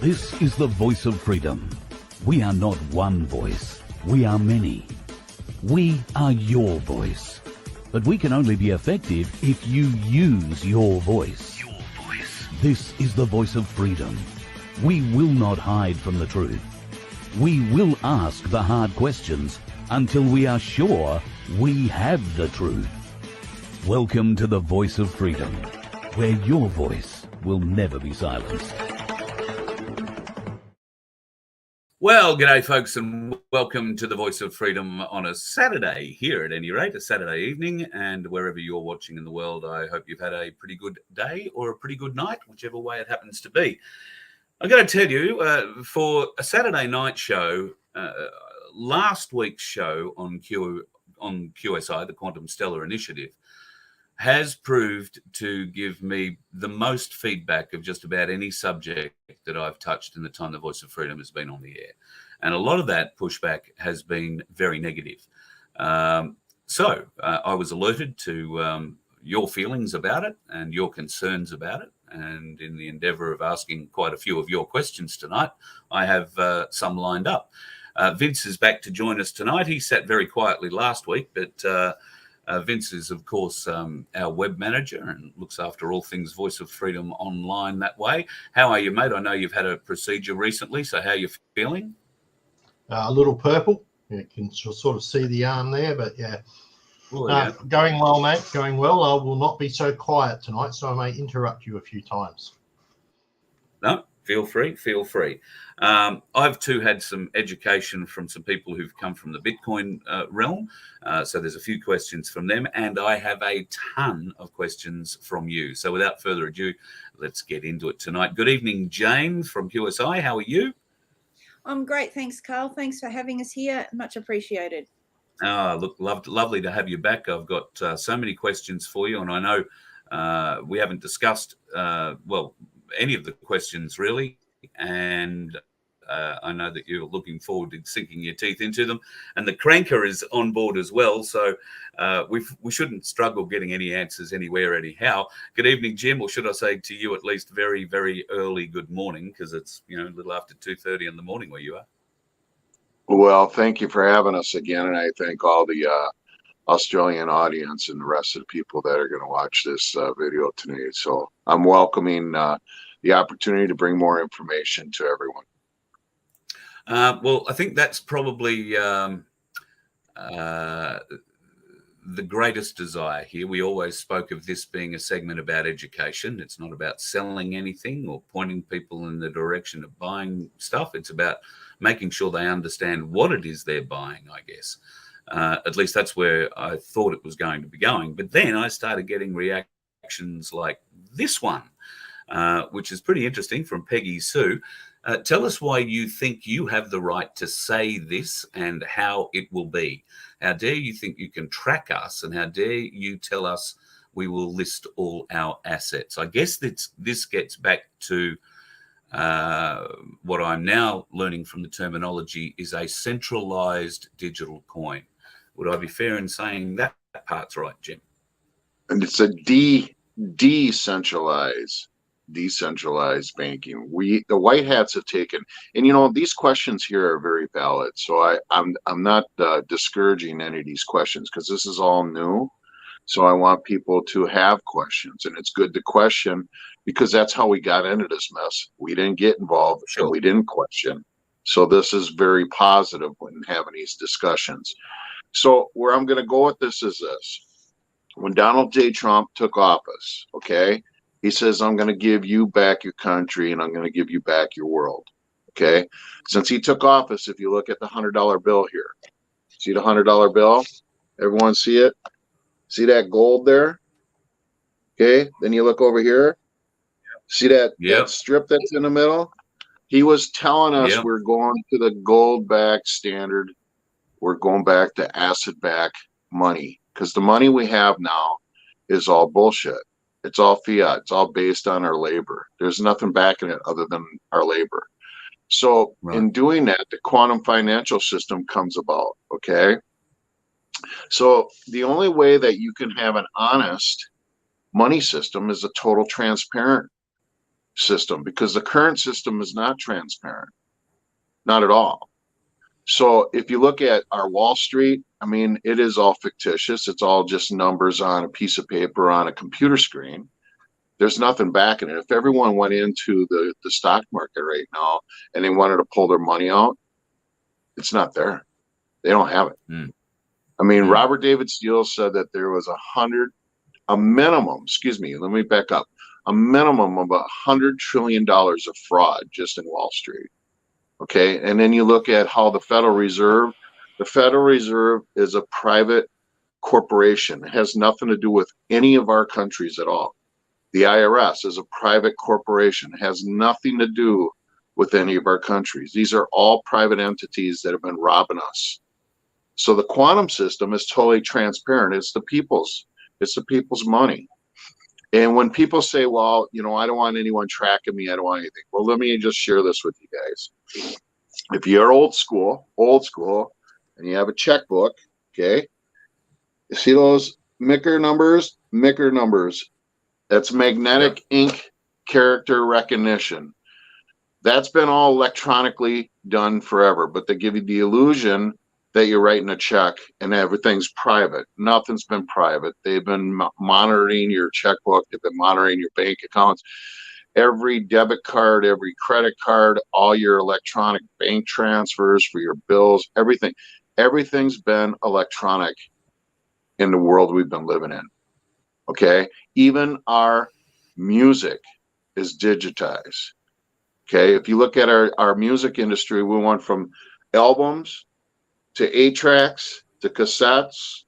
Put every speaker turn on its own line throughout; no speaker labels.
This is the voice of freedom. We are not one voice. We are many. We are your voice. But we can only be effective if you use your voice. Your voice. This is the voice of freedom. We will not hide from the truth. We will ask the hard questions until we are sure we have the truth. Welcome to the voice of freedom, where your voice will never be silenced.
Well, g'day folks, and welcome to the Voice of Freedom on a Saturday here, at any rate, a Saturday evening, and wherever you're watching in the world, I hope you've had a pretty good day or a pretty good night, whichever way it happens to be. I'm going to tell you, for a Saturday night show, last week's show on QSI, the Quantum Stellar Initiative, has proved to give me the most feedback of just about any subject that I've touched in the time the Voice of Freedom has been on the air. And a lot of that pushback has been very negative. So I was alerted to your feelings about it and your concerns about it. And in the endeavour of asking quite a few of your questions tonight, I have some lined up. Vince is back to join us tonight. He sat very quietly last week, but Vince is, of course, our web manager and looks after all things Voice of Freedom online that way. How are you, mate? I know you've had a procedure recently, so how are you feeling?
A little purple. You can sort of see the arm there, but yeah.
Well, yeah.
Going well, mate. Going well. I will not be so quiet tonight, so I may interrupt you a few times.
No, feel free. Feel free. I've too had some education from some people who've come from the Bitcoin realm. So there's a few questions from them, and I have a ton of questions from you. So without further ado, let's get into it tonight. Good evening, Jane from QSI. How are you?
I'm great. Thanks, Carl. Thanks for having us here. Much appreciated.
Look, lovely to have you back. I've got so many questions for you, and I know we haven't discussed, any of the questions really, and I know that you're looking forward to sinking your teeth into them, and the cranker is on board as well, so we shouldn't struggle getting any answers anywhere anyhow. Good evening, Jim, or should I say to you at least very, very early good morning, because it's a little after 2:30 in the morning where you are.
Well, thank you for having us again, and I thank all the Australian audience and the rest of the people that are going to watch this video tonight. So I'm welcoming the opportunity to bring more information to everyone.
Well, I think that's probably the greatest desire here. We always spoke of this being a segment about education. It's not about selling anything or pointing people in the direction of buying stuff. It's about making sure they understand what it is they're buying, I guess. At least that's where I thought it was going to be going. But then I started getting reactions like this one, which is pretty interesting, from Peggy Sue. Tell us why you think you have the right to say this and how it will be. How dare you think you can track us, and how dare you tell us we will list all our assets? I guess this gets back to what I'm now learning from the terminology is a centralized digital coin. Would I be fair in saying that part's right, Jim?
And it's a decentralized banking. The white hats have taken, and these questions here are very valid. So I'm not discouraging any of these questions, because this is all new. So I want people to have questions, and it's good to question, because that's how we got into this mess. We didn't get involved,
Sure.
And we didn't question. So this is very positive when having these discussions. So where I'm going to go with this is this. When Donald J. Trump took office, okay, he says, I'm going to give you back your country, and I'm going to give you back your world, okay? Since he took office, if you look at the $100 bill here, see the $100 bill? Everyone see it? See that gold there? Okay, then you look over here. See that strip that's in the middle? He was telling us we're going to the gold-backed standard. We're going back to asset-backed money, because the money we have now is all bullshit. It's all fiat. It's all based on our labor. There's nothing backing it other than our labor. So in doing that, the quantum financial system comes about, okay? So the only way that you can have an honest money system is a total transparent system, because the current system is not transparent, not at all. So if you look at our Wall Street, I mean, it is all fictitious. It's all just numbers on a piece of paper on a computer screen. There's nothing backing it. If everyone went into the stock market right now and they wanted to pull their money out, it's not there. They don't have it. I mean, Robert David Steele said that there was a minimum, excuse me, let me back up, a minimum of $100 trillion of fraud just in Wall Street. Okay. And then you look at how the Federal Reserve is a private corporation. It has nothing to do with any of our countries at all. The IRS is a private corporation. It has nothing to do with any of our countries. These are all private entities that have been robbing us. So the quantum system is totally transparent. It's the people's money. And when people say, well, you know, I don't want anyone tracking me, I don't want anything. Well, let me just share this with you guys. If you're old school, and you have a checkbook, okay, you see those Micker numbers? That's magnetic ink character recognition. That's been all electronically done forever, but they give you the illusion that you're writing a check and everything's private. Nothing's been private. They've been monitoring your checkbook. They've been monitoring your bank accounts. Every debit card, every credit card, all your electronic bank transfers for your bills, everything's been electronic in the world we've been living in. Okay. Even our music is digitized. Okay. If you look at our music industry, we went from albums to 8-tracks to cassettes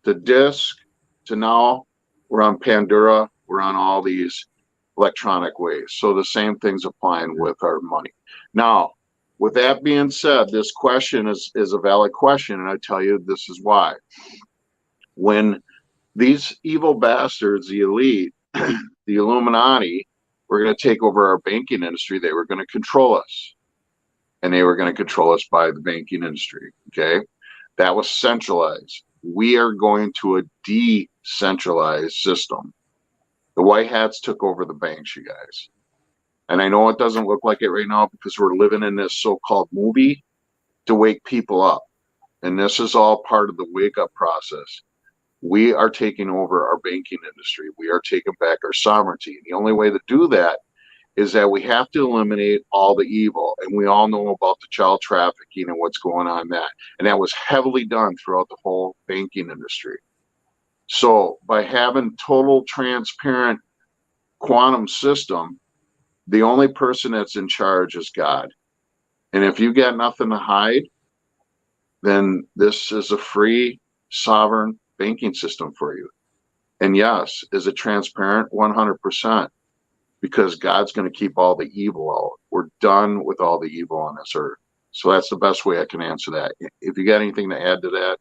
to disc to now we're on Pandora. We're on all these electronic ways. So the same thing's applying with our money. Now, with that being said, this question is a valid question, and I tell you this is why. When these evil bastards, the elite, the Illuminati, were going to take over our banking industry, they were going to control us. And they were going to control us by the banking industry. Okay. That was centralized. We are going to a decentralized system. The white hats took over the banks, you guys. And I know it doesn't look like it right now because we're living in this so-called movie to wake people up. And this is all part of the wake-up process. We are taking over our banking industry. We are taking back our sovereignty. And the only way to do that is that we have to eliminate all the evil. And we all know about the child trafficking and what's going on in that. And that was heavily done throughout the whole banking industry. So by having total transparent quantum system, the only person that's in charge is God. And if you got nothing to hide, then this is a free, sovereign banking system for you. And yes, is it transparent? 100%. Because God's going to keep all the evil out. We're done with all the evil on this earth. So that's the best way I can answer that. If you got anything to add to that,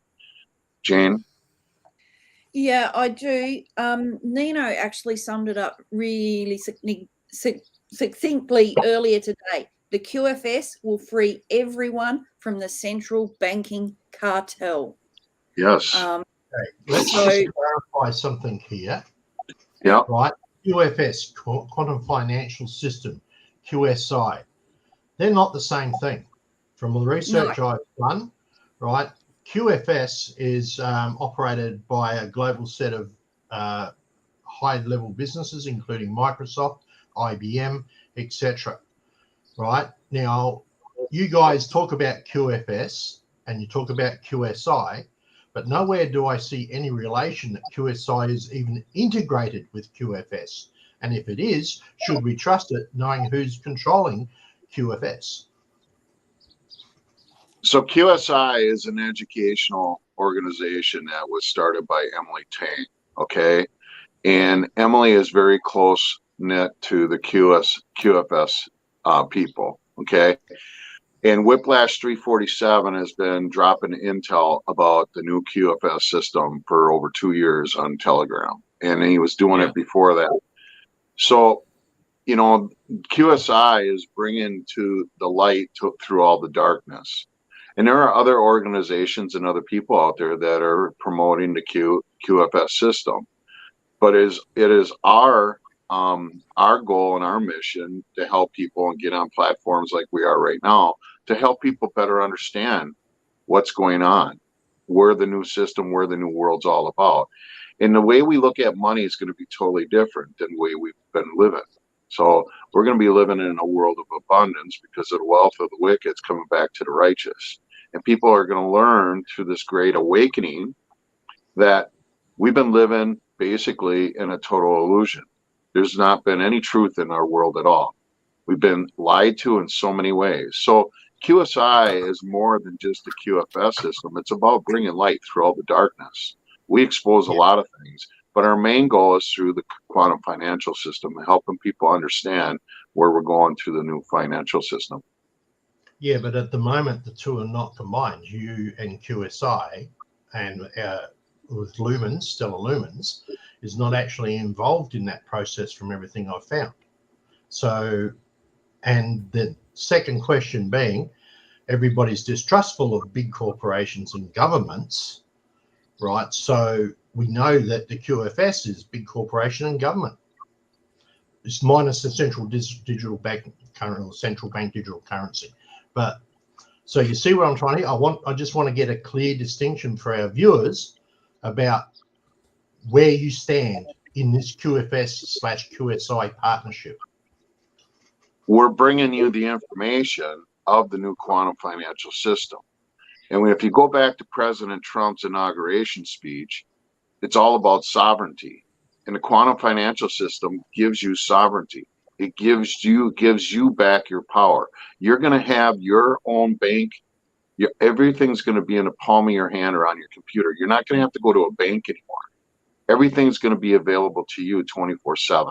Jane?
Yeah, I do. Nino actually summed it up really succinctly earlier today. The QFS will free everyone from the central banking cartel.
Yes.
Okay. Let's just clarify something here.
Yeah.
Right. QFS, Quantum Financial System, QSI, they're not the same thing. From the research I've done, right, QFS is operated by a global set of high-level businesses, including Microsoft, IBM, etc. Right? Now, you guys talk about QFS and you talk about QSI, but nowhere do I see any relation that QSI is even integrated with QFS. And if it is, should we trust it knowing who's controlling QFS?
So QSI is an educational organization that was started by Emily Tang, okay? And Emily is very close knit to the QFS people, okay? And Whiplash 347 has been dropping intel about the new QFS system for over 2 years on Telegram. And he was doing it before that. So, you know, QSI is bringing to the light through all the darkness. And there are other organizations and other people out there that are promoting the QFS system. But it is our our goal and our mission to help people and get on platforms like we are right now to help people better understand what's going on, where the new system, where the new world's all about. And the way we look at money is going to be totally different than the way we've been living. So we're going to be living in a world of abundance because of the wealth of the wicked is coming back to the righteous. And people are going to learn through this great awakening that we've been living basically in a total illusion. There's not been any truth in our world at all. We've been lied to in so many ways. So QSI is more than just a QFS system. It's about bringing light through all the darkness. We expose a lot of things, but our main goal is through the quantum financial system and helping people understand where we're going through the new financial system.
Yeah, but at the moment, the two are not combined. You and QSI and with lumens, stellar lumens, is not actually involved in that process from everything I've found. So, and the second question being, everybody's distrustful of big corporations and governments, right? So we know that the QFS is big corporation and government. It's minus the central digital bank currency, or central bank digital currency. But so you see what I'm trying to, I just want to get a clear distinction for our viewers about where you stand in this QFS/QSI partnership.
We're bringing you the information of the new quantum financial system. And if you go back to President Trump's inauguration speech, it's all about sovereignty. And the quantum financial system gives you sovereignty. It gives you back your power. You're going to have your own bank. Everything's going to be in the palm of your hand or on your computer. You're not going to have to go to a bank anymore. Everything's going to be available to you 24/7.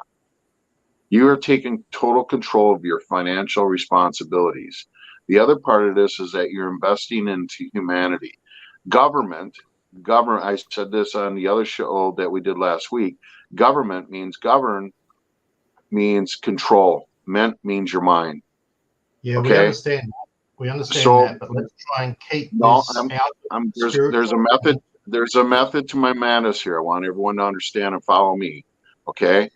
You are taking total control of your financial responsibilities. The other part of this is that you're investing into humanity. Government, I said this on the other show that we did last week. Government means means control. Means your mind.
Yeah,
okay?
We understand that. We understand that, but let's try and keep this out.
There's a method. There's a method to my madness here. I want everyone to understand and follow me. Okay,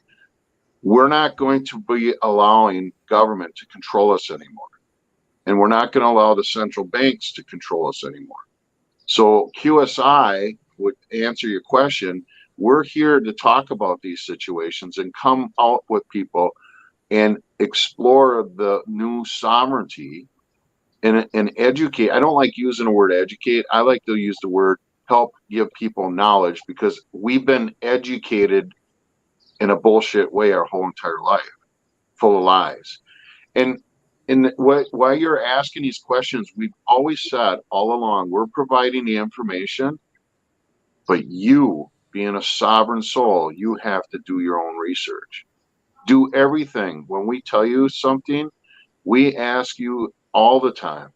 we're not going to be allowing government to control us anymore, and we're not going to allow the central banks to control us anymore. So QSI would answer your question. We're here to talk about these situations and come out with people and explore the new sovereignty and educate. I don't like using the word educate. I like to use the word help give people knowledge, because we've been educated in a bullshit way our whole entire life, full of lies. And while you're asking these questions, we've always said all along, we're providing the information, but you, being a sovereign soul, you have to do your own research. Do everything. When we tell you something, we ask you all the time,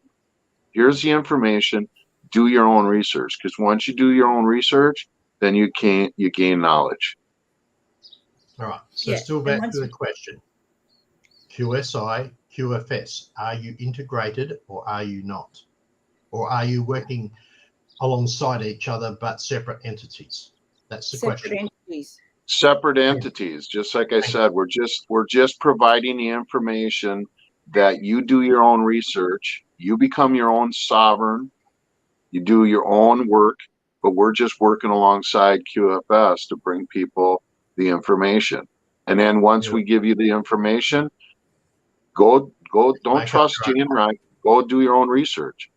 here's the information, do your own research. Because once you do your own research, then you gain knowledge.
All right. So still back to the question. QSI, QFS, are you integrated or are you not? Or are you working alongside each other but separate entities? That's the question.
Separate entities. Just like I said, we're just providing the information that you do your own research, you become your own sovereign, you do your own work, but we're just working alongside QFS to bring people the information. And then once we give you the information, go, don't trust Gene, right? Go do your own research.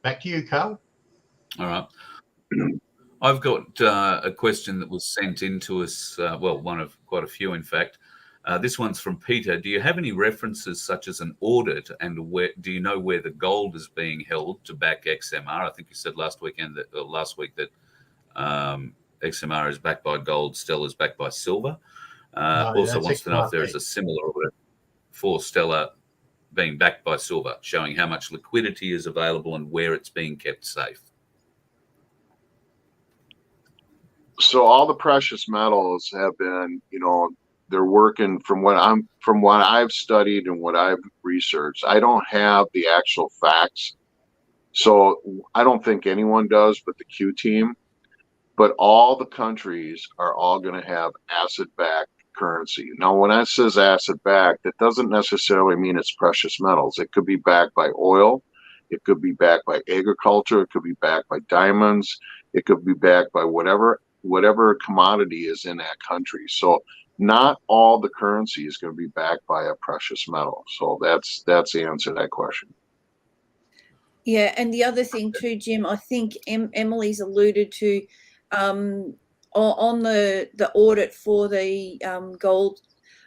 Back to you, Carl.
All right. I've got a question that was sent in to us, well, one of quite a few, in fact. This one's from Peter. Do you have any references such as an audit, and do you know where the gold is being held to back XMR? I think you said last week that XMR is backed by gold, Stellar is backed by silver. Also wants to know if there is a similar audit for Stellar being backed by silver, showing how much liquidity is available and where it's being kept safe.
So all the precious metals have been, they're working from what I've studied and what I've researched. I don't have the actual facts, so I don't think anyone does but the Q team. but all the countries are all going to have asset-backed currency. Now, when that says asset-backed, that doesn't necessarily mean it's precious metals. It could be backed by oil. It could be backed by agriculture. It could be backed by diamonds. It could be backed by whatever commodity is in that country. So not all the currency is going to be backed by a precious metal. So that's the answer to that question.
Yeah, and the other thing too, Jim, I think Emily's alluded to on the audit for the gold.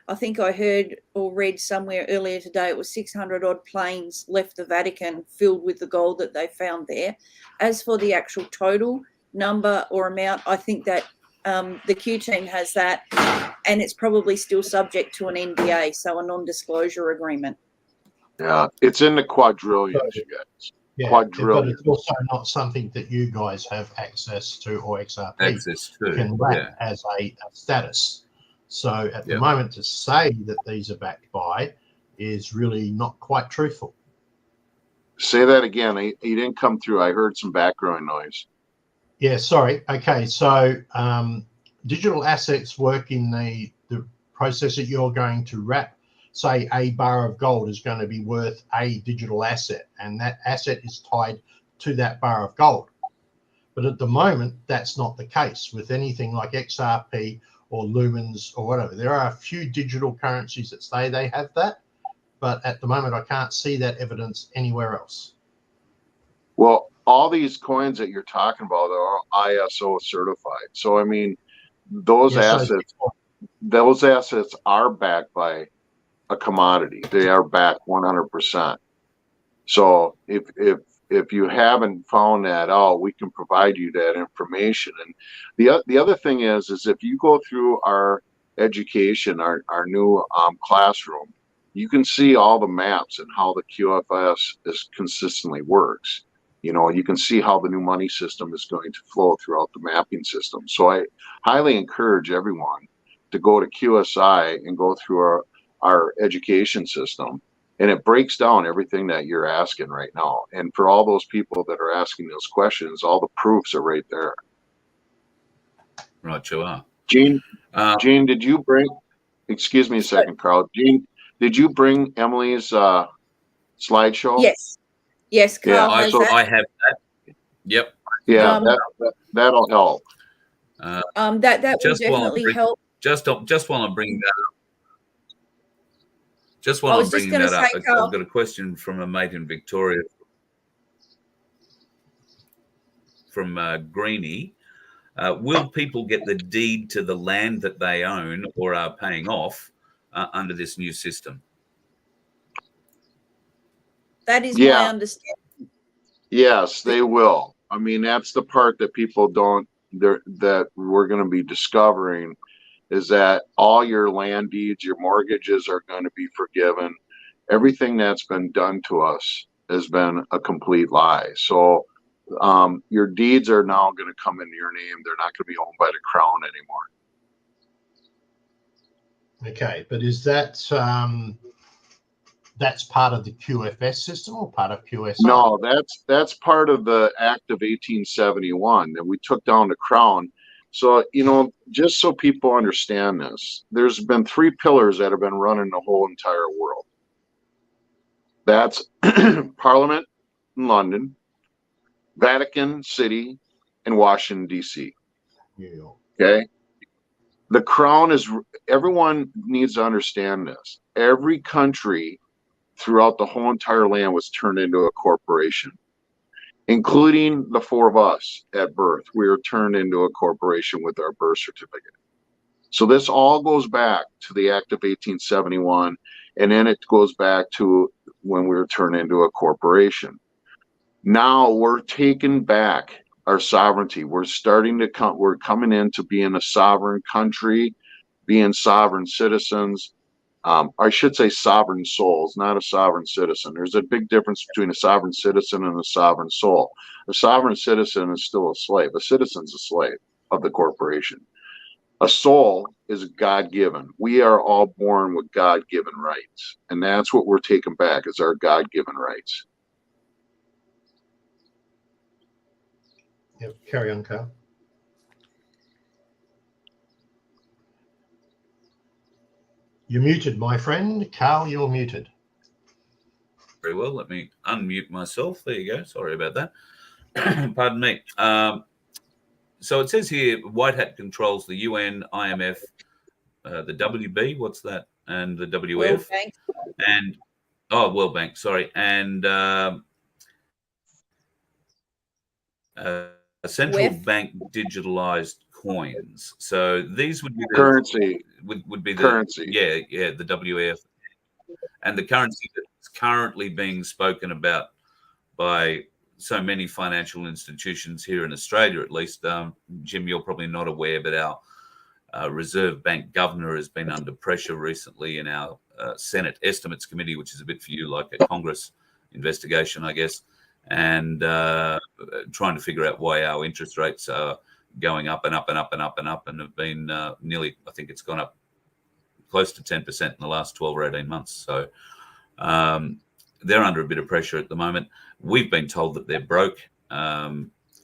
I think I heard or read somewhere earlier today it was 600 odd planes left the Vatican filled with the gold that they found there. As for the actual total number or amount, I think that the Q team has that, and it's probably still subject to an NDA, so a non-disclosure agreement.
Yeah, it's in the quadrillions, you guys.
Yeah,
Quadrillions.
but it's also not something that you guys have access to, or XRP
Access to.
can rank as a status. So at the moment, to say that these are backed by is really not quite truthful.
Say that again. He didn't come through. I heard some background noise.
Yeah, sorry. Okay, so digital assets work in the process that you're going to wrap. Say a bar of gold is going to be worth a digital asset, and that asset is tied to that bar of gold. But at the moment, that's not the case with anything like XRP or lumens or whatever. There are a few digital currencies that say they have that, but at the moment, I can't see that evidence anywhere else.
Well, all these coins that you're talking about are ISO certified. So, I mean, those assets are backed by a commodity. They are backed 100%. So if you haven't found that out, we can provide you that information. And the other thing is if you go through our education, our new classroom, you can see all the maps and how the QFS is consistently works. You know, you can see how the new money system is going to flow throughout the mapping system. So I highly encourage everyone to go to QSI and go through our education system, and it breaks down everything that you're asking right now. And for all those people that are asking those questions, all the proofs are right there.
Right, you are.
Gene, did you bring, excuse me a second, Carl. Gene, did you bring Emily's slideshow?
Yes, Carl has that.
I have that. Yep.
Yeah, that'll help.
That will definitely help.
Just while I'm bringing that up. Just while I'm bringing that up, I've got a question from a mate in Victoria, from Greenie. Will people get the deed to the land that they own or are paying off under this new system?
That is my understanding.
Yes, they will. I mean, that's the part that people don't, that we're going to be discovering, is that all your land deeds, your mortgages are going to be forgiven. Everything that's been done to us has been a complete lie. So your deeds are now going to come into your name. They're not going to be owned by the crown anymore.
Okay, but is that that's part of the QFS system or part of QSI?
No, that's part of the Act of 1871 that we took down the crown. So, you know, just so people understand this, there's been three pillars that have been running the whole entire world. That's Parliament in London, Vatican City, and Washington, D.C.
Yeah.
Okay? The crown is, everyone needs to understand this. Every country throughout the whole entire land was turned into a corporation, including the four of us at birth. We were turned into a corporation with our birth certificate. So this all goes back to the Act of 1871, and then it goes back to when we were turned into a corporation. Now we're taking back our sovereignty. We're starting to come, we're coming into being a sovereign country, being sovereign citizens. I should say sovereign souls, not a sovereign citizen. There's a big difference between a sovereign citizen and a sovereign soul. A sovereign citizen is still a slave. A citizen's a slave of the corporation. A soul is God-given. We are all born with God-given rights. And that's what we're taking back, is our God-given rights.
Yep. Carry on, Carl. You're muted, my friend. Carl, you're muted.
Very well. Let me unmute myself. There you go. Sorry about that. Pardon me. So it says here, White Hat controls the UN, IMF, the WB, what's that? And the WF.
World Bank.
And, World Bank, sorry. And central
WEF.
bank digitalized coins. So these would be the
Currency.
Would be the
Currency.
Yeah, the WF. And the currency that's currently being spoken about by so many financial institutions here in Australia, at least. Jim, you're probably not aware, but our Reserve Bank governor has been under pressure recently in our Senate Estimates Committee, which is a bit for you like a Congress investigation, I guess, and trying to figure out why our interest rates are going up and up and up and up and up, and have been nearly, I think it's gone up close to 10% in the last 12 or 18 months. So they're under a bit of pressure at the moment. We've been told that they're broke.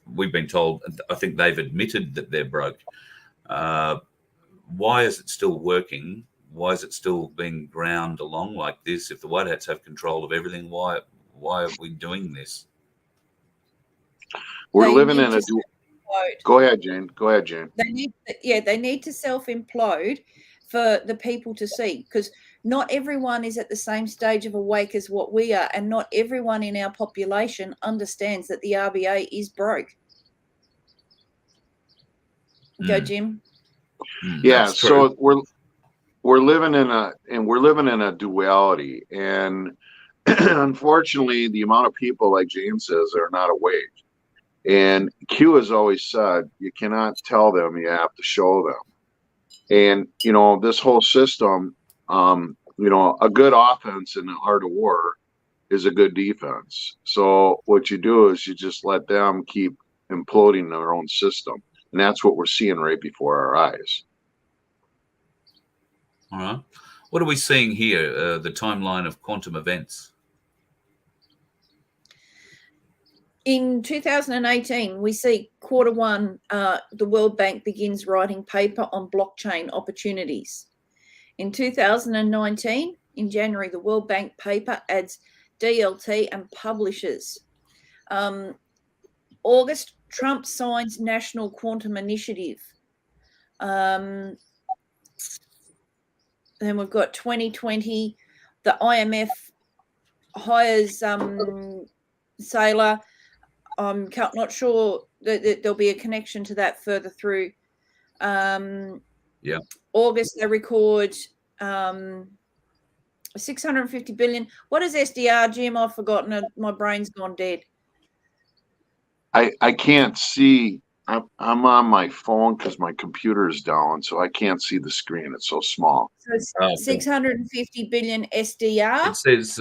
We've been told, I think they've admitted that they're broke. Why is it still working? Why is it still being ground along like this? If the White Hats have control of everything, why are we doing this?
We're
They
living
need
in
to
a.
self-implode.
Go ahead, Jane. Go ahead, Jane.
They need to self-implode for the people to see, because not everyone is at the same stage of awake as what we are, and not everyone in our population understands that the RBA is broke. Go, Jim.
Yeah,
That's true.
so we're living in a duality, and unfortunately, the amount of people, like Jane says, are not awake. And Q has always said, you cannot tell them, you have to show them. And, this whole system, a good offense in the art of war is a good defense. So what you do is you just let them keep imploding their own system. And that's what we're seeing right before our eyes.
All right. What are we seeing here? The timeline of quantum events.
In 2018, we see Q1, the World Bank begins writing paper on blockchain opportunities. In 2019, in January, the World Bank paper adds DLT and publishes. August, Trump signs National Quantum Initiative. Then we've got 2020, the IMF hires Sailor. I'm not sure that there'll be a connection to that further through. August, they record 650 billion. What is SDR, Jim? I've forgotten it. My brain's gone dead.
I can't see. I'm on my phone because my computer is down, so I can't see the screen. It's so small.
So it's 650 billion SDR.
It says...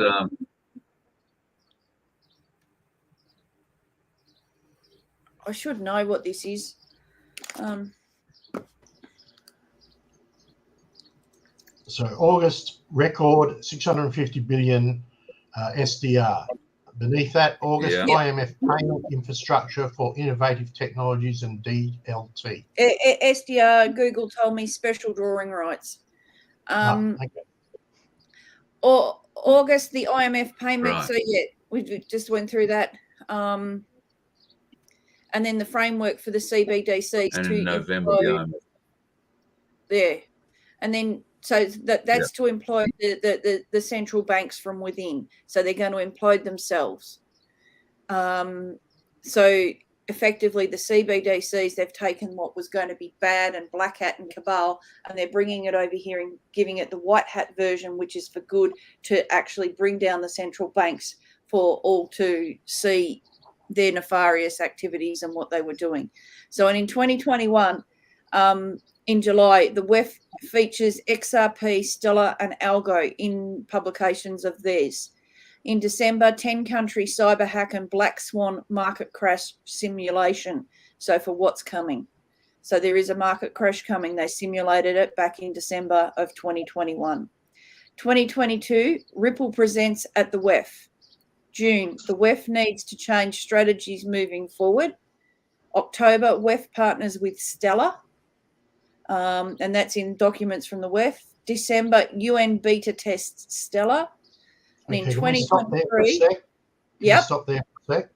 I should know what this is.
So August record 650 billion SDR. Beneath that, August IMF payment infrastructure for innovative technologies and DLT.
SDR, Google told me special drawing rights.
Okay.
Or August, the IMF payment.
Right.
So we just went through that. And then the framework for the CBDCs.
And in November,
and then so that's to employ the central banks from within. So they're going to implode themselves. So effectively, the CBDCs, they've taken what was going to be bad and black hat and cabal, and they're bringing it over here and giving it the white hat version, which is for good, to actually bring down the central banks for all to see their nefarious activities and what they were doing. So, and in 2021, in July, the WEF features XRP, Stellar, and Algo in publications of theirs. In December, 10-country cyber hack and black swan market crash simulation. So for what's coming. So there is a market crash coming. They simulated it back in December of 2021. 2022, Ripple presents at the WEF. June, the WEF needs to change strategies moving forward. October, WEF partners with Stellar, and that's in documents from the WEF. December UN beta test Stella. And
Okay,
in
can we stop there for a
2023,
sec? Can we
yep,
stop there for a sec?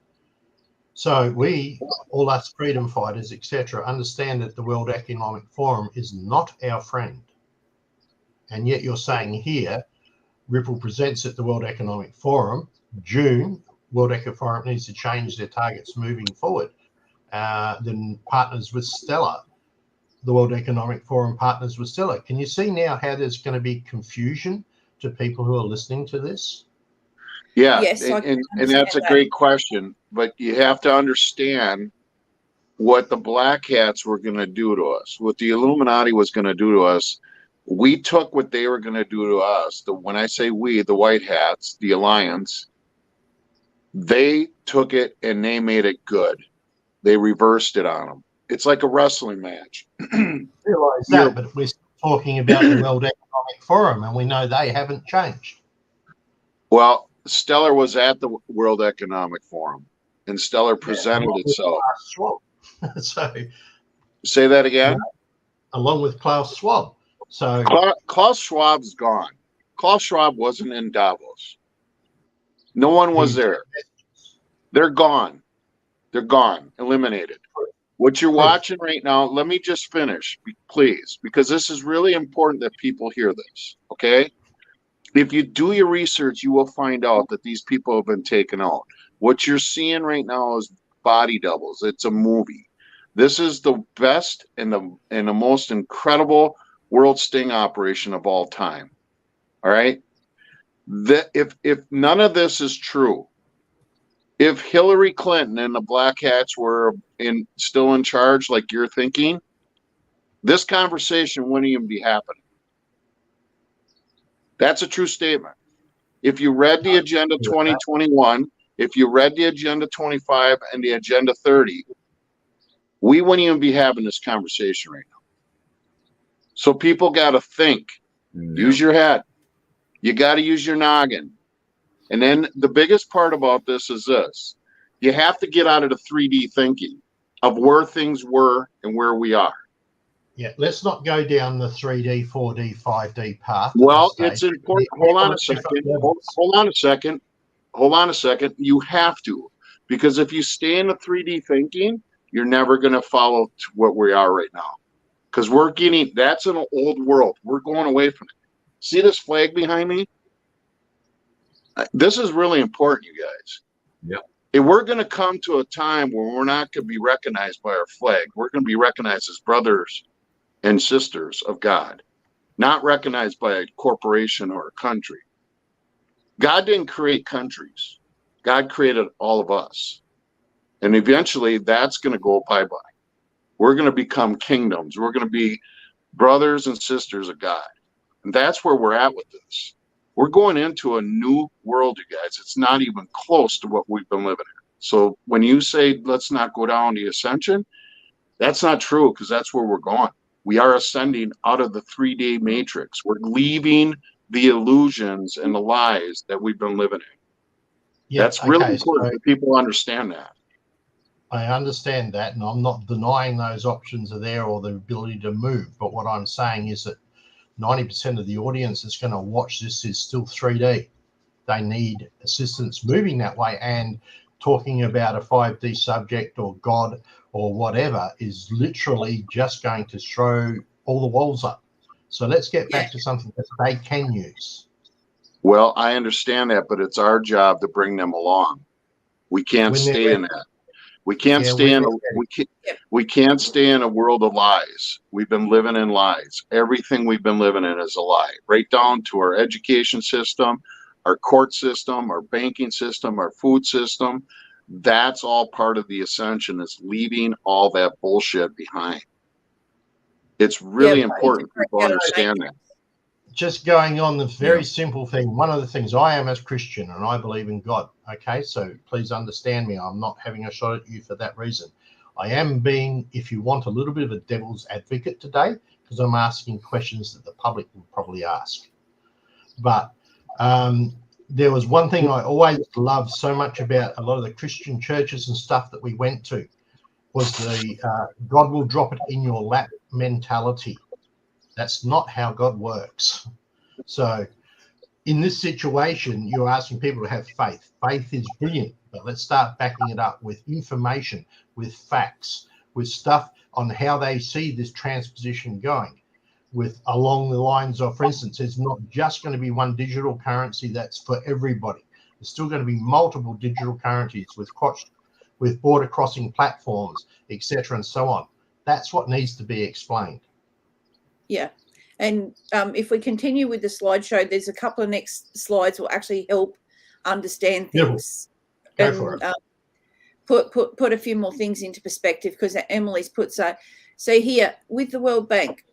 So we, all us freedom fighters, etc., understand that the World Economic Forum is not our friend. And yet you're saying here, Ripple presents at the World Economic Forum, June, World Economic Forum needs to change their targets moving forward. Then partners with Stella. The World Economic Forum partners with Stella. Can you see now how there's going to be confusion to people who are listening to this?
Yeah,
yes, I can
and
understand
that's a
that.
great question, but you have to understand what the black hats were going to do to us, what the Illuminati was going to do to us. We took what they were going to do to us. When I say we, the white hats, the alliance, they took it and they made it good. They reversed it on them. It's like a wrestling match.
Realize that, but we're talking about the World Economic Forum, and we know they haven't changed.
Well, Stellar was at the World Economic Forum, and Stellar presented itself.
Schwab. So,
say that again.
Along with Klaus Schwab. So
Klaus Schwab's gone. Klaus Schwab wasn't in Davos. No one was there. They're gone. They're gone. Eliminated. What you're watching right now, let me just finish, please, because this is really important that people hear this, okay? If you do your research, you will find out that these people have been taken out. What you're seeing right now is body doubles. It's a movie. This is the best and the most incredible world sting operation of all time. All right? If none of this is true, if Hillary Clinton and the black hats were still in charge like you're thinking, this conversation wouldn't even be happening. That's a true statement. If you read the Agenda 2021, if you read the Agenda 25 and the Agenda 30, we wouldn't even be having this conversation right now. So people got to think. Use your head. You got to use your noggin. And then the biggest part about this is this. You have to get out of the 3D thinking of where things were and where we are.
Yeah, let's not go down the 3D, 4D, 5D path.
Well, it's important. Hold on a second. Hold on a second. Hold on a second. You have to. Because if you stay in the 3D thinking, you're never going to follow to what we are right now. Because that's an old world. We're going away from it. See this flag behind me? This is really important, you guys.
Yep.
If we're going to come to a time where we're not going to be recognized by our flag, we're going to be recognized as brothers and sisters of God, not recognized by a corporation or a country. God didn't create countries. God created all of us. And eventually that's going to go bye-bye. We're going to become kingdoms. We're going to be brothers and sisters of God. And that's where we're at with this. We're going into a new world, you guys. It's not even close to what we've been living in. So when you say, let's not go down the ascension, that's not true, because that's where we're going. We are ascending out of the 3D matrix. We're leaving the illusions and the lies that we've been living in. Yeah, that's really important that people understand that.
I understand that, and I'm not denying those options are there or the ability to move. But what I'm saying is that 90% of the audience that's going to watch this is still 3D. They need assistance moving that way, and talking about a 5D subject or God or whatever is literally just going to throw all the walls up. So let's get back to something that they can use.
Well, I understand that, but it's our job to bring them along. We can't stay in that. We can't stay in we can't stay in a world of lies. We've been living in lies. Everything we've been living in is a lie, right down to our education system, our court system, our banking system, our food system. That's all part of the ascension, is leaving all that bullshit behind. It's really important people understand that.
Just going on the very simple thing, one of the things I am as Christian, and I believe in God, okay? So please understand me. I'm not having a shot at you for that reason. I am being, if you want, a little bit of a devil's advocate today, because I'm asking questions that the public will probably ask. But there was one thing I always loved so much about a lot of the Christian churches and stuff that we went to, was the God will drop it in your lap mentality. That's not how God works. So in this situation, you're asking people to have faith. Faith is brilliant, but let's start backing it up with information, with facts, with stuff on how they see this transposition going, with along the lines of, for instance, it's not just going to be one digital currency that's for everybody. There's still going to be multiple digital currencies with border crossing platforms, etc., and so on. That's what needs to be explained.
Yeah. And if we continue with the slideshow, there's a couple of next slides will actually help understand things.
Go for it.
Put a few more things into perspective, because Emily's put so here with the World Bank.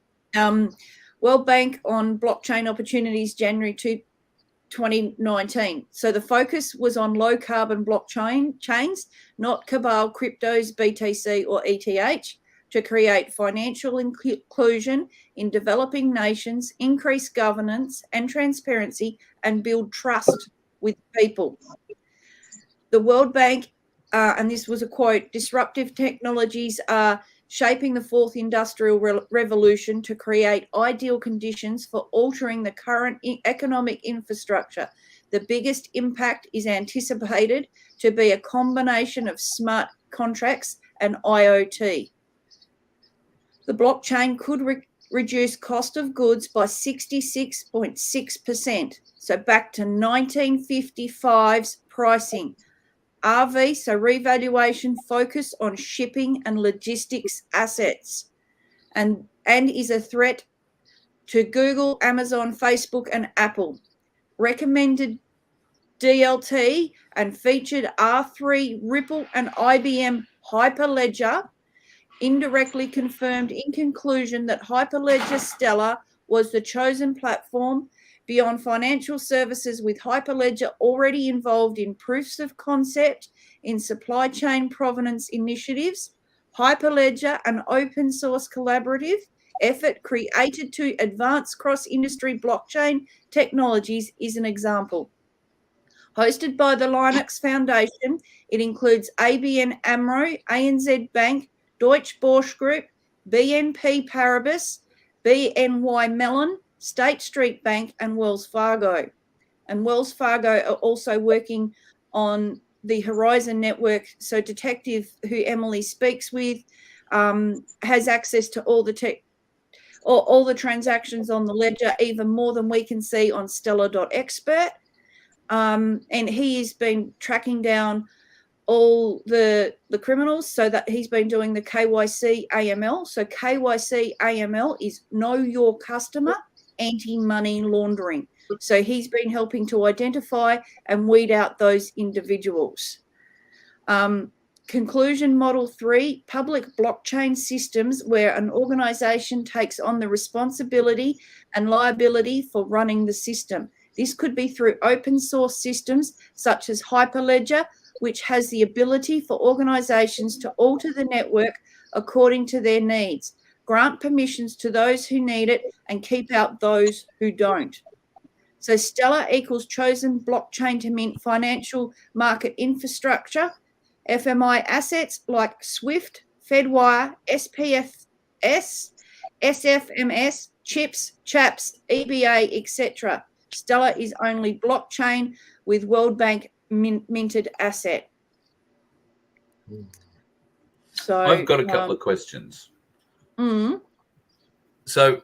World Bank on blockchain opportunities, January 2019. So the focus was on low carbon blockchain chains, not cabal cryptos, BTC or ETH, to create financial inclusion in developing nations, increase governance and transparency, and build trust with people. The World Bank, and this was a quote, disruptive technologies are shaping the fourth industrial revolution to create ideal conditions for altering the current economic infrastructure. The biggest impact is anticipated to be a combination of smart contracts and IoT. The blockchain could reduce cost of goods by 66.6%. So back to 1955's pricing. RV, so revaluation, focus on shipping and logistics assets, and is a threat to Google, Amazon, Facebook, and Apple. Recommended DLT and featured R3, Ripple, and IBM Hyperledger. Indirectly confirmed in conclusion that Hyperledger Stellar was the chosen platform. Beyond financial services, with Hyperledger already involved in proofs of concept in supply chain provenance initiatives, Hyperledger, an open source collaborative effort created to advance cross-industry blockchain technologies, is an example. Hosted by the Linux Foundation, it includes ABN AMRO, ANZ Bank, Deutsche Börse Group, BNP Paribas, BNY Mellon, State Street Bank, and Wells Fargo. And Wells Fargo are also working on the Horizon Network. So Detective, who Emily speaks with, has access to all the transactions on the ledger, even more than we can see on Stellar.expert. And he has been tracking down all the criminals, so that he's been doing the KYC AML. So KYC AML is know your customer, anti-money laundering. So he's been helping to identify and weed out those individuals. Conclusion Model 3, public blockchain systems where an organization takes on the responsibility and liability for running the system. This could be through open source systems such as Hyperledger, which has the ability for organizations to alter the network according to their needs, grant permissions to those who need it, and keep out those who don't. So Stellar equals chosen blockchain to mint financial market infrastructure, FMI assets like SWIFT, Fedwire, SPFS, SFMS, CHIPS, CHAPS, EBA, etc. Stellar is only blockchain with World Bank minted asset. So
I've got a couple of questions. So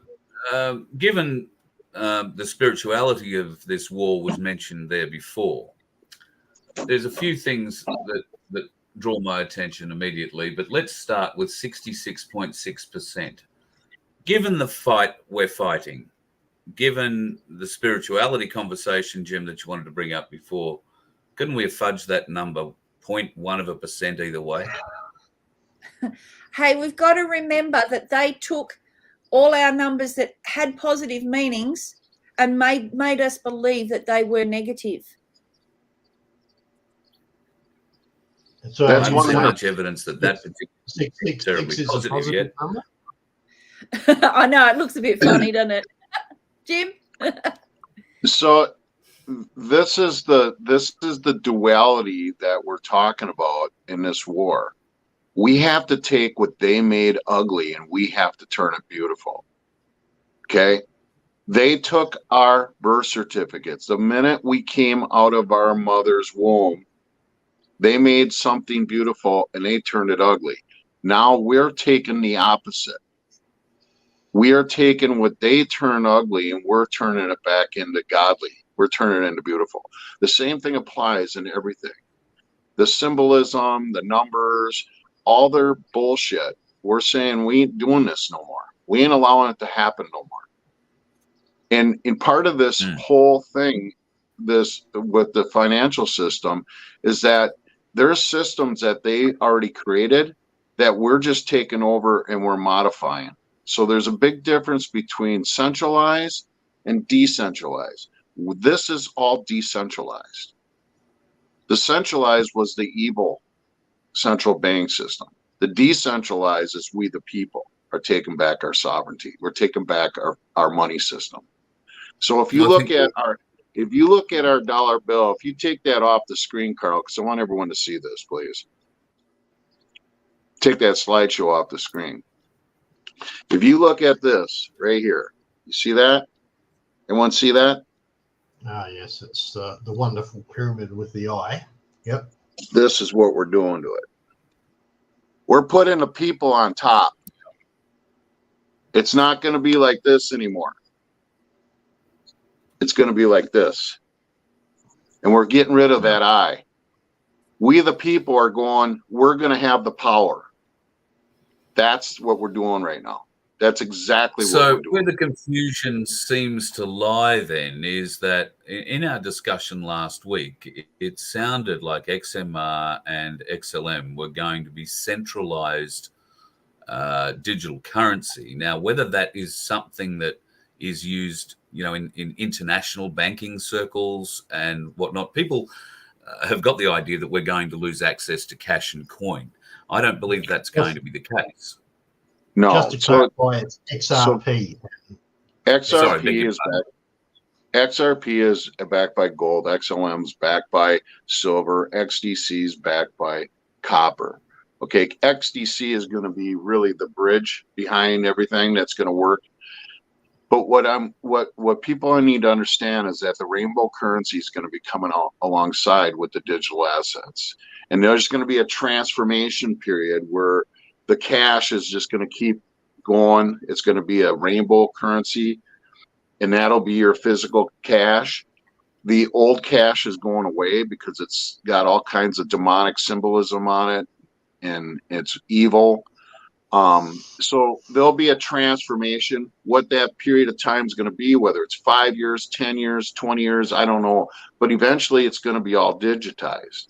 given the spirituality of this war was mentioned there before, there's a few things that draw my attention immediately, but let's start with 66.6%. Given the fight we're fighting, given the spirituality conversation, Jim, that you wanted to bring up before, couldn't we have fudged that number 0.1% either way?
Hey, we've got to remember that they took all our numbers that had positive meanings and made us believe that they were negative.
So
That's
Not
one
so
of
much evidence that particularly terribly positive yet.
I know, it looks a bit funny, doesn't it? Jim?
So this is the duality that we're talking about in this war. We have to take what they made ugly and we have to turn it beautiful. Okay. They took our birth certificates. The minute we came out of our mother's womb, they made something beautiful and they turned it ugly. Now we're taking the opposite. We are taking what they turn ugly and we're turning it back into godly. We're turning it into beautiful. The same thing applies in everything. The symbolism, the numbers, all their bullshit. We're saying we ain't doing this no more. We ain't allowing it to happen no more. And part of this whole thing, this with the financial system, is that there's systems that they already created that we're just taking over and we're modifying. So there's a big difference between centralized and decentralized. This is all decentralized. The centralized was the evil central bank system. The decentralized is we the people are taking back our sovereignty. We're taking back our money system. So if you look at our dollar bill, if you take that off the screen, Carl, because I want everyone to see this, please. Take that slideshow off the screen. If you look at this right here, you see that? Anyone see that?
Ah, yes, it's the wonderful pyramid with the eye. Yep.
This is what we're doing to it. We're putting the people on top. It's not going to be like this anymore. It's going to be like this. And we're getting rid of that eye. We, the people, are going, we're going to have the power. That's what we're doing right now. That's exactly what we're doing.
So where the confusion seems to lie then is that in our discussion last week, it sounded like XMR and XLM were going to be centralized digital currency. Now, whether that is something that is used, in international banking circles and whatnot, people have got the idea that we're going to lose access to cash and coin. I don't believe that's going to be the case.
No.
Just to clarify, it's XRP.
XRP is back. XRP is backed by gold. XLM is backed by silver. XDC is backed by copper. Okay, XDC is going to be really the bridge behind everything that's going to work. But what people need to understand is that the rainbow currency is going to be coming out alongside with the digital assets, and there's going to be a transformation period where the cash is just going to keep going. It's going to be a rainbow currency, and that'll be your physical cash. The old cash is going away because it's got all kinds of demonic symbolism on it, and it's evil. So there'll be a transformation. What that period of time is going to be, whether it's 5 years, 10 years, 20 years, I don't know. But eventually it's going to be all digitized.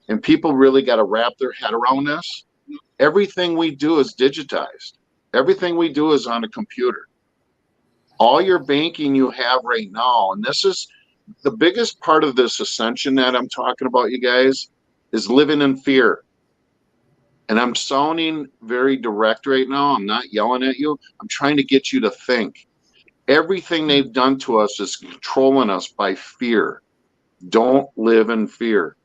And people really got to wrap their head around this. Everything we do is digitized. Everything we do is on a computer. All your banking you have right now, and this is the biggest part of this ascension that I'm talking about, you guys, is living in fear. And I'm sounding very direct right now. I'm not yelling at you. I'm trying to get you to think. Everything they've done to us is controlling us by fear. Don't live in fear.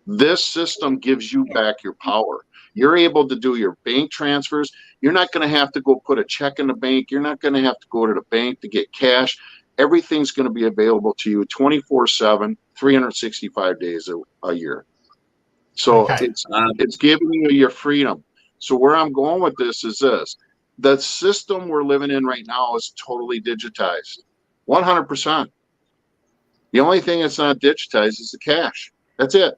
This system gives you back your power. You're able to do your bank transfers. You're not going to have to go put a check in the bank. You're not going to have to go to the bank to get cash. Everything's going to be available to you 24/7, 365 days a year. So it's giving you your freedom. So where I'm going with this is this. The system we're living in right now is totally digitized. 100%. The only thing that's not digitized is the cash. That's it.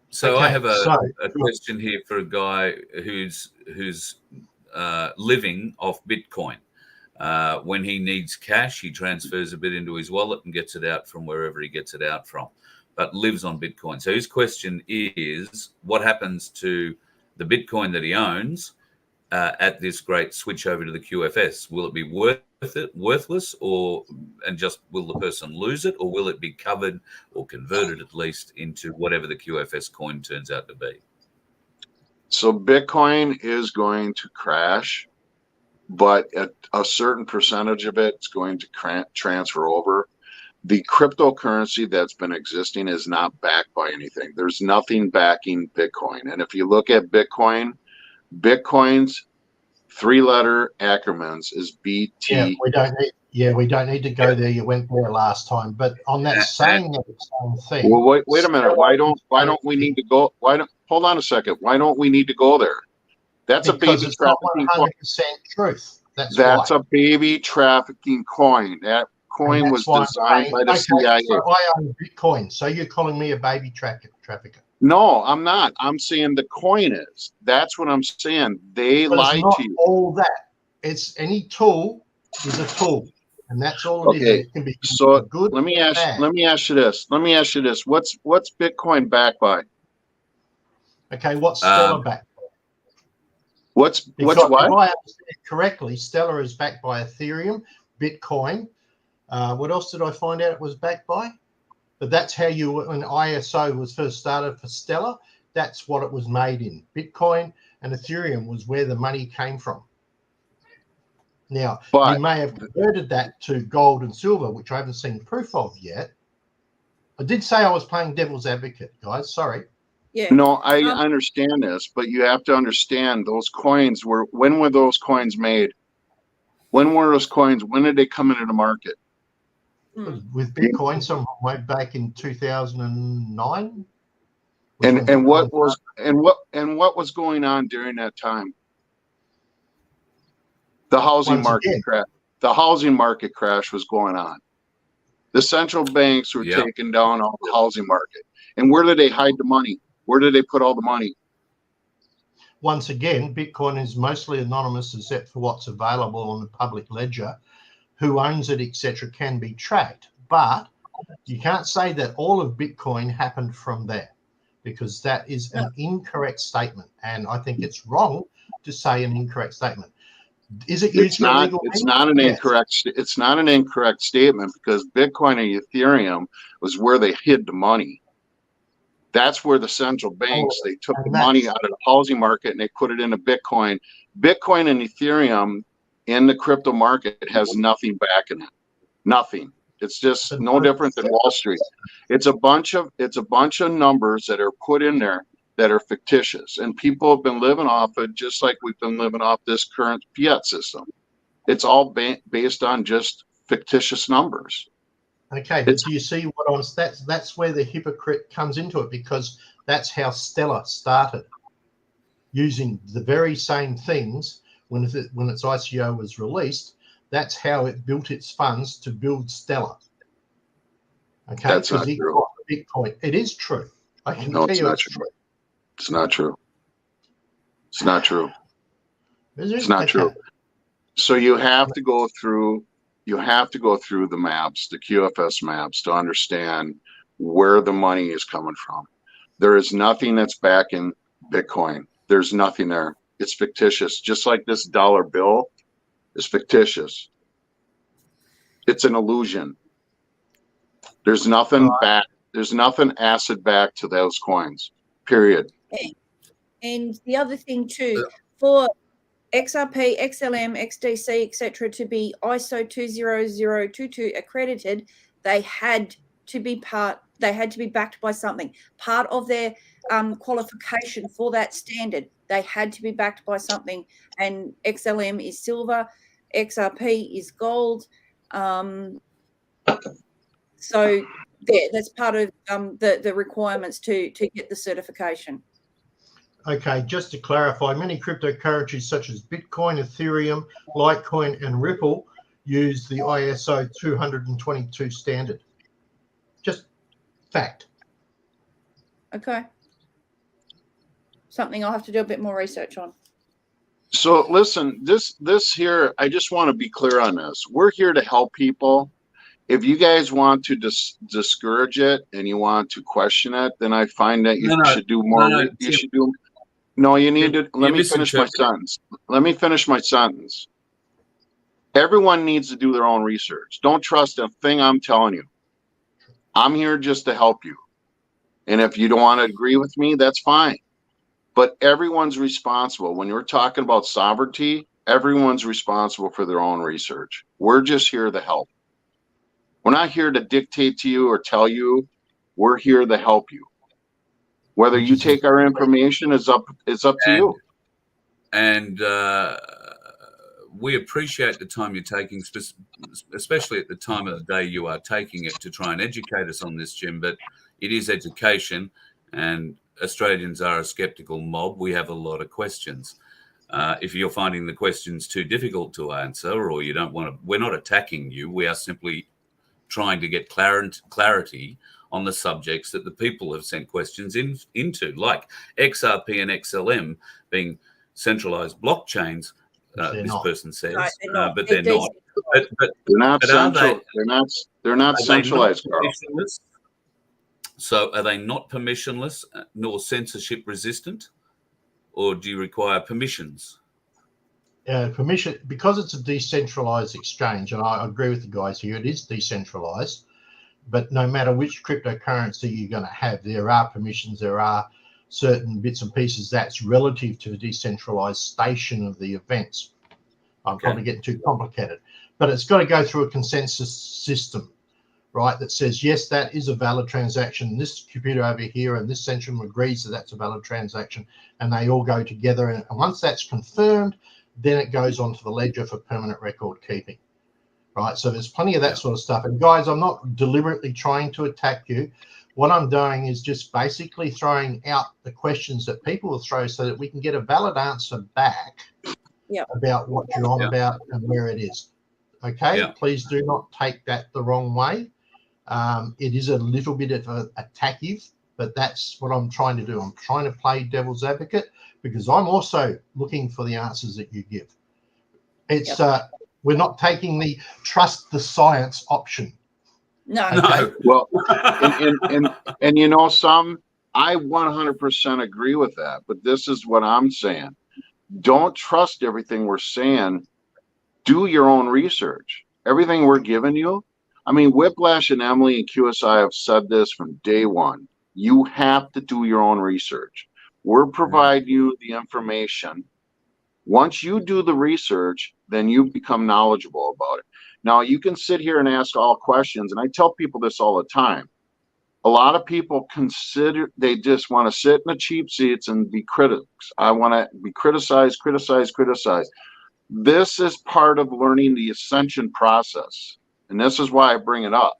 So I have a question here for a guy who's living off Bitcoin. When he needs cash, he transfers a bit into his wallet and gets it out from wherever he gets it out from, but lives on Bitcoin. So his question is, what happens to the Bitcoin that he owns at this great switch over to the QFS? Will it be worthless, and just will the person lose it, or will it be covered or converted at least into whatever the QFS coin turns out to be?
So Bitcoin is going to crash, but at a certain percentage of it is going to transfer over. The cryptocurrency that's been existing is not backed by anything. There's nothing backing Bitcoin. And if you look at Bitcoin's 3-letter acronyms is BT.
We don't need to go there. You went there last time, but on that same thing.
Well, wait a minute. Why don't we need to go? Hold on a second. Why don't we need to go there? That's
because
a baby
it's not
trafficking
100% truth. That's
why.
a
baby trafficking coin. That coin was designed by the CIA.
So I own Bitcoin. So you're calling me a baby trafficker?
No, I'm not. I'm saying the coin is. That's what I'm saying. They lied to you.
All that. It's any tool is a tool, and that's all it is.
Okay.
It can be
So
good.
let me ask you this. What's Bitcoin backed by?
Okay, what's Stellar backed by?
What's what?
If I understand correctly, Stellar is backed by Ethereum, Bitcoin. What else did I find out it was backed by? But that's how when ISO was first started for Stellar, that's what it was made in. Bitcoin and Ethereum was where the money came from. Now, you may have converted that to gold and silver, which I haven't seen proof of yet. I did say I was playing devil's advocate, guys. Sorry.
Yeah.
No, I understand this, but you have to understand those coins when were those coins made? When were those coins? When did they come into the market?
With Bitcoin, some way back in 2009.
And what was going on during that time? The housing market crash. The housing market crash was going on. The central banks were taking down all the housing market. And where did they hide the money? Where did they put all the money?
Once again, Bitcoin is mostly anonymous except for what's available on the public ledger. Who owns it, etc., can be tracked. But you can't say that all of Bitcoin happened from there, because that is an incorrect statement. And I think it's wrong to say an incorrect statement. Is it used for illegal means?
It's not an incorrect statement, because Bitcoin and Ethereum was where they hid the money. That's where the central banks, they took the money out of the housing market and they put it into Bitcoin. Bitcoin and Ethereum in the crypto market has nothing backing it. Nothing. It's just no different than Wall Street. It's a bunch of numbers that are put in there that are fictitious, and people have been living off it just like we've been living off this current fiat system. It's all based on just fictitious numbers.
Okay, but do you see what that's where the hypocrite comes into it, because that's how Stellar started, using the very same things when its ICO was released. That's how it built its funds to build Stellar. Okay,
that's not true.
Bitcoin. It is true. I can tell you it's true.
It's not true. It's not true. It's not true. So you have to go through the maps, the QFS maps, to understand where the money is coming from. There is nothing that's backing Bitcoin. There's nothing there. It's fictitious. Just like this dollar bill is fictitious. It's an illusion. There's nothing back. There's nothing acid back to those coins. Period.
And the other thing too, for XRP, XLM, XDC, etc., to be ISO 20022 accredited, they had to be backed by something. Part of their qualification for that standard, they had to be backed by something. And XLM is silver, XRP is gold. So that's part of the requirements to get the certification.
Okay, just to clarify, many cryptocurrencies such as Bitcoin, Ethereum, Litecoin, and Ripple use the ISO 20022 standard. Just fact.
Okay. Something I'll have to do a bit more research on.
So listen, this here, I just want to be clear on this. We're here to help people. If you guys want to discourage it and you want to question it, then I find that you should do more. You should do. No, you need to. Let me finish my sentence. Let me finish my sentence. Everyone needs to do their own research. Don't trust a thing I'm telling you. I'm here just to help you. And if you don't want to agree with me, that's fine. But everyone's responsible. When you're talking about sovereignty, everyone's responsible for their own research. We're just here to help. We're not here to dictate to you or tell you. We're here to help you. Whether you take our information is up to you.
And we appreciate the time you're taking, especially at the time of the day you are taking it to try and educate us on this, Jim. But it is education, and Australians are a skeptical mob. We have a lot of questions. If you're finding the questions too difficult to answer, or you don't want to, we're not attacking you. We are simply trying to get clarity on the subjects that the people have sent questions into, like XRP and XLM being centralized blockchains. This person says, but they're not. But
they're not central. They're not centralized.
So are they not permissionless nor censorship resistant, or do you require permissions?
Permission, because it's a decentralized exchange, and I agree with the guys here, it is decentralized, but no matter which cryptocurrency you're going to have, there are permissions, there are certain bits and pieces that's relative to the decentralized station of the events. I'm probably getting too complicated, but it's got to go through a consensus system, right, that says, yes, that is a valid transaction. This computer over here and this centrum agrees that that's a valid transaction, and they all go together. And once that's confirmed, then it goes onto the ledger for permanent record keeping, right? So there's plenty of that sort of stuff. And guys, I'm not deliberately trying to attack you. What I'm doing is just basically throwing out the questions that people will throw so that we can get a valid answer back about what you're on about and where it is. Okay, please do not take that the wrong way. It is a little bit of a attackive, but that's what I'm trying to do. I'm trying to play devil's advocate because I'm also looking for the answers that you give. It's we're not taking the trust the science option.
No.
Okay?
Well, and you know, I 100% agree with that, but this is what I'm saying. Don't trust everything we're saying. Do your own research. Everything we're giving you. I mean, Whiplash and Emily and QSI have said this from day one. You have to do your own research. We're providing you the information. Once you do the research, then you become knowledgeable about it. Now, you can sit here and ask all questions, and I tell people this all the time. A lot of people they just want to sit in the cheap seats and be critics. I want to be criticized. This is part of learning the ascension process. And this is why I bring it up.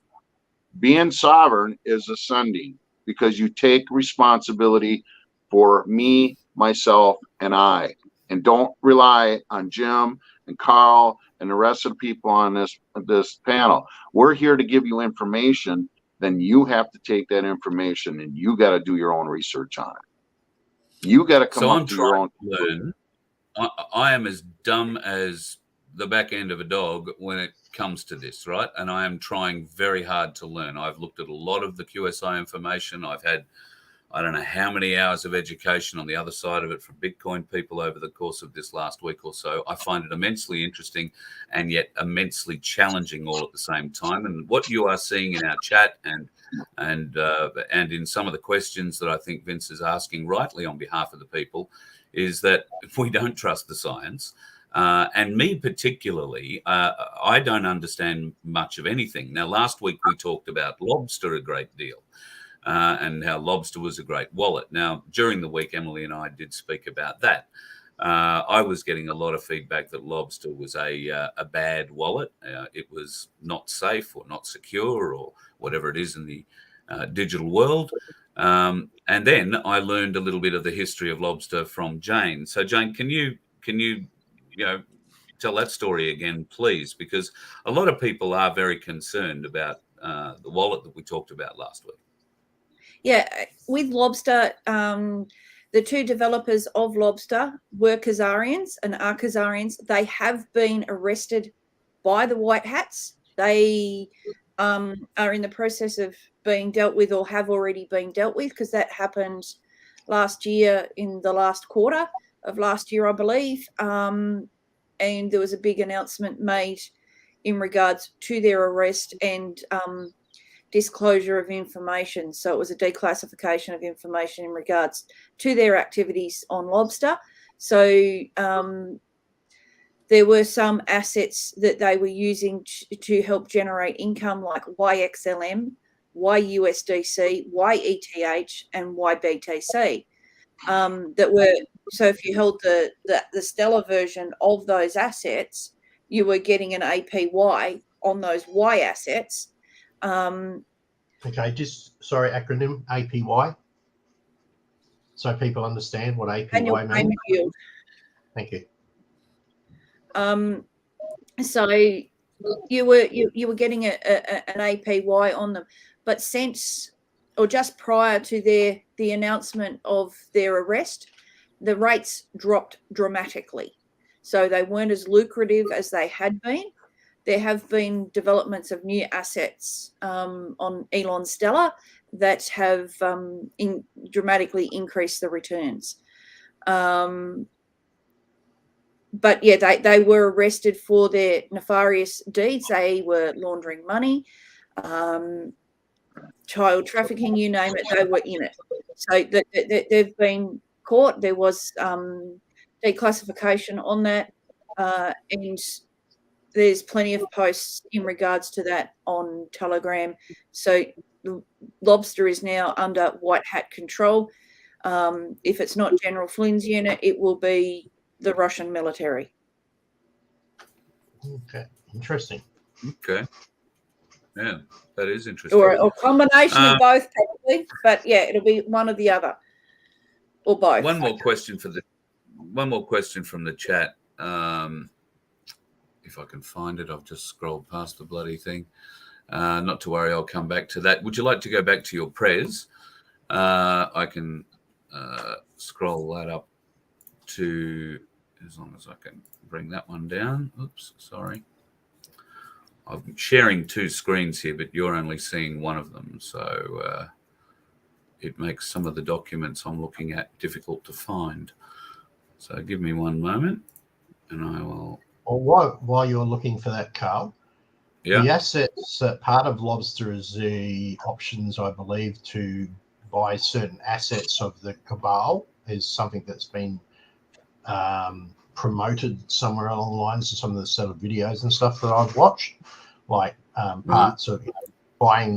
Being sovereign is ascending because you take responsibility for me, myself, and I. And don't rely on Jim and Carl and the rest of the people on this panel. We're here to give you information. Then you have to take that information and you got to do your own research on it. You got to come up with your own.
Learn. I am as dumb as the back end of a dog when it comes to this, right? And I am trying very hard to learn. I've looked at a lot of the QSI information. I've had, I don't know how many hours of education on the other side of it from Bitcoin people over the course of this last week or so. I find it immensely interesting and yet immensely challenging all at the same time. And what you are seeing in our chat and in some of the questions that I think Vince is asking rightly on behalf of the people is that we don't trust the science. And me particularly, I don't understand much of anything. Now, last week we talked about Lobster a great deal. And how Lobster was a great wallet. Now, during the week, Emily and I did speak about that. I was getting a lot of feedback that Lobster was a bad wallet. It was not safe or not secure or whatever it is in the digital world. And then I learned a little bit of the history of Lobster from Jane. So, Jane, can you tell that story again, please? Because a lot of people are very concerned about the wallet that we talked about last week.
Yeah, with Lobster, the two developers of Lobster were Khazarians and are Khazarians. They have been arrested by the White Hats. They are in the process of being dealt with or have already been dealt with because that happened last year in the last quarter of last year, I believe. And there was a big announcement made in regards to their arrest and disclosure of information. So it was a declassification of information in regards to their activities on Lobster. So there were some assets that they were using to help generate income, like YXLM, YUSDC, YETH, and YBTC, that were so if you held the Stellar version of those assets, you were getting an APY on those Y assets.
Okay, just sorry, acronym APY, so people understand what
Annual
APY means.
payment yield.
Thank you.
So you were getting an APY on them, but since or just prior to the announcement of their arrest, the rates dropped dramatically. So they weren't as lucrative as they had been. There have been developments of new assets on Elon Stellar that have dramatically increased the returns. But yeah, they were arrested for their nefarious deeds. They were laundering money, child trafficking, you name it, they were in it. So they've been caught. There was declassification on that, and there's plenty of posts in regards to that on Telegram. So Lobster is now under white hat control. If it's not General Flynn's unit, it will be the Russian military.
Okay, interesting.
Okay. Yeah, that is interesting.
Or a combination of both, probably. But yeah, it'll be one or the other, or both.
One more question from the chat. If I can find it, I've just scrolled past the bloody thing. Not to worry, I'll come back to that. Would you like to go back to your prez? I can scroll that up to, as long as I can bring that one down. Oops, sorry. I'm sharing two screens here, but you're only seeing one of them. So it makes some of the documents I'm looking at difficult to find. So give me one moment and I will.
Well, while you're looking for that, Carl,
yeah.
The assets, part of Lobster is the options, I believe, to buy certain assets of the cabal is something that's been promoted somewhere along the lines of some of the set of videos and stuff that I've watched, like parts of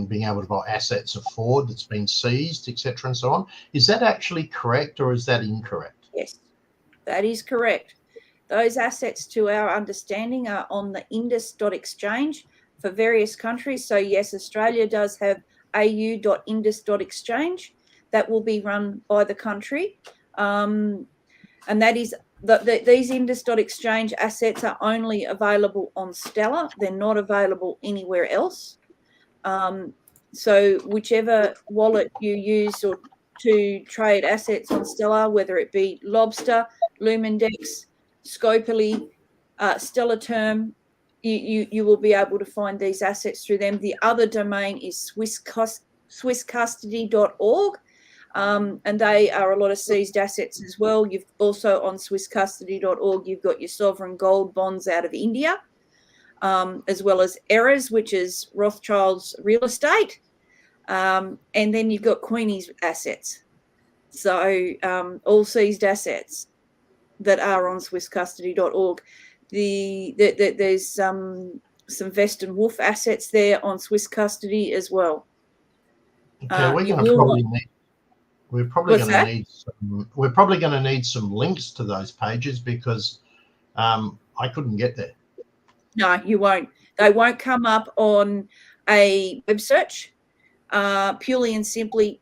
being able to buy assets of Ford that's been seized, etc., and so on. Is that actually correct or is that incorrect?
Yes, that is correct. Those assets, to our understanding, are on the Indus.exchange for various countries. So yes, Australia does have au.indus.exchange that will be run by the country, and that is these Indus.exchange assets are only available on Stellar. They're not available anywhere else. So whichever wallet you use or to trade assets on Stellar, whether it be Lobster, Lumendex, Scopely, Stellar Term, you will be able to find these assets through them. The other domain is swisscustody.org, and they are a lot of seized assets as well. You've also on swisscustody.org, you've got your sovereign gold bonds out of India, as well as Errors, which is Rothschild's real estate, and then you've got Queenie's assets. So all seized assets that are on swisscustody.org. There's some Vest and VoF assets there on Swiss Custody as well.
Okay, we're probably going to need some links to those pages because I couldn't get there.
No, you won't. They won't come up on a web search. Purely and simply,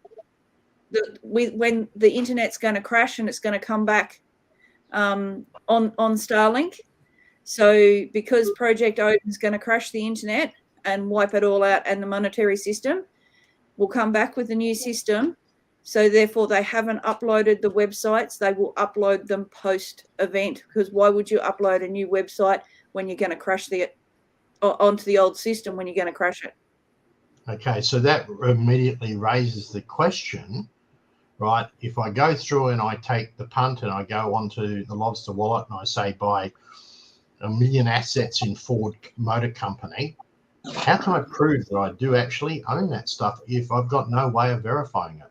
when the internet's going to crash and it's going to come back on Starlink. So because Project Odin is going to crash the internet and wipe it all out, and the monetary system will come back with a new system. So therefore they haven't uploaded the websites. They will upload them post-event, because why would you upload a new website when you're going to crash onto the old system when you're going to crash it?
Okay, so that immediately raises the question, right? If I go through and I take the punt and I go onto the Lobster wallet and I say buy 1 million assets in Ford Motor Company, how can I prove that I do actually own that stuff if I've got no way of verifying it?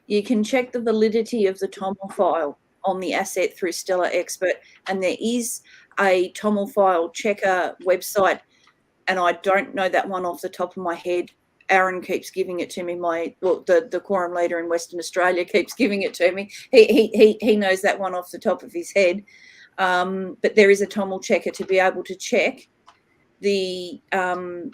You can check the validity of the TOML file on the asset through Stellar Expert, and there is a TOML file checker website, and I don't know that one off the top of my head, Aaron keeps giving it to me. The quorum leader in Western Australia keeps giving it to me. He knows that one off the top of his head. But there is a TOML checker to be able to check under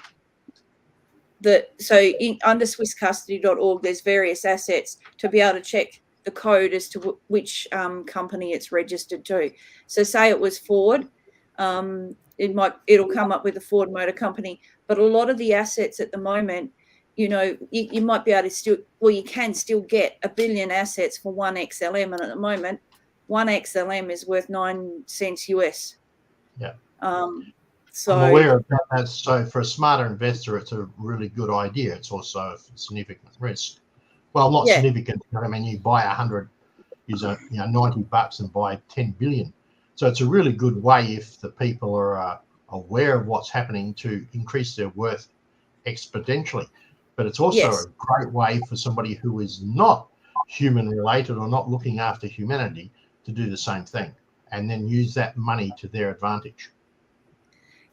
swisscustody.org, there's various assets to be able to check the code as to which company it's registered to. So say it was Ford, it'll come up with a Ford Motor Company, but a lot of the assets at the moment, you might be able to you can still get 1 billion assets for one XLM, and at the moment, one XLM is worth 9 cents US.
Yeah.
So
I'm aware of that. So for a smarter investor, it's a really good idea. It's also a significant risk. Well, not significant. I mean, you buy 100, use $90 and buy 10 billion. So it's a really good way if the people are aware of what's happening to increase their worth exponentially. But it's also a great way for somebody who is not human related or not looking after humanity to do the same thing and then use that money to their advantage.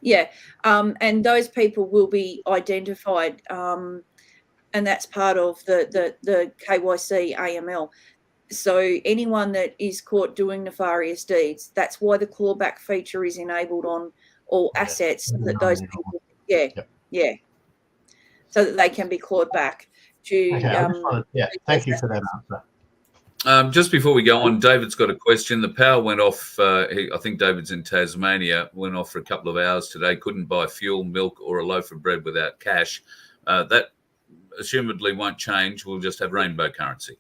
Yeah, and those people will be identified, and that's part of the KYC AML. So anyone that is caught doing nefarious deeds, that's why the clawback feature is enabled on all assets, that those people, so that they can be clawed back.
Thank you for that answer.
Just before we go on, David's got a question. The power went off. I think David's in Tasmania. Went off for a couple of hours today. Couldn't buy fuel, milk, or a loaf of bread without cash. That assumedly won't change. We'll just have rainbow currency.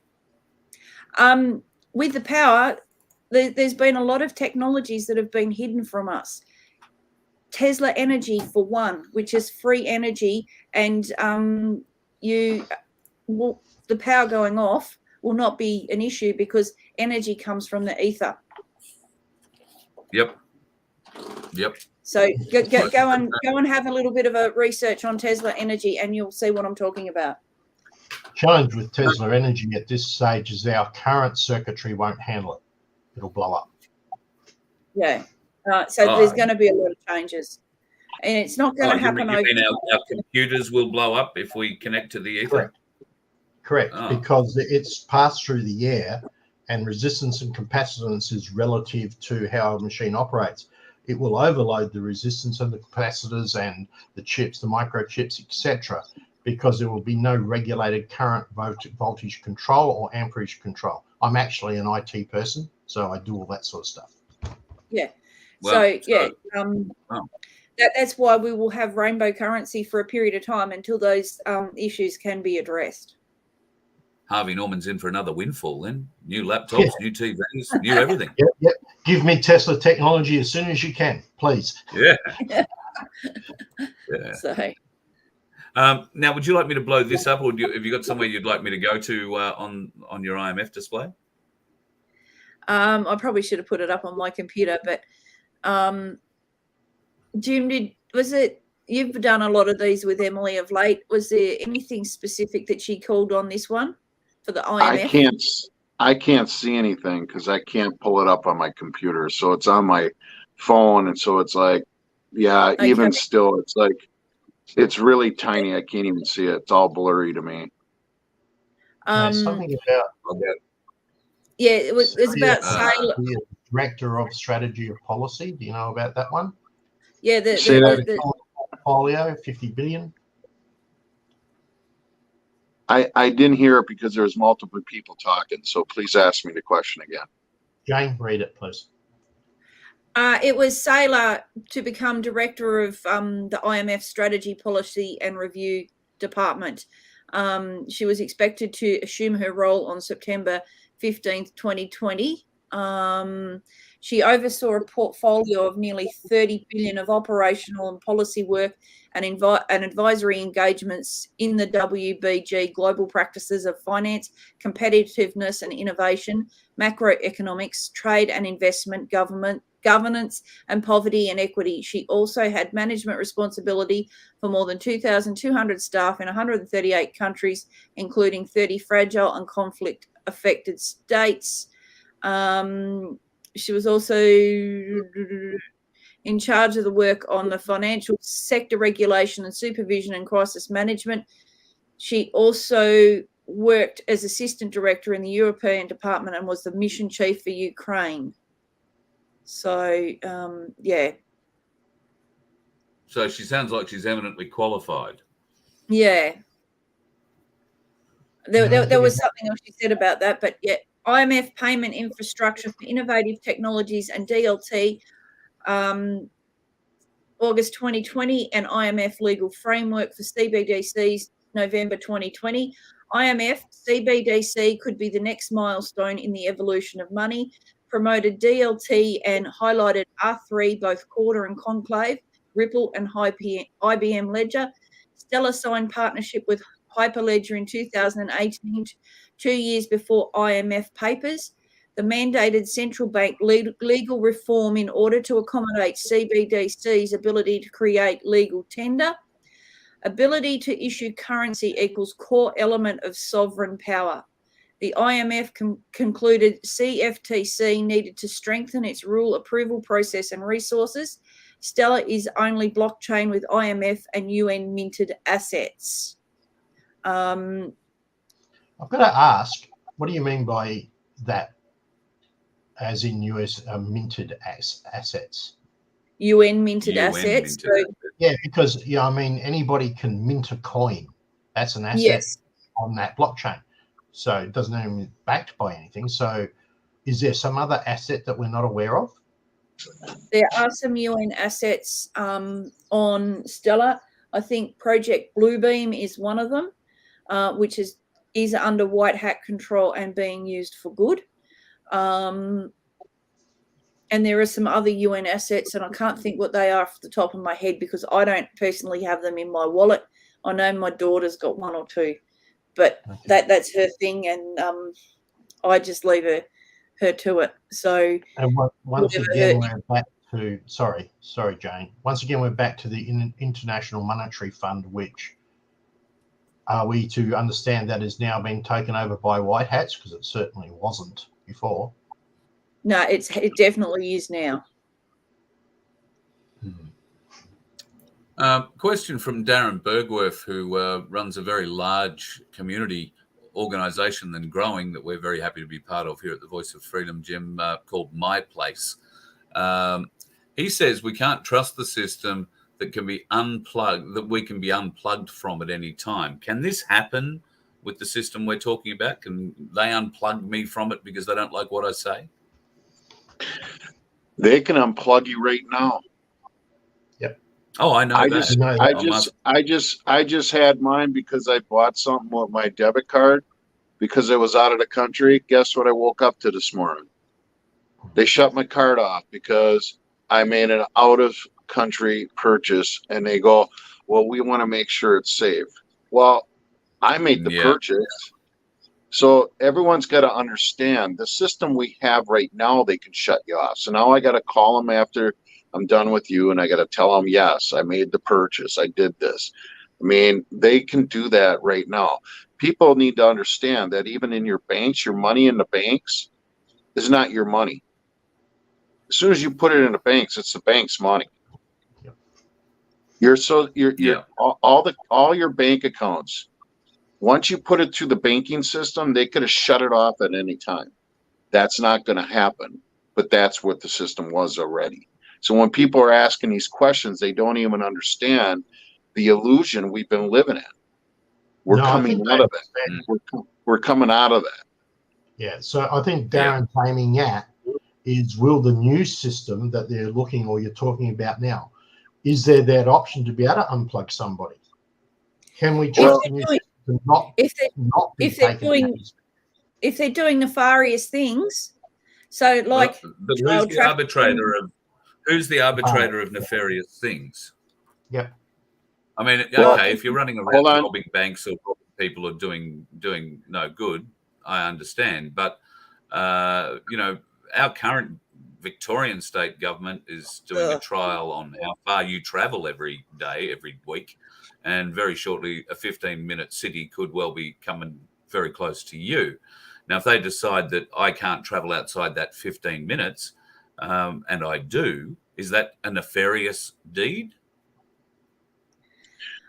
With the power, there's been a lot of technologies that have been hidden from us. Tesla Energy, for one, which is free energy, and the power going off will not be an issue because energy comes from the ether.
Yep.
So go and have a little bit of a research on Tesla Energy, and you'll see what I'm talking about.
Challenge with Tesla Energy at this stage is our current circuitry won't handle it. It'll blow up.
Yeah. So there's going to be a lot of changes, and it's not going to happen
over. You mean our computers will blow up if we connect to the ether?
Correct, because it's passed through the air, and resistance and capacitance is relative to how a machine operates. It will overload the resistance and the capacitors and the chips, the microchips, etc., because there will be no regulated current voltage control or amperage control. I'm actually an IT person, so I do all that sort of stuff.
Yeah. That's why we will have rainbow currency for a period of time until those issues can be addressed.
Harvey Norman's in for another windfall then. New laptops, new TVs, new everything.
Yep. Give me Tesla technology as soon as you can, please.
Yeah.
So.
Now, would you like me to blow this up, or have you got somewhere you'd like me to go to on your IMF display?
I probably should have put it up on my computer, but Jim, you've done a lot of these with Emily of late. Was there anything specific that she called on this one for the IMF?
I can't see anything because I can't pull it up on my computer. So it's on my phone, and so it's like, even still, it's like, it's really tiny. I can't even see it. It's all blurry to me.
Something about
it was about Sailor.
Director of Strategy of Policy. Do you know about that one?
Yeah, the
portfolio, 50 billion.
I didn't hear it because there was multiple people talking. So please ask me the question again.
Jane, read it, please.
It was Sailor to become director of the IMF Strategy Policy and Review Department. She was expected to assume her role on September 15th, 2020. She oversaw a portfolio of nearly 30 billion of operational and policy work and advisory engagements in the WBG global practices of finance, competitiveness and innovation, macroeconomics, trade and investment, governance and poverty and equity. She also had management responsibility for more than 2,200 staff in 138 countries, including 30 fragile and conflict-affected states. She was also in charge of the work on the financial sector regulation and supervision and crisis management. She also worked as assistant director in the European department and was the mission chief for Ukraine. So, yeah.
So she sounds like she's eminently qualified.
Yeah. There was something else she said about that, but yeah, IMF payment infrastructure for innovative technologies and DLT, August 2020, and IMF legal framework for CBDCs, November 2020. IMF CBDC could be the next milestone in the evolution of money, promoted DLT and highlighted R3, both Quarter and Conclave, Ripple and IBM Ledger. Stellar signed partnership with Hyperledger in 2018, 2 years before IMF papers. The mandated central bank legal reform in order to accommodate CBDC's ability to create legal tender. Ability to issue currency equals core element of sovereign power. The IMF concluded CFTC needed to strengthen its rule approval process and resources. Stellar is only blockchain with IMF and UN minted assets.
I've got to ask, what do you mean by that? As in US minted assets?
UN minted assets. So,
yeah, because I mean, anybody can mint a coin. That's an asset
yes.
on that blockchain. So it doesn't even backed by anything. So is there some other asset that we're not aware of?
There are some UN assets on Stellar. I think Project Bluebeam is one of them, which is under white hat control and being used for good. And there are some other UN assets, and I can't think what they are off the top of my head because I don't personally have them in my wallet. I know my daughter's got one or two, but that's her thing, and I just leave her to it. So,
and once again, we're back to sorry, Jane. Once again, we're back to the International Monetary Fund, which are we to understand that is now being taken over by white hats, because it certainly wasn't before.
No, it definitely is now.
Question from Darren Bergworth, who runs a very large community organisation and growing that we're very happy to be part of here at the Voice of Freedom, Jim, called My Place. He says we can't trust the system that can be unplugged, that we can be unplugged from at any time. Can this happen with the system we're talking about? Can they unplug me from it because they don't like what I say?
They can unplug you right now.
Yep.
Oh, I know
I just had mine because I bought something with my debit card because I was out of the country. Guess what I woke up to this morning? They shut my card off because I made an out of country purchase, and they go, well, we want to make sure it's safe. Well, I made the purchase. So everyone's got to understand the system we have right now, they can shut you off. So now I got to call them after I'm done with you, and I got to tell them, yes, I made the purchase. I did this. I mean, they can do that right now. People need to understand that even in your banks, your money in the banks is not your money. As soon as you put it in the banks, it's the bank's money. All your bank accounts, once you put it to the banking system, they could have shut it off at any time. That's not going to happen, but that's what the system was already. So when people are asking these questions, they don't even understand the illusion we've been living in. We're coming out of it. We're coming out of that.
Yeah. So I think Darren's aiming at is, will the new system that they're looking, or you're talking about now, is there that option to be able to unplug somebody? Can we trust the new system to not be taken?
If they're doing nefarious things, so like
who's the arbitrator of nefarious things?
Yeah.
I mean, okay, if you're running around robbing banks or people are doing no good, I understand. But our current Victorian state government is doing a trial on how far you travel every day, every week, and very shortly a 15-minute city could well be coming very close to you. Now, if they decide that I can't travel outside that 15 minutes, and I do, is that a nefarious deed?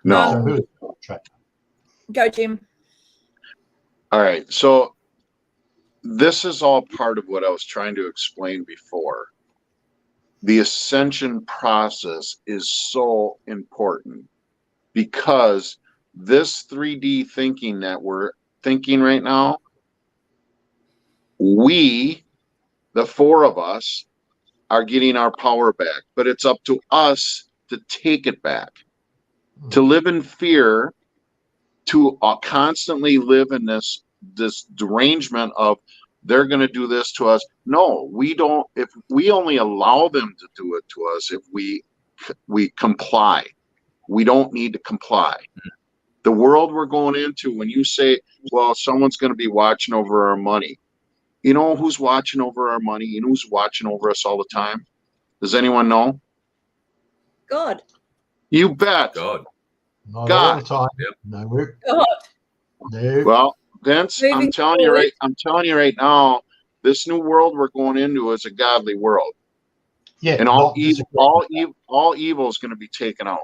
No.
Go, Jim.
All right. So this is all part of what I was trying to explain before. The ascension process is so important because this 3D thinking that we're thinking right now, we, the four of us, are getting our power back, but it's up to us to take it back. To live in fear, to constantly live in this derangement of they're going to do this to us. No, we don't. If we only allow them to do it to us, if we comply, we don't need to comply. The world we're going into, when you say, well, someone's going to be watching over our money, you know who's watching over our money? You know who's watching over us all the time? Does anyone know?
God.
You bet.
God.
Not
God.
all the time.
Yep.
No.
God.
No.
Well, Vince,
Moving
I'm telling you right now, this new world we're going into is a godly world.
Yeah.
And all evil is going to be taken out.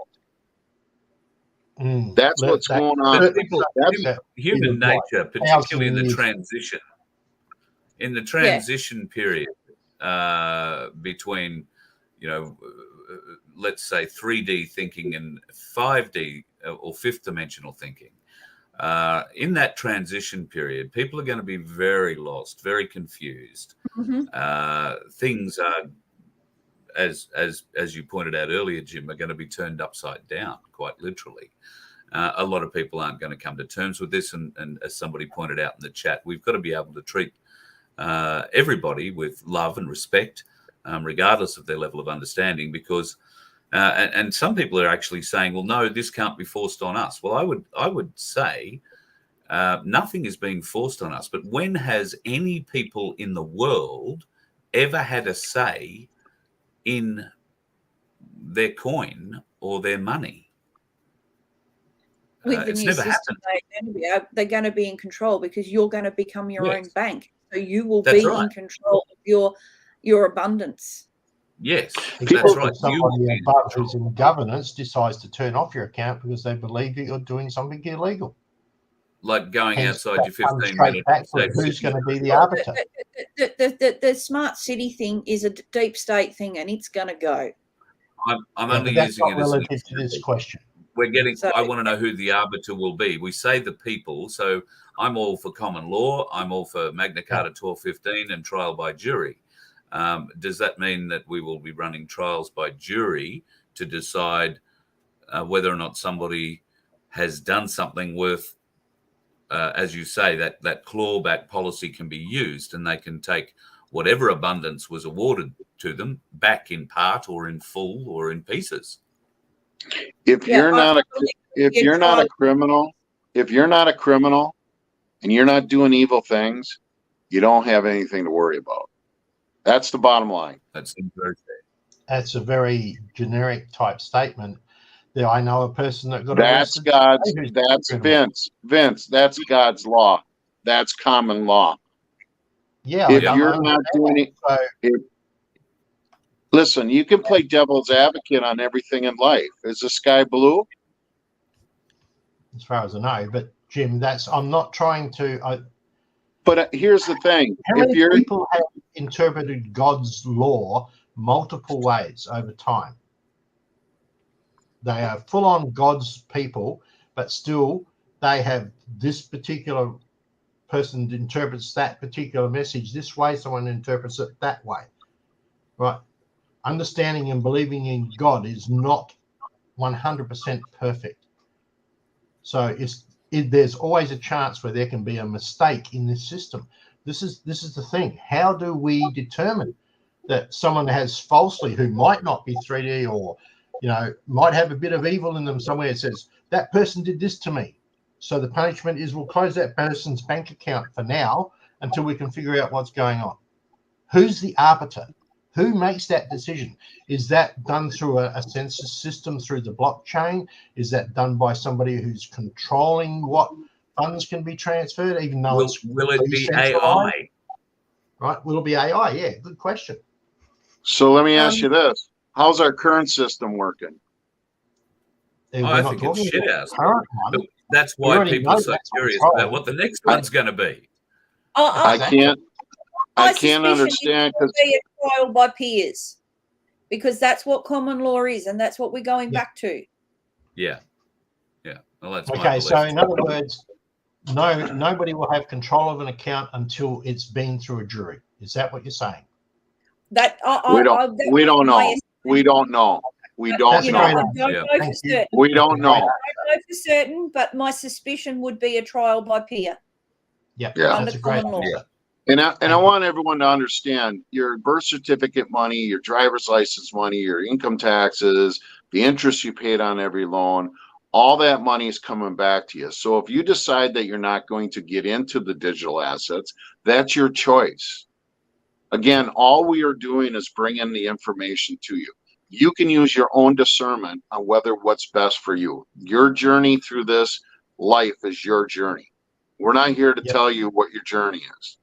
That's what's going on.
Human nature, particularly in the transition. In the transition period between, let's say 3D thinking and 5D or fifth dimensional thinking. In that transition period, people are going to be very lost, very confused. Things are, as you pointed out earlier, Jim, are going to be turned upside down, quite literally. A lot of people aren't going to come to terms with this, and as somebody pointed out in the chat, we've got to be able to treat everybody with love and respect, regardless of their level of understanding, because and some people are actually saying, well, no, this can't be forced on us. Well, I would say nothing is being forced on us, but when has any people in the world ever had a say in their coin or their money?
With the new system, they're going to be in control because you're going to become your own bank. So you will be in control of your abundance.
Yes,
that's
right.
Somebody above who's in governance decides to turn off your account because they believe that you're doing something illegal.
Like going outside your 15-minute.
Who's going to be the arbiter?
The smart city thing is a deep state thing, and it's going to go.
I'm only using it as
relative to this question.
I want to know who the arbiter will be. We say the people, so I'm all for common law. I'm all for Magna Carta 1215 and trial by jury. Does that mean that we will be running trials by jury to decide whether or not somebody has done something worth, as you say, that clawback policy can be used and they can take whatever abundance was awarded to them back in part or in full or in pieces?
If you're not a criminal and you're not doing evil things, you don't have anything to worry about. That's the bottom line.
That's a very generic type statement. I know a person that got
arrested. That's Vince, that's God's law. That's common law.
Yeah.
If you're not doing it, listen, you can play devil's advocate on everything in life. Is the sky blue?
As far as I know, but Jim, I'm not trying to.
But here's the thing:
how many people have interpreted God's law multiple ways over time? They are full-on God's people, but still they have this particular person interprets that particular message this way. Someone interprets it that way, right? Understanding and believing in God is not 100% perfect. So there's always a chance where there can be a mistake in this system. This is the thing. How do we determine that someone has falsely, who might not be 3D or, might have a bit of evil in them somewhere, says, that person did this to me. So the punishment is we'll close that person's bank account for now until we can figure out what's going on. Who's the arbiter? Who makes that decision? Is that done through a census system through the blockchain? Is that done by somebody who's controlling what funds can be transferred, even though
will it be AI?
Right? Will it be AI? Yeah, good question.
So let me ask you this. How's our current system working?
I think it's shit house. That's
We
why
already
people are
know
so
that's
curious
control.
about what the next one's going to be.
I can't
My
understand
suspicion
because
be a trial by peers, because that's what common law is, and that's what we're going back to.
Yeah. Well, that's my
Okay, so
belief.
in other words, nobody will have control of an account until it's been through a jury. Is that what you're saying?
That
we don't know. We don't know. We don't
That's
You
know.
know, I don't
Yeah.
know for
Thank you.
certain.
We don't know.
I don't know for certain, but my suspicion would be a trial by peer
Yep,
Yeah.
under
that's a great
common law.
answer.
And I
Thank you.
want everyone to understand your birth certificate money, your driver's license money, your income taxes, the interest you paid on every loan, all that money is coming back to you. So if you decide that you're not going to get into the digital assets, that's your choice. Again, all we are doing is bringing the information to you. You can use your own discernment on whether what's best for you. Your journey through this life is your journey. We're not here to
Yep.
tell you what your journey is.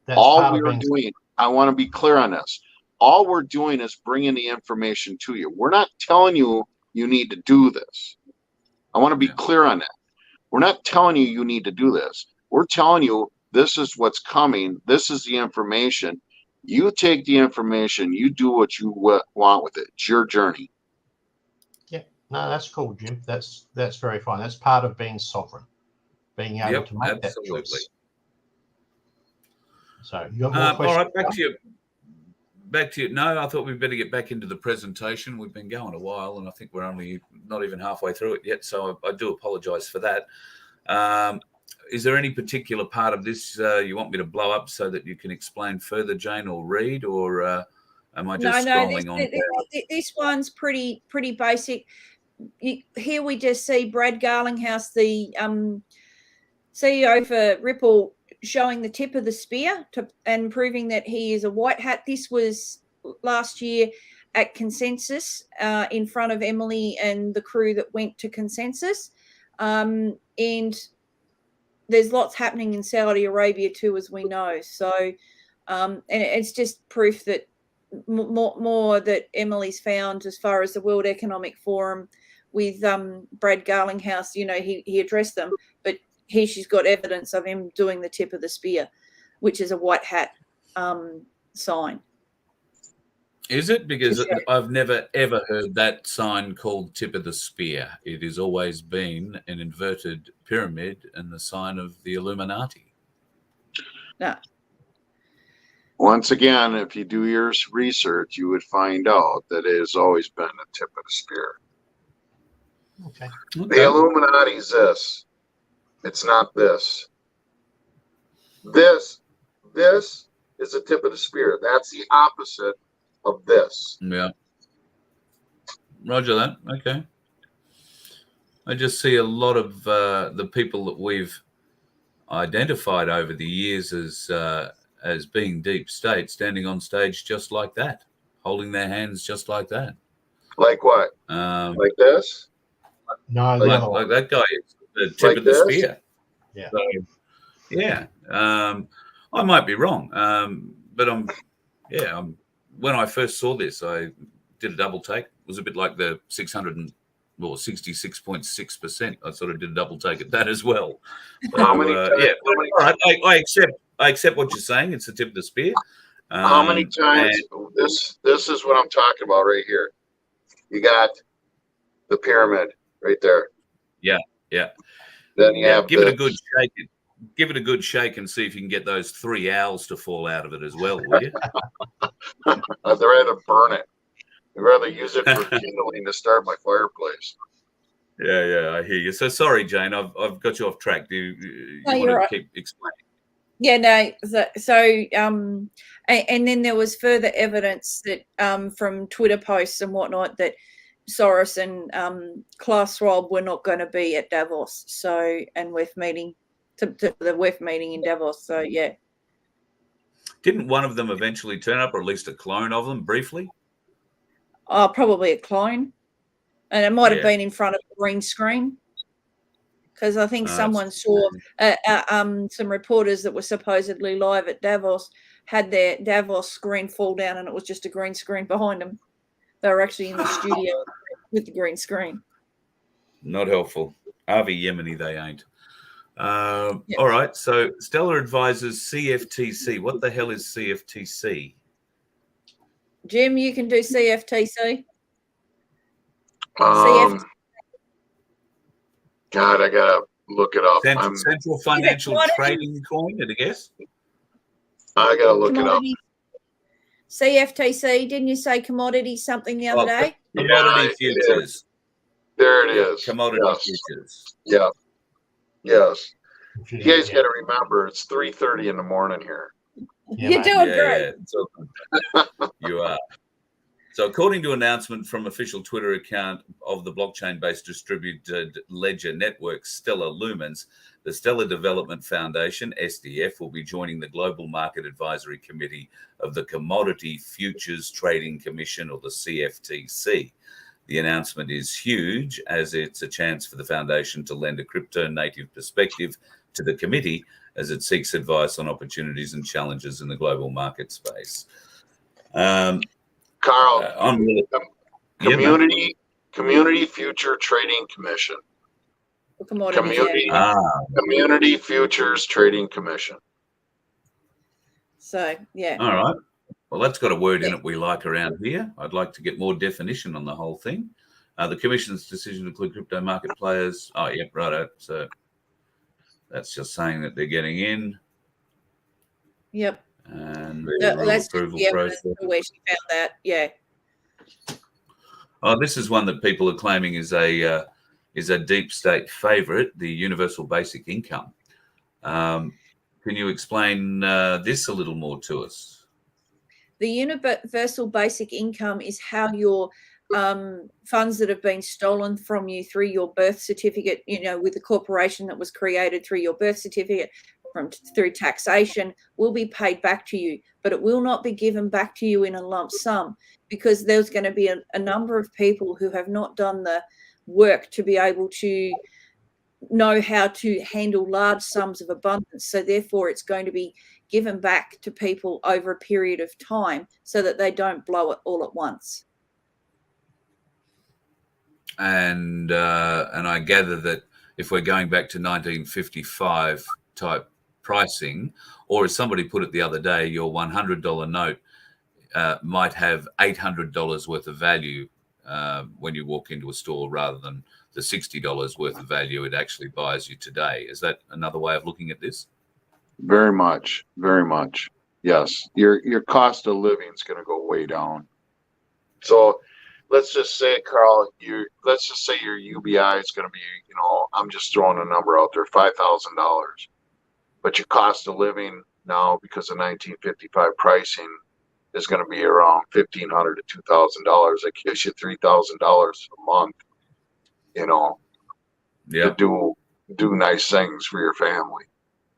That's
All
part
we
of
are
being
doing, I want to be clear on this. All we're doing is bringing the information to you. We're not telling you you need to do this. I want to be clear on that. We're not telling you you need to do this. We're telling you this is what's coming. This is the information. You take the information. You do what you want with it. It's your journey.
No, that's cool, Jim. That's very fine. That's part of being sovereign, being able to make that choice. So you got more questions?
All right, back to you. No, I thought we'd better get back into the presentation. We've been going a while, and I think we're only not even halfway through it yet. So I do apologise for that. Is there any particular part of this you want me to blow up so that you can explain further, Jane, or read, or am I just scrolling on?
This one's pretty basic. Here we just see Brad Garlinghouse, the CEO for Ripple, showing the tip of the spear and proving that he is a white hat. This was last year at Consensus in front of Emily and the crew that went to Consensus. And there's lots happening in Saudi Arabia too, as we know. So, and it's just proof that more that Emily's found as far as the World Economic Forum with Brad Garlinghouse. You know, he addressed them, but she's got evidence of him doing the tip of the spear, which is a white hat sign.
Is it? Because I've never, ever heard that sign called tip of the spear. It has always been an inverted pyramid and the sign of the Illuminati.
No.
Once again, if you do your research, you would find out that it has always been the tip of the spear.
Okay.
The Illuminati is this. It's not this. This is the tip of the spear. That's the opposite of this.
Yeah. Roger that. Okay. I just see a lot of the people that we've identified over the years as being deep state standing on stage just like that, holding their hands just like that.
Like what? Like this?
No,
like that guy is the tip
like
of the
this?
spear.
Yeah.
So, yeah. I might be wrong, but when I first saw this, I did a double take. It was a bit like the 66.6%. I sort of did a double take at that as well. So,
How many times?
Yeah. All right. I accept what you're saying. It's the tip of the spear.
How many times? This is what I'm talking about right here. You got the pyramid right there.
Yeah.
Then you have
give it a good shake. Give it a good shake and see if you can get those 3 owls to fall out of it as well, will you?
I'd rather burn it. I'd rather use it for kindling to start my fireplace.
Yeah, I hear you. So sorry, Jane, I've got you off track. Do you want to keep explaining?
Yeah, no. So and then there was further evidence that from Twitter posts and whatnot that Soros and Klaus Schwab were not going to be at Davos. So and WEF meeting to the WEF meeting in Davos. So yeah.
Didn't one of them eventually turn up, or at least a clone of them, briefly?
Oh, probably a clone, and it might have been in front of a green screen. Because I think someone saw some reporters that were supposedly live at Davos had their Davos screen fall down, and it was just a green screen behind them. They were actually in the studio with the green screen.
Not helpful. Avi Yemeni, they ain't.
Yep.
All right. So Stella advises CFTC. What the hell is CFTC?
Jim, you can do CFTC.
God, I gotta look it up.
Central Financial Trading Coin, did I guess?
I gotta look it up.
CFTC, didn't you say commodity something the other day?
Commodity futures.
There it is.
Commodity futures.
Yeah. Yes. You guys got to remember, it's 3:30 in the morning here.
You're doing great.
So, you are. So according to an announcement from official Twitter account of the blockchain-based distributed ledger network Stellar Lumens, the Stellar Development Foundation, SDF, will be joining the Global Market Advisory Committee of the Commodity Futures Trading Commission, or the CFTC. The announcement is huge, as it's a chance for the foundation to lend a crypto-native perspective to the committee as it seeks advice on opportunities and challenges in the global market space.
Carl,
Community
Future Trading Commission.
Community
Futures Trading Commission.
So, yeah.
All right. Well, that's got a word in it we like around here. I'd like to get more definition on the whole thing. The Commission's decision to include crypto market players. Oh, yeah, righto. So that's just saying that they're getting in.
Yep.
And
That's
approval
the
process.
where she found that. Yeah.
Oh, this is one that people are claiming is a deep state favourite, the universal basic income. Can you explain this a little more to us?
The universal basic income is how your funds that have been stolen from you through your birth certificate, with the corporation that was created through your birth certificate, through taxation, will be paid back to you, but it will not be given back to you in a lump sum, because there's going to be a number of people who have not done the work to be able to know how to handle large sums of abundance. So therefore it's going to be given back to people over a period of time so that they don't blow it all at once.
And I gather that if we're going back to 1955 type pricing, or as somebody put it the other day, your $100 note might have $800 worth of value when you walk into a store, rather than the $60 worth of value it actually buys you today. Is that another way of looking at this?
Very much. Yes. Your cost of living is going to go way down. So let's just say, Carl, let's just say your UBI is going to be, I'm just throwing a number out there, $5,000. But your cost of living now, because of 1955 pricing, is going to be around $1,500 to $2,000. That gives you $3,000 a month, to do nice things for your family.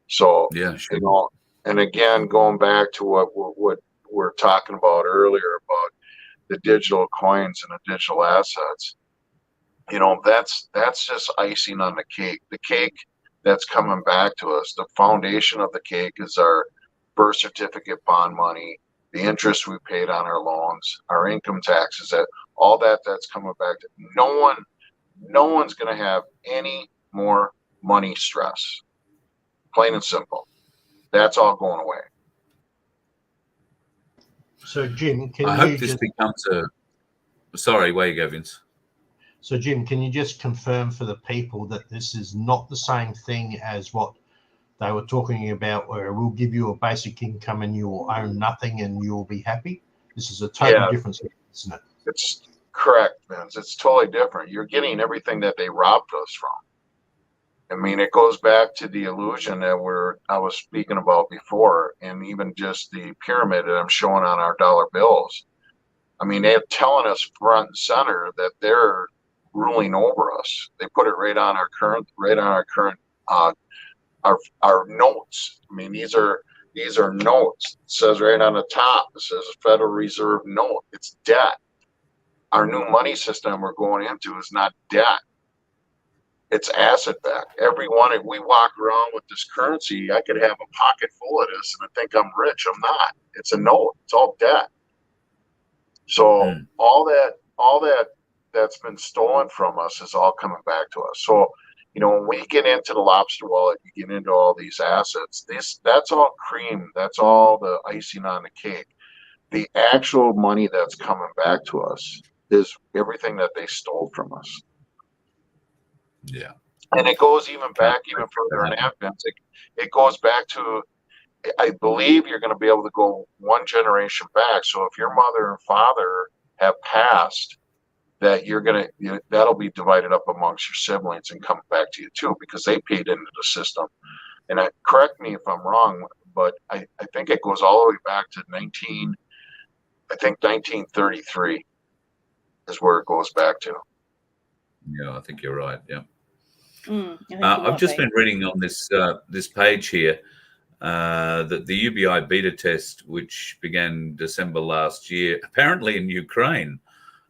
So,
yeah, sure.
And again, going back to what we're talking about earlier about the digital coins and the digital assets, that's just icing on the cake. The cake that's coming back to us, the foundation of the cake is our birth certificate bond money, the interest we paid on our loans, our income taxes, all that's coming back to no one's going to have any more money stress. Plain and simple. That's all going away.
So, Jim,
I hope this becomes a... Sorry, where you go, Vince?
So, Jim, can you just confirm for the people that this is not the same thing as what they were talking about, where we'll give you a basic income and you will own nothing and you'll be happy? This is a totally different thing, isn't it?
It's correct, Vince. It's totally different. You're getting everything that they robbed us from. I mean, it goes back to the illusion that I was speaking about before, and even just the pyramid that I'm showing on our dollar bills. I mean, they're telling us front and center that they're ruling over us. They put it right on our current, our notes. I mean, these are notes. It says right on the top, it says Federal Reserve note. It's debt. Our new money system we're going into is not debt. It's asset backed. We walk around with this currency. I could have a pocket full of this and I think I'm rich. I'm not. It's a note. It's all debt. So all that's been stolen from us is all coming back to us. So You know, when we get into the lobster wallet, you get into all these assets. That's all cream. That's all the icing on the cake. The actual money that's coming back to us is everything that they stole from us.
Yeah.
And it goes even back, even further in Afghans. It goes back to, I believe you're going to be able to go one generation back. So if your mother and father have passed, that that'll be divided up amongst your siblings and come back to you too, because they paid into the system. And correct me if I'm wrong, but I think it goes all the way back to 1933 is where it goes back to.
Yeah, I think you're right. Yeah.
I've
just been reading on this page here that the UBI beta test, which began December last year, apparently in Ukraine,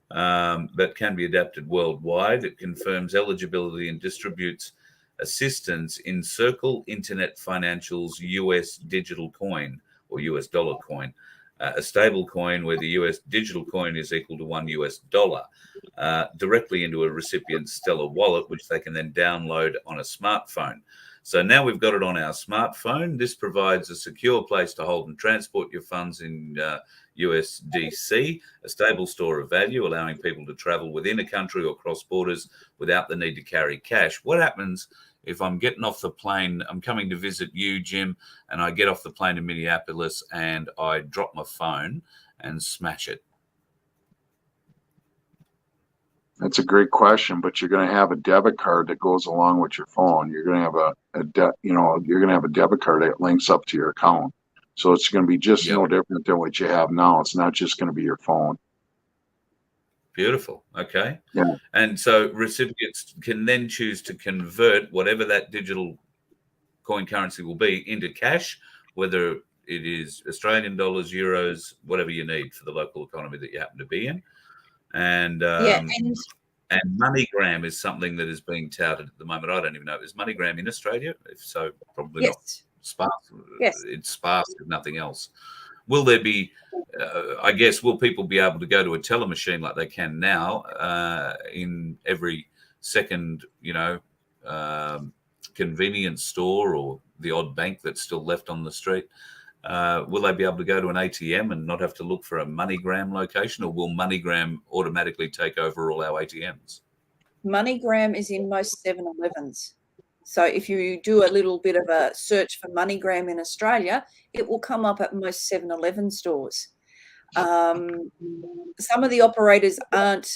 but can be adapted worldwide. It confirms eligibility and distributes assistance in Circle Internet Financial's US digital coin or US dollar coin, a stable coin where the US digital coin is equal to $1, directly into a recipient's Stellar wallet, which they can then download on a smartphone. So now we've got it on our smartphone. This provides a secure place to hold and transport your funds in USDC, a stable store of value, allowing people to travel within a country or cross borders without the need to carry cash. What happens if I'm getting off the plane, I'm coming to visit you, Jim, and I get off the plane in Minneapolis and I drop my phone and smash it?
That's a great question, but you're going to have a debit card that goes along with your phone. You're going to have you're going to have a debit card that links up to your account. So it's going to be just no different than what you have now. It's not just going to be your phone.
Beautiful. Okay.
Yeah.
And so recipients can then choose to convert whatever that digital coin currency will be into cash, whether it is Australian dollars, euros, whatever you need for the local economy that you happen to be in. And and MoneyGram is something that is being touted at the moment. I don't even know. Is MoneyGram in Australia? If so, probably not. Sparse.
Yes.
It's sparse, if nothing else. Will there be, I guess, will people be able to go to a teller machine like they can now in every second, convenience store or the odd bank that's still left on the street? Will they be able to go to an ATM and not have to look for a MoneyGram location, or will MoneyGram automatically take over all our ATMs?
MoneyGram is in most 7-Elevens. So if you do a little bit of a search for MoneyGram in Australia, it will come up at most 7-Eleven stores. Some of the operators aren't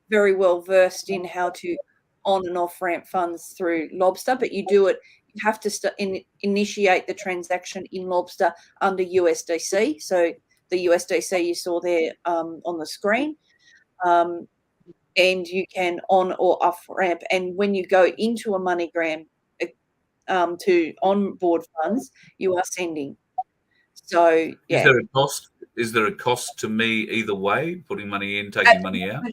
very well versed in how to on and off ramp funds through Lobster, but you do it. You have to initiate the transaction in Lobster under USDC. So the USDC you saw there on the screen. And you can on or off ramp. And when you go into a MoneyGram to onboard funds, you are sending. So yeah.
Is there a cost to me either way, putting money in, taking money out?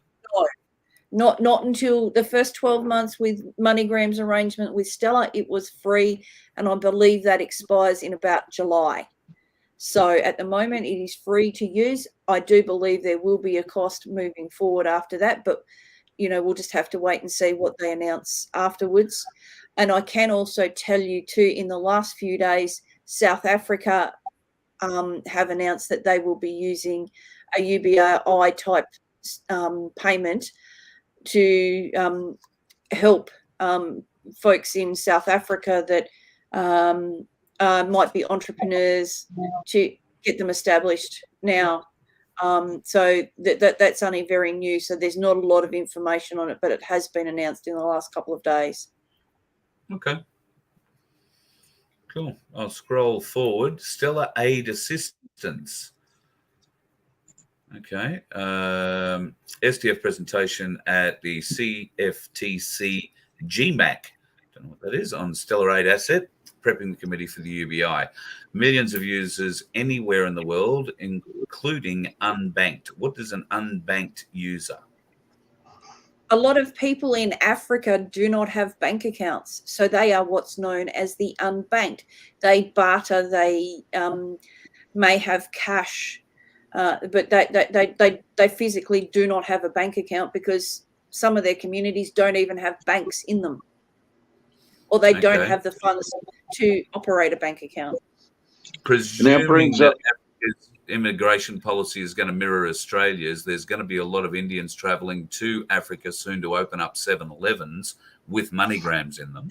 No. Not until the first 12 months with MoneyGram's arrangement with Stellar, it was free, and I believe that expires in about July. So at the moment, it is free to use. I do believe there will be a cost moving forward after that, but we'll just have to wait and see what they announce afterwards. And I can also tell you too, in the last few days, South Africa have announced that they will be using a UBI type payment to help folks in South Africa that might be entrepreneurs, to get them established now. So that's only very new. So there's not a lot of information on it, but it has been announced in the last couple of days.
Okay. Cool. I'll scroll forward. Stellar Aid Assistance. Okay. SDF presentation at the CFTC GMAC. Don't know what that is. On Stellar Aid Asset, prepping the committee for the UBI. Millions of users anywhere in the world, including unbanked. What is an unbanked user?
A lot of people in Africa do not have bank accounts, so they are what's known as the unbanked. They barter, they may have cash, but they physically do not have a bank account because some of their communities don't even have banks in them. or they don't
Okay.
have the funds to operate a bank account.
Presuming
brings
that
up-
Africa's immigration policy is going to mirror Australia's, there's going to be a lot of Indians traveling to Africa soon to open up 7-Elevens with MoneyGrams in them.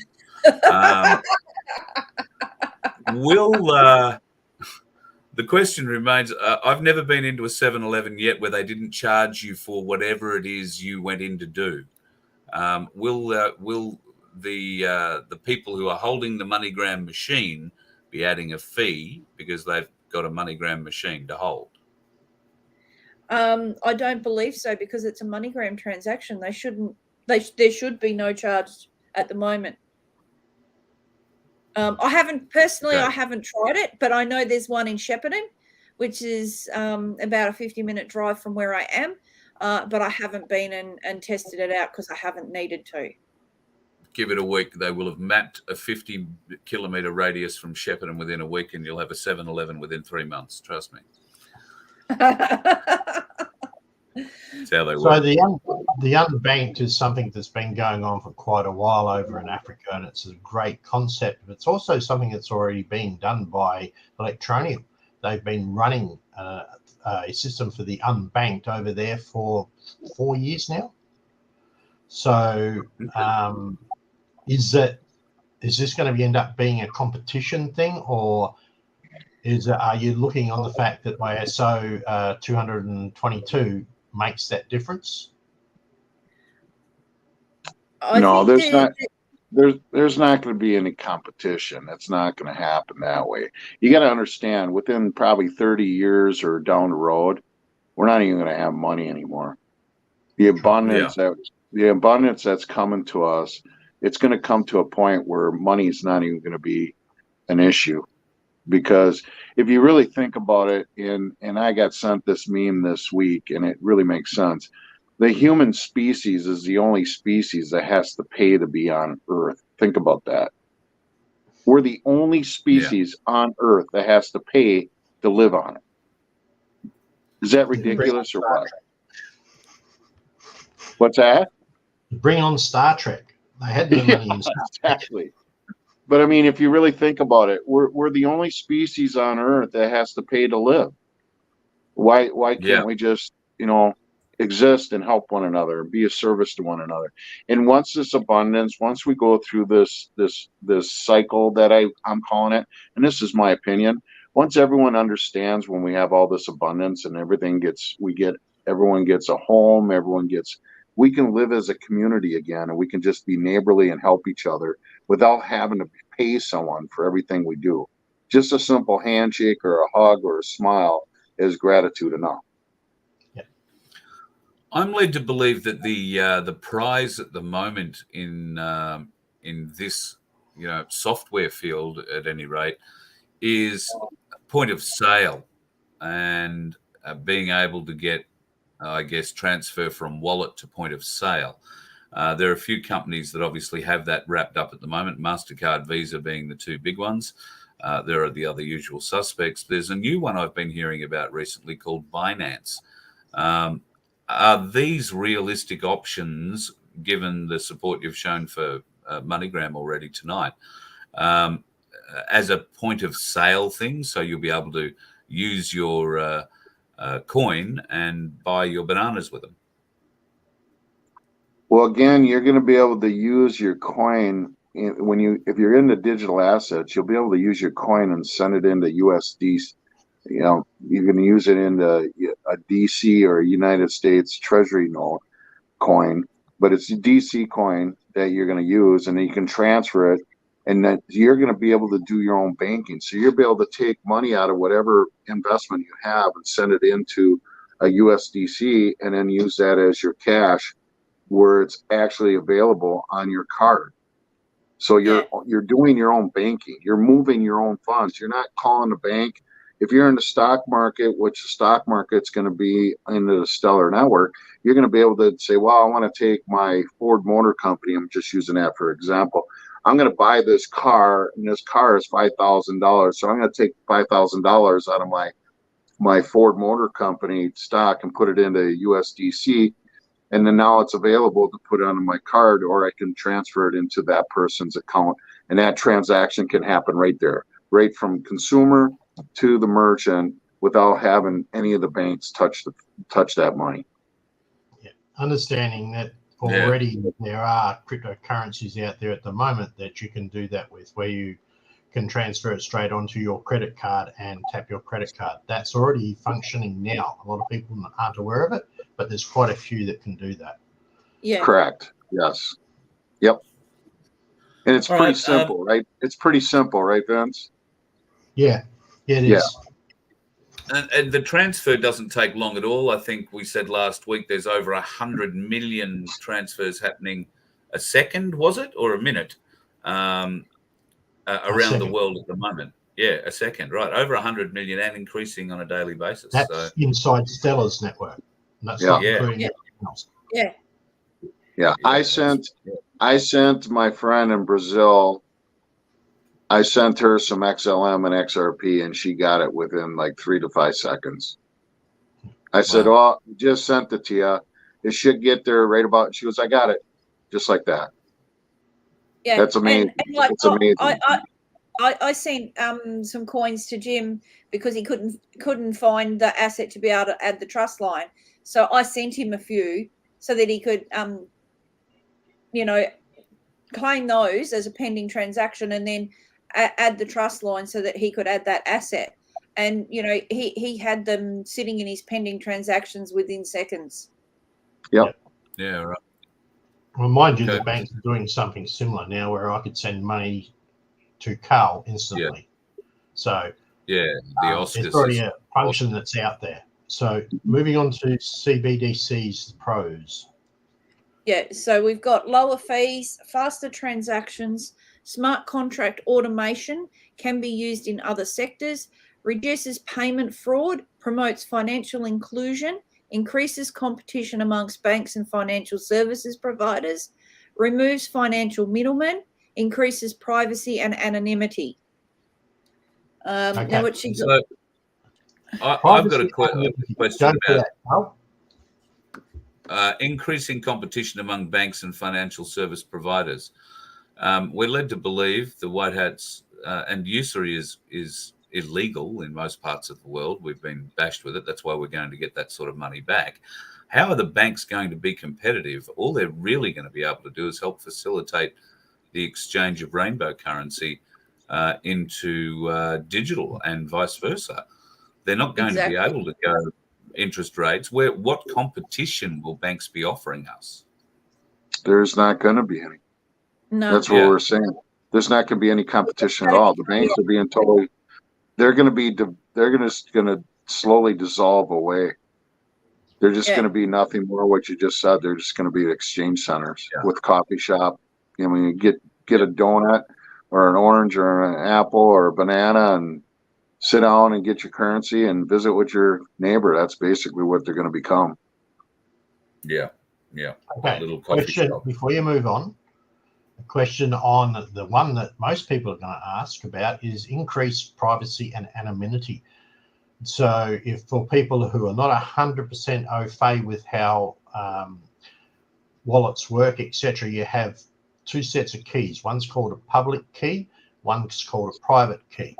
The question remains, I've never been into a 7-Eleven yet where they didn't charge you for whatever it is you went in to do. Will the people who are holding the MoneyGram machine be adding a fee because they've got a MoneyGram machine to hold?
I don't believe so, because it's a MoneyGram transaction. They shouldn't. There should be no charge at the moment. I haven't personally.
Okay.
I haven't tried it, but I know there's one in Shepparton, which is about a 50-minute drive from where I am. But I haven't been and tested it out because I haven't needed to.
Give it a week. They will have mapped a 50-kilometre radius from Shepparton within a week, and you'll have a 7-Eleven within 3 months. Trust me. That's how they
So
work.
the unbanked is something that's been going on for quite a while over in Africa, and it's a great concept. But it's also something that's already been done by Electronium. They've been running a system for the unbanked over there for 4 years now. So is this going to end up being a competition thing, or are you looking on the fact that ISO 222 makes that difference?
No, there's not. There's not going to be any competition. It's not going to happen that way. You got to understand, within probably 30 years or down the road, we're not even going to have money anymore. The abundance that's coming to us, it's going to come to a point where money is not even going to be an issue. Because if you really think about it, and I got sent this meme this week, and it really makes sense. The human species is the only species that has to pay to be on Earth. Think about that. We're the only species on Earth that has to pay to live on it. Is that ridiculous or what? What's that?
Bring on Star Trek. They had the money in Star Trek.
Exactly. But I mean, if you really think about it, we're the only species on Earth that has to pay to live. Why can't we just, exist and help one another and be a service to one another? And once this abundance, once we go through this cycle that I'm calling it, and this is my opinion, once everyone understands, when we have all this abundance and everyone gets a home, we can live as a community again, and we can just be neighborly and help each other without having to pay someone for everything we do. Just a simple handshake or a hug or a smile is gratitude enough.
Yeah.
I'm led to believe that the prize at the moment in this software field, at any rate, is point of sale and being able to get, I guess, transfer from wallet to point of sale. There are a few companies that obviously have that wrapped up at the moment, MasterCard, Visa being the two big ones. There are the other usual suspects. There's a new one I've been hearing about recently called Binance. Are these realistic options, given the support you've shown for MoneyGram already tonight, as a point of sale thing? So you'll be able to use your coin and buy your bananas with them.
Well, again, you're going to be able to use your coin if you're into digital assets. You'll be able to use your coin and send it into USD. You're going to use it into a DC or a United States Treasury note coin, but it's a DC coin that you're going to use, and then you can transfer it, and then you're going to be able to do your own banking. So you'll be able to take money out of whatever investment you have and send it into a USDC, and then use that as your cash, where it's actually available on your card. So you're doing your own banking. You're moving your own funds. You're not calling the bank. If you're in the stock market, which the stock market's going to be into the Stellar Network, you're going to be able to say, well, I want to take my Ford Motor Company. I'm just using that for example. I'm going to buy this car, and this car is $5,000. So I'm going to take $5,000 out of my Ford Motor Company stock and put it into USDC. And then now it's available to put onto my card, or I can transfer it into that person's account and that transaction can happen right there, right from consumer to the merchant, without having any of the banks touch that money.
Yeah. Understanding that already there are cryptocurrencies out there at the moment that you can do that with, where you can transfer it straight onto your credit card and tap your credit card. That's already functioning now. A lot of people aren't aware of it, but there's quite a few that can do that.
Yeah.
Correct. Yes. Yep. And it's
All
pretty
right,
simple, right? It's pretty simple, right, Vince?
Yeah. Yeah, it
Yeah.
is.
And the transfer doesn't take long at all. I think we said last week there's over 100 million transfers happening a second, was it, or a minute, around the world at the moment. Yeah, a second, right? Over 100 million and increasing on a daily basis.
That's
so
inside Stella's network. And that's not including everything else.
Yeah.
Yeah. I sent my friend in Brazil, I sent her some XLM and XRP, and she got it within like 3 to 5 seconds. I said, "Oh, just sent it to you. It should get there right about." She goes, "I got it," just like that.
Yeah,
That's amazing.
And like,
it's amazing.
I sent some coins to Jim because he couldn't find the asset to be able to add the trust line. So I sent him a few so that he could claim those as a pending transaction and then add the trust line so that he could add that asset. And he had them sitting in his pending transactions within seconds.
Yep.
Yeah, right.
Well, mind you, the banks are doing something similar now, where I could send money to Carl instantly. So
the Oscars.
it's already a function that's out there. So moving on to CBDCs, the pros.
Yeah, so we've got lower fees, faster transactions, smart contract automation can be used in other sectors, reduces payment fraud, promotes financial inclusion, increases competition amongst banks and financial services providers, removes financial middlemen, increases privacy and anonymity. Now, what she got?
I've got a question about increasing competition among banks and financial service providers. We're led to believe the white hats and usury is illegal in most parts of the world. We've been bashed with it. That's why we're going to get that sort of money back. How are the banks going to be competitive? All they're really going to be able to do is help facilitate the exchange of rainbow currency into digital and vice versa. They're not going to be able to go interest rates. What competition will banks be offering us?
There's not going to be any.
No.
That's what we're saying. There's not going to be any competition at all. The banks are being totally. They're going to slowly dissolve away. They're just going to be nothing more. What you just said. They're just going to be exchange centers with coffee shop. You get a donut or an orange or an apple or a banana and sit down and get your currency and visit with your neighbor. That's basically what they're going to become.
Yeah.
Okay.
A little coffee shop.
Before you move on, a question on the one that most people are going to ask about is increased privacy and anonymity. So if for people who are not 100% au fait with how wallets work, etc., you have two sets of keys. One's called a public key, one's called a private key.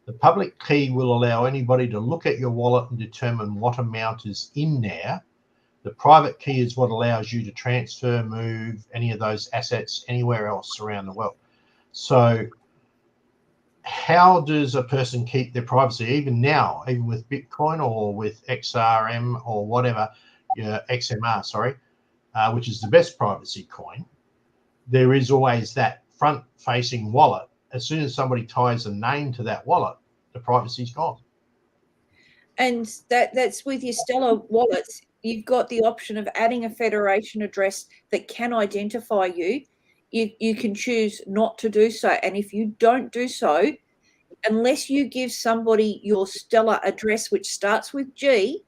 The public key will allow anybody to look at your wallet and determine what amount is in there. The private key is what allows you to transfer, move any of those assets anywhere else around the world. So how does a person keep their privacy even now, even with Bitcoin or with XRM or whatever, XMR, sorry, which is the best privacy coin? There is always that front-facing wallet. As soon as somebody ties a name to that wallet, the privacy's gone.
And that's with your Stellar wallets. You've got the option of adding a federation address that can identify you. You can choose not to do so. And if you don't do so, unless you give somebody your Stellar address, which starts with G,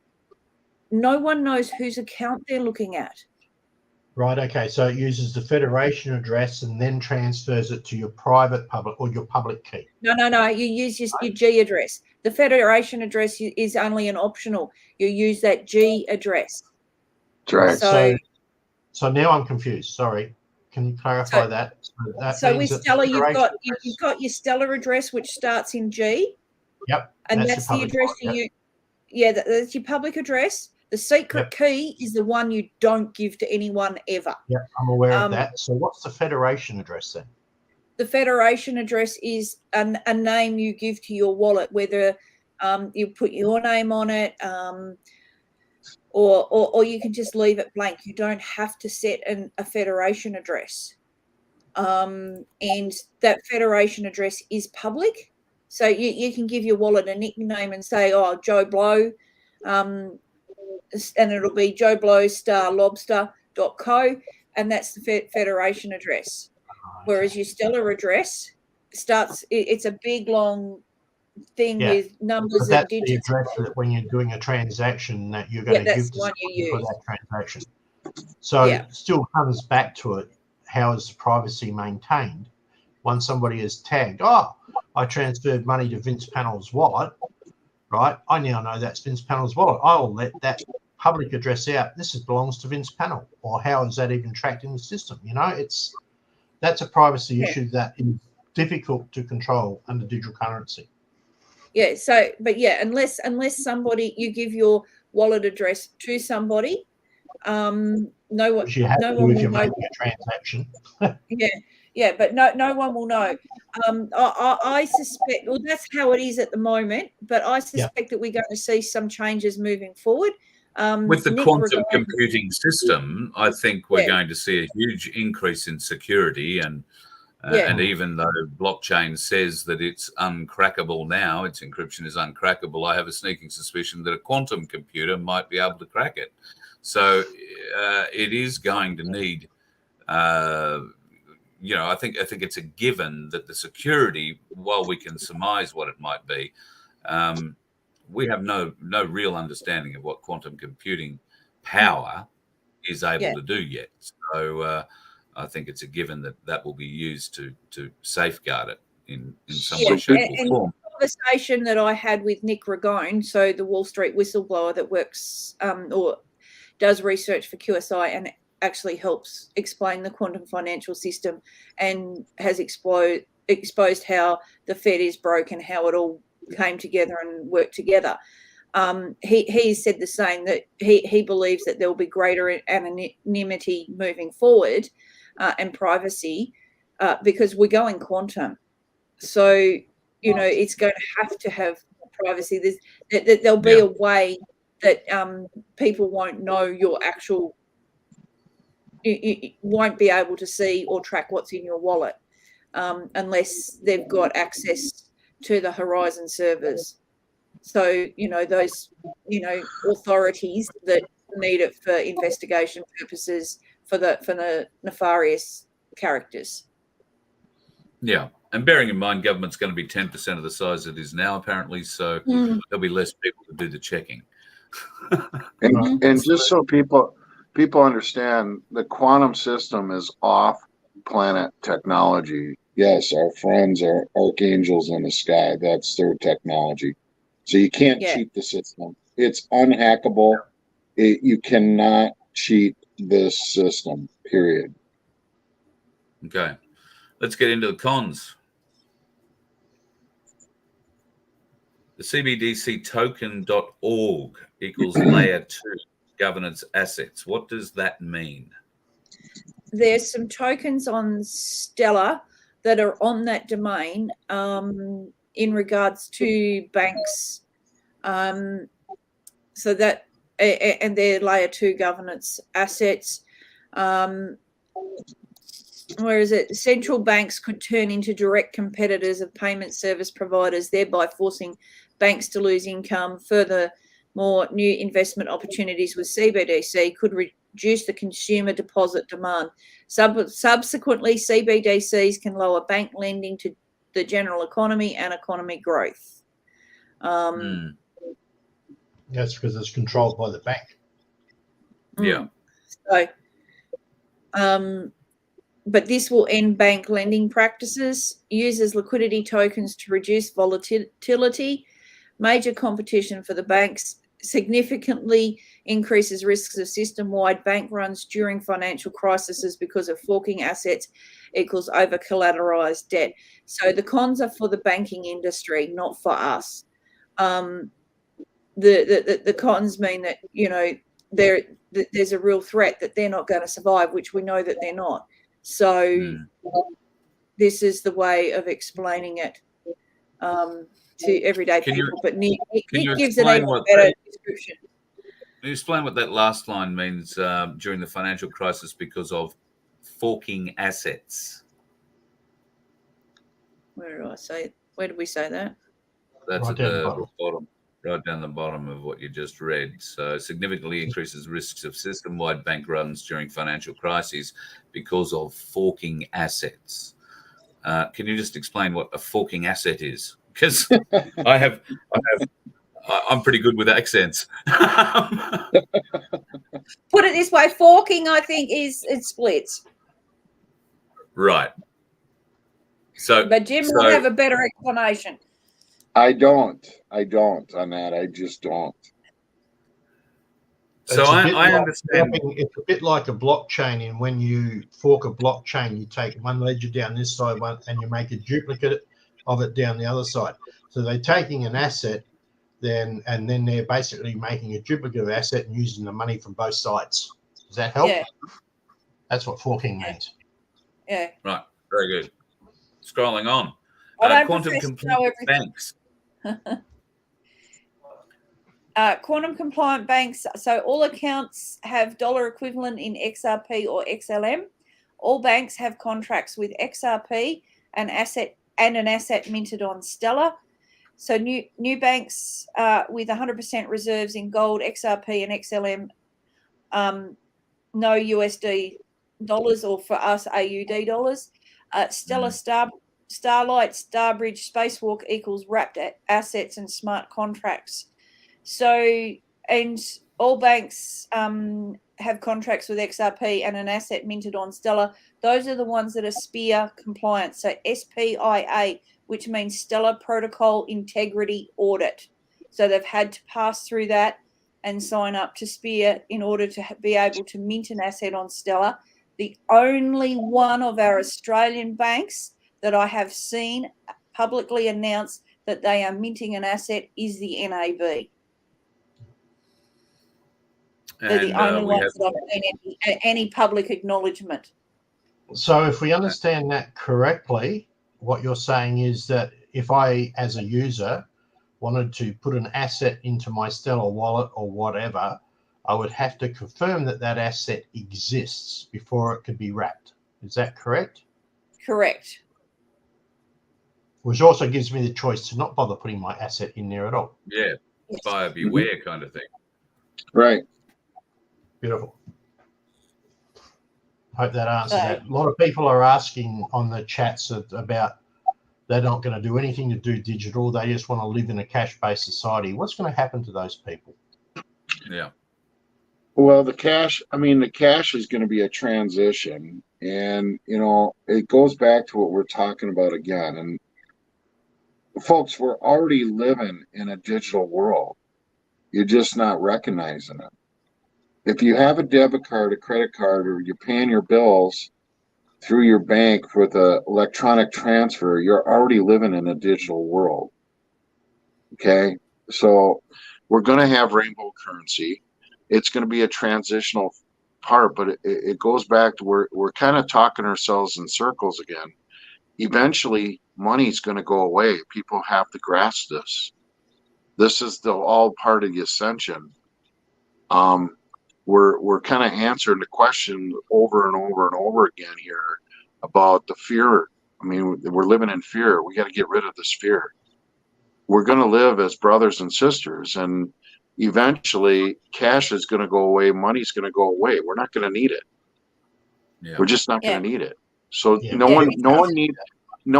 no one knows whose account they're looking at.
Right, okay. So it uses the federation address and then transfers it to your private public or your public key.
No. You use your G address. The federation address is only an optional. You use that G address.
That's right.
So now I'm confused. Sorry. Can you clarify
So-
that? That
So with
means that the
Stella, you've got
federation-
your Stella address, which starts in G,
Yep,
and
that's
that's
your
the
public
address
one,
you. Yeah, that's your public address. The secret
Yep.
key is the one you don't give to anyone ever.
Yep, I'm aware of
Um,
that. So what's the federation address then?
The federation address is a name you give to your wallet, whether you put your name on it, or you can just leave it blank. You don't have to set a federation address. And that federation address is public. So you can give your wallet a nickname and say, oh, Joe Blow, and it'll be Joe Blow *lobster.co, and that's the federation address. Whereas your Stellar address it's a big long thing
Yeah.
with numbers
But
and
that's the
digits.
address that when you're doing a transaction that you're going to
that's
give
the
to
one
someone
you
for
use.
that transaction. So
Yeah.
it still comes back to it. How is the privacy maintained? Once somebody is tagged, oh, I transferred money to Vince Panel's wallet, right? I now know that's Vince Panel's wallet. I'll let that public address out. This belongs to Vince Panel. Or how is that even tracked in the system? You know, that's a privacy
Yeah.
issue that is difficult to control under digital currency.
Yeah. So, but yeah, unless somebody you give your wallet address to somebody, no one,
Which you have
no
to do
one
if
will
you're
know.
making a transaction.
Yeah, but no one will know. I suspect, well, that's how it is at the moment. But I suspect that we're going to see some changes moving forward.
With the
Nick
quantum
Regone-
computing system, I think we're
Yeah.
going to see a huge increase in security. And
Yeah.
and even though blockchain says that it's uncrackable now, its encryption is uncrackable, I have a sneaking suspicion that a quantum computer might be able to crack it. So it is going to need, I think it's a given that the security, while we can surmise what it might be, we have no real understanding of what quantum computing power is able to do yet. So I think it's a given that will be used to safeguard it in some way, shape, or form.
The conversation that I had with Nick Regone, so the Wall Street whistleblower that works or does research for QSI and actually helps explain the quantum financial system and has exposed how the Fed is broken, how it all came together and worked together. He said the same, that he believes that there will be greater anonymity moving forward and privacy because we're going quantum. So, it's going to have privacy. There'll be a way that people won't know your actual, you won't be able to see or track what's in your wallet unless they've got access to the Horizon servers. So, those, authorities that need it for investigation purposes for the nefarious characters.
Yeah. And bearing in mind, government's going to be 10% of the size it is now, apparently. So there'll be less people to do the checking.
And just so people understand, the quantum system is off-planet technology. Yes, our friends are archangels in the sky. That's their technology. So you can't cheat the system. It's unhackable. You cannot cheat this system, period.
Okay. Let's get into the cons. The CBDC token.org equals layer 2 governance assets. What does that mean?
There's some tokens on Stellar that are on that domain in regards to banks. So that, and they're layer 2 governance assets. Where is it? Central banks could turn into direct competitors of payment service providers, thereby forcing banks to lose income. Furthermore, new investment opportunities with CBDC could reduce the consumer deposit demand. Subsequently, CBDCs can lower bank lending to the general economy and economy growth.
That's because it's controlled by the bank.
Yeah.
So, but this will end bank lending practices, uses liquidity tokens to reduce volatility. Major competition for the banks. significantly increases risks of system-wide bank runs during financial crises because of forking assets equals over-collateralized debt. So the cons are for the banking industry, not for us. The cons mean that, you know, there's a real threat that they're not going to survive, which we know that they're not. So this is the way of explaining it to everyday people. But Nick gives it a better description.
Can you explain what that last line means during the financial crisis because of forking assets?
Where did I say it? Where did we say that?
That's
Right
at
down the
the bottom, right down the bottom of what you just read. So significantly increases risks of system-wide bank runs during financial crises because of forking assets. Can you just explain what a forking asset is? Because I'm pretty good with accents.
Put it this way, forking, I think, it splits.
Right. So,
but Jim will have a better explanation.
I don't on that. I just don't.
So I understand.
It's a bit like a blockchain. And when you fork a blockchain, you take one ledger down this side, and you make a duplicate of it down the other side. So they're taking an asset, and then they're basically making a duplicate of asset and using the money from both sides. Does that help?
Yeah.
That's what forking means.
Yeah.
Right. Very good. Scrolling on.
I don't
quantum compliant banks.
Quantum compliant banks. So all accounts have dollar equivalent in XRP or XLM. All banks have contracts with XRP and an asset minted on Stellar. So new banks with 100% reserves in gold, XRP, and XLM, no USD dollars, or for us AUD dollars. Stellar, Starlight, Starbridge, Spacewalk equals wrapped assets and smart contracts. So, and all banks have contracts with XRP and an asset minted on Stellar. Those are the ones that are SPIA compliant. So SPIA, which means Stellar Protocol Integrity Audit. So they've had to pass through that and sign up to SPIA in order to be able to mint an asset on Stellar. The only one of our Australian banks that I have seen publicly announce that they are minting an asset is the NAB. They're the only ones that I've seen any public acknowledgement.
So if we understand that correctly, what you're saying is that if I, as a user, wanted to put an asset into my Stellar wallet or whatever, I would have to confirm that that asset exists before it could be wrapped. Is that correct?
Correct.
Which also gives me the choice to not bother putting my asset in there at all.
Yeah, buyer beware kind of thing.
Right.
Beautiful. Hope that answers that. A lot of people are asking on the chats about they're not going to do anything to do digital. They just want to live in a cash-based society. What's going to happen to those people?
Yeah.
Well, the cash is going to be a transition. And, it goes back to what we're talking about again. And folks, we're already living in a digital world. You're just not recognizing it. If you have a debit card, a credit card, or you're paying your bills through your bank with an electronic transfer, you're already living in a digital world. Okay? So we're going to have rainbow currency. It's going to be a transitional part, but it goes back to we're kind of talking ourselves in circles again. Eventually, money's going to go away. People have to grasp this. This is all part of the ascension. We're kind of answering the question over and over and over again here about the fear. I mean, we're living in fear. We got to get rid of this fear. We're going to live as brothers and sisters, and eventually cash is going to go away. Money's going to go away. We're not going to need it. Yeah. We're just not going to need it. So no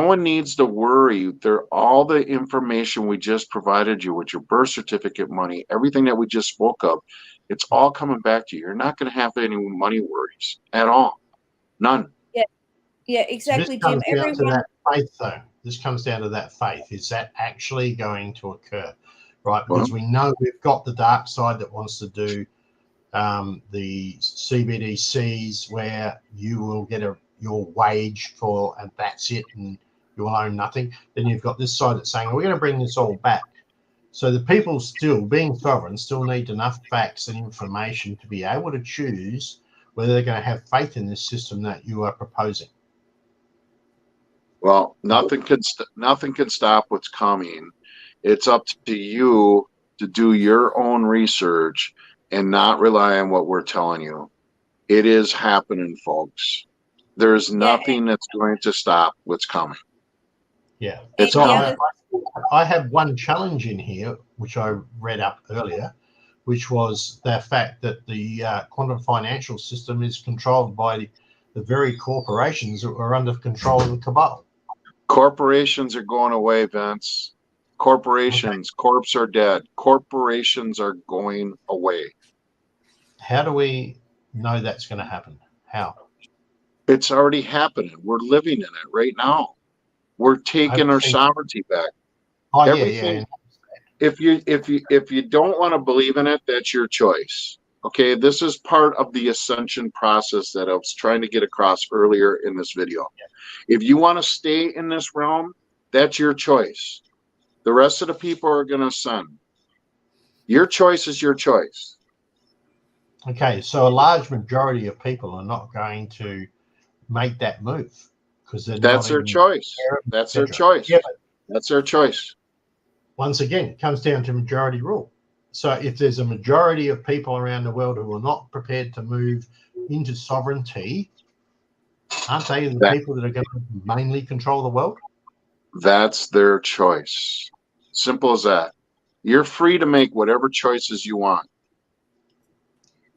one needs to worry. All the information we just provided you with your birth certificate money, everything that we just spoke of, it's all coming back to you. You're not going to have any money worries at all. None.
Yeah, exactly, Jim.
That faith, though. This comes down to that faith. Is that actually going to occur? right? Because we know we've got the dark side that wants to do the CBDCs where you will get your wage for, and that's it, and you will own nothing. Then you've got this side that's saying, we're going to bring this all back. So the people still, being sovereign, still need enough facts and information to be able to choose whether they're going to have faith in this system that you are proposing.
Well, nothing can stop what's coming. It's up to you to do your own research and not rely on what we're telling you. It is happening, folks. There's nothing that's going to stop what's coming.
Yeah.
It's
So
coming.
I have one challenge in here, which I read up earlier, which was the fact that the quantum financial system is controlled by the very corporations that are under control of the cabal.
Corporations are going away, Vince. Corporations, corps are dead. Corporations are going away.
How do we know that's going to happen? How?
It's already happening. We're living in it right now. We're taking our sovereignty back.
Oh,
Everything.
yeah.
If you don't want to believe in it, that's your choice. Okay, this is part of the ascension process that I was trying to get across earlier in this video. If you want to stay in this realm, that's your choice. The rest of the people are going to ascend. Your choice is your choice.
Okay, so a large majority of people are not going to make that move because
That's their choice. That's their choice.
Yeah,
that's their choice.
Once again, it comes down to majority rule. So if there's a majority of people around the world who are not prepared to move into sovereignty, aren't they the people that are going to mainly control the world?
That's their choice. Simple as that. You're free to make whatever choices you want.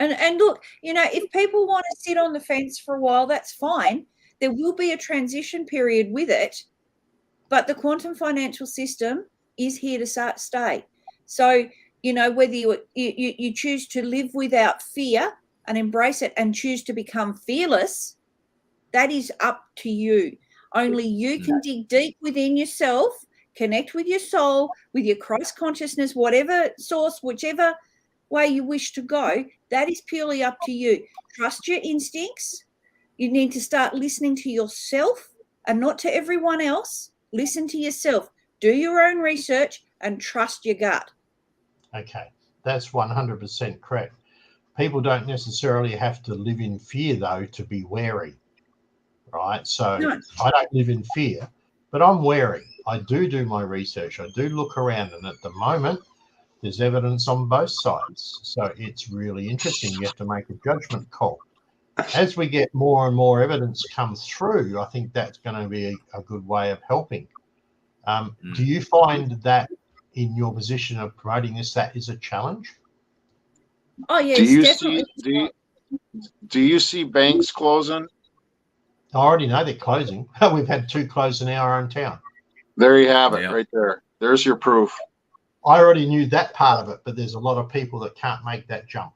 And look, if people want to sit on the fence for a while, that's fine. There will be a transition period with it, but the quantum financial system is here to stay. So, whether you choose to live without fear and embrace it and choose to become fearless, that is up to you. Only you can dig deep within yourself, connect with your soul, with your Christ consciousness, whatever source, whichever way you wish to go. That is purely up to you. Trust your instincts. You need to start listening to yourself and not to everyone else. Listen to yourself. Do your own research and trust your gut.
Okay, that's 100% correct. People don't necessarily have to live in fear, though, to be wary, right? So
No.
I don't live in fear, but I'm wary. I do my research. I do look around, and at the moment, there's evidence on both sides. So it's really interesting. You have to make a judgment call. As we get more and more evidence come through, I think that's going to be a good way of helping. Do you find that in your position of promoting this, that is a challenge?
Oh, yeah,
do you see banks closing?
I already know they're closing. We've had 2 close in our own town.
There you have it, right there. There's your proof.
I already knew that part of it, but there's a lot of people that can't make that jump.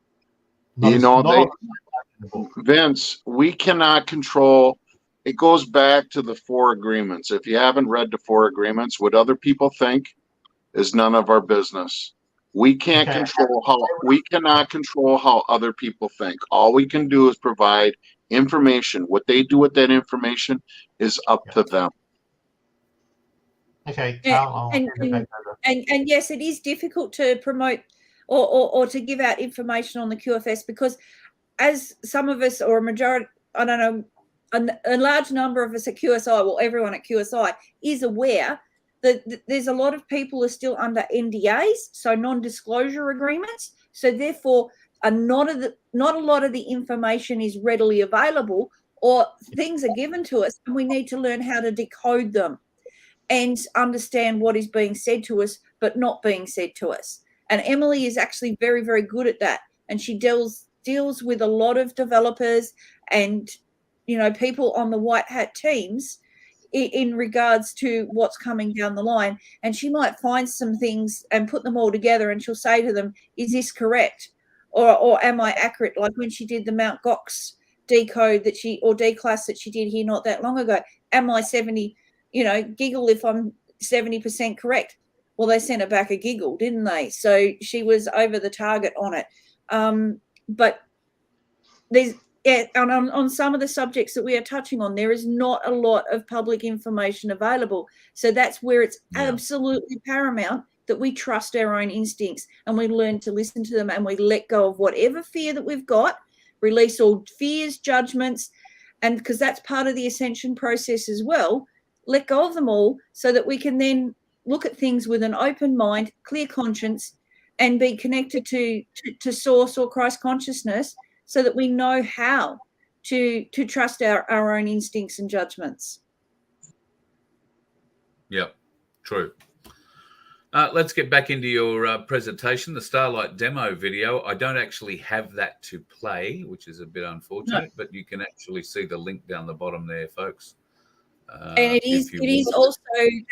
Vince, we cannot control. It goes back to the 4 agreements. If you haven't read the 4 agreements, what other people think is none of our business. We cannot control how other people think. All we can do is provide information. What they do with that information is up to them.
Okay,
and yes, it is difficult to promote or to give out information on the QFS because, as some of us, or a majority, I don't know, a large number of us at QSI, well, everyone at QSI is aware that there's a lot of people are still under NDAs, so non-disclosure agreements. So therefore, not a lot of the information is readily available, or things are given to us, and we need to learn how to decode them and understand what is being said to us, but not being said to us. And Emily is actually very, very good at that. And she deals with a lot of developers and, people on the white hat teams in regards to what's coming down the line. And she might find some things and put them all together, and she'll say to them, is this correct? Or am I accurate? Like when she did the Mt. Gox decode declass that she did here not that long ago. Am I 70, giggle if I'm 70% correct? Well, they sent her back a giggle, didn't they? So she was over the target on it. But there's on some of the subjects that we are touching on, there is not a lot of public information available. So that's where it's absolutely paramount that we trust our own instincts and we learn to listen to them, and we let go of whatever fear that we've got, release all fears, judgments, and because that's part of the ascension process as well, let go of them all so that we can then look at things with an open mind, clear conscience, and be connected to source or Christ consciousness, so that we know how to trust our own instincts and judgments.
Yep, true. Let's get back into your presentation, the Starlight demo video. I don't actually have that to play, which is a bit unfortunate, but you can actually see the link down the bottom there, folks.
And it is also,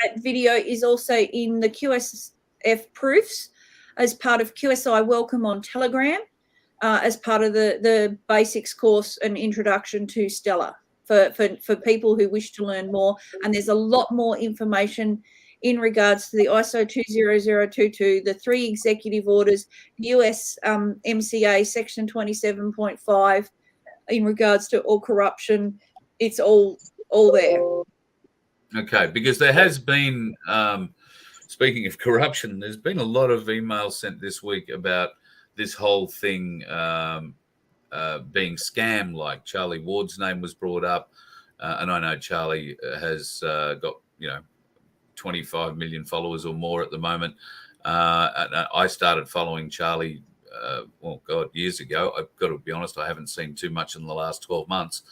that video is also in the QSF proofs as part of QSI Welcome on Telegram, as part of the basics course and introduction to Stellar for people who wish to learn more. And there's a lot more information in regards to the ISO 20022, the 3 executive orders, US MCA section 27.5 in regards to all corruption. It's all there.
Okay, because there has been, speaking of corruption, there's been a lot of emails sent this week about this whole thing being scam. Like Charlie Ward's name was brought up, and I know Charlie has got 25 million followers or more at the moment. And I started following Charlie, years ago. I've got to be honest, I haven't seen too much in the last 12 months.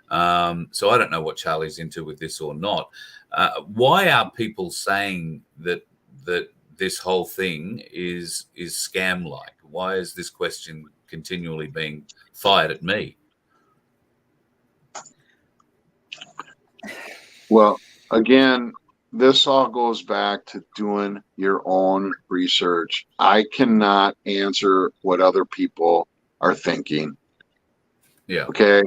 So I don't know what Charlie's into with this or not. Why are people saying that this whole thing is scam-like? Why is this question continually being fired at me?
Well, again, this all goes back to doing your own research. I cannot answer what other people are thinking.
Yeah.
Okay.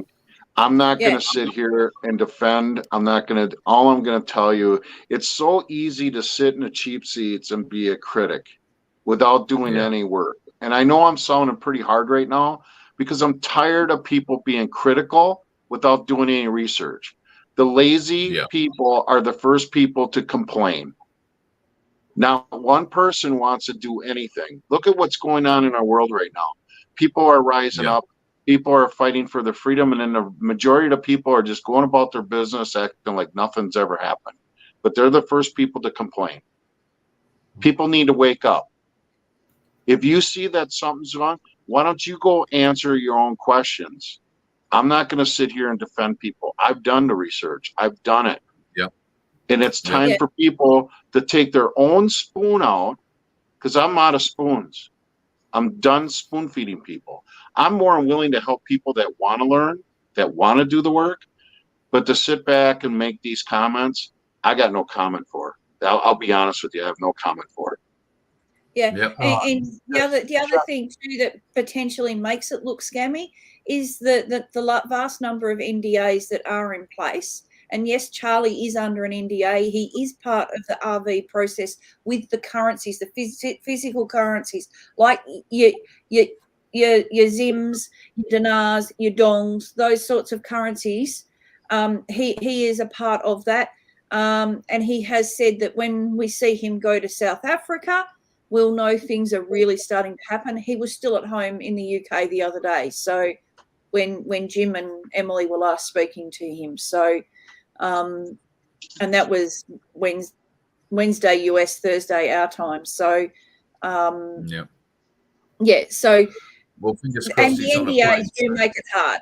I'm not going to sit here and defend. All I'm going to tell you, it's so easy to sit in the cheap seats and be a critic without doing any work. And I know I'm sounding pretty hard right now because I'm tired of people being critical without doing any research. The lazy people are the first people to complain. Now, one person wants to do anything. Look at what's going on in our world right now. People are rising up. People are fighting for their freedom, and then the majority of the people are just going about their business acting like nothing's ever happened. But they're the first people to complain. People need to wake up. If you see that something's wrong, why don't you go answer your own questions? I'm not going to sit here and defend people. I've done the research. I've done it.
Yeah.
And it's time for people to take their own spoon out, because I'm out of spoons. I'm done spoon feeding people. I'm more than willing to help people that want to learn, that want to do the work, but to sit back and make these comments, I got no comment for it. I'll be honest with you. I have no comment for it.
Yeah. And the other thing too that potentially makes it look scammy is the vast number of NDAs that are in place. And yes, Charlie is under an NDA. He is part of the RV process with the currencies, the physical currencies, like your Zims, your dinars, your dongs, those sorts of currencies. He is a part of that. And he has said that when we see him go to South Africa, we'll know things are really starting to happen. He was still at home in the UK the other day. So when Jim and Emily were last speaking to him. So, and that was Wednesday US, Thursday our time. So, so
well, fingers crossed.
And the NDAs do make it hard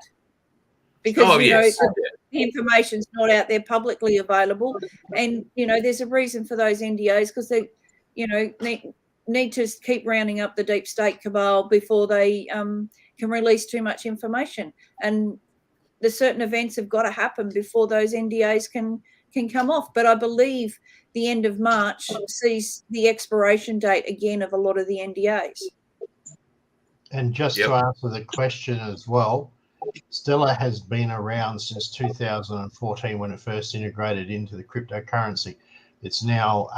because the information's not out there publicly available, and there's a reason for those NDAs because they, need to keep rounding up the deep state cabal before they can release too much information, and the certain events have got to happen before those NDAs can come off. But I believe the end of March sees the expiration date again of a lot of the NDAs.
And just to answer the question as well, Stellar has been around since 2014 when it first integrated into the cryptocurrency. It's now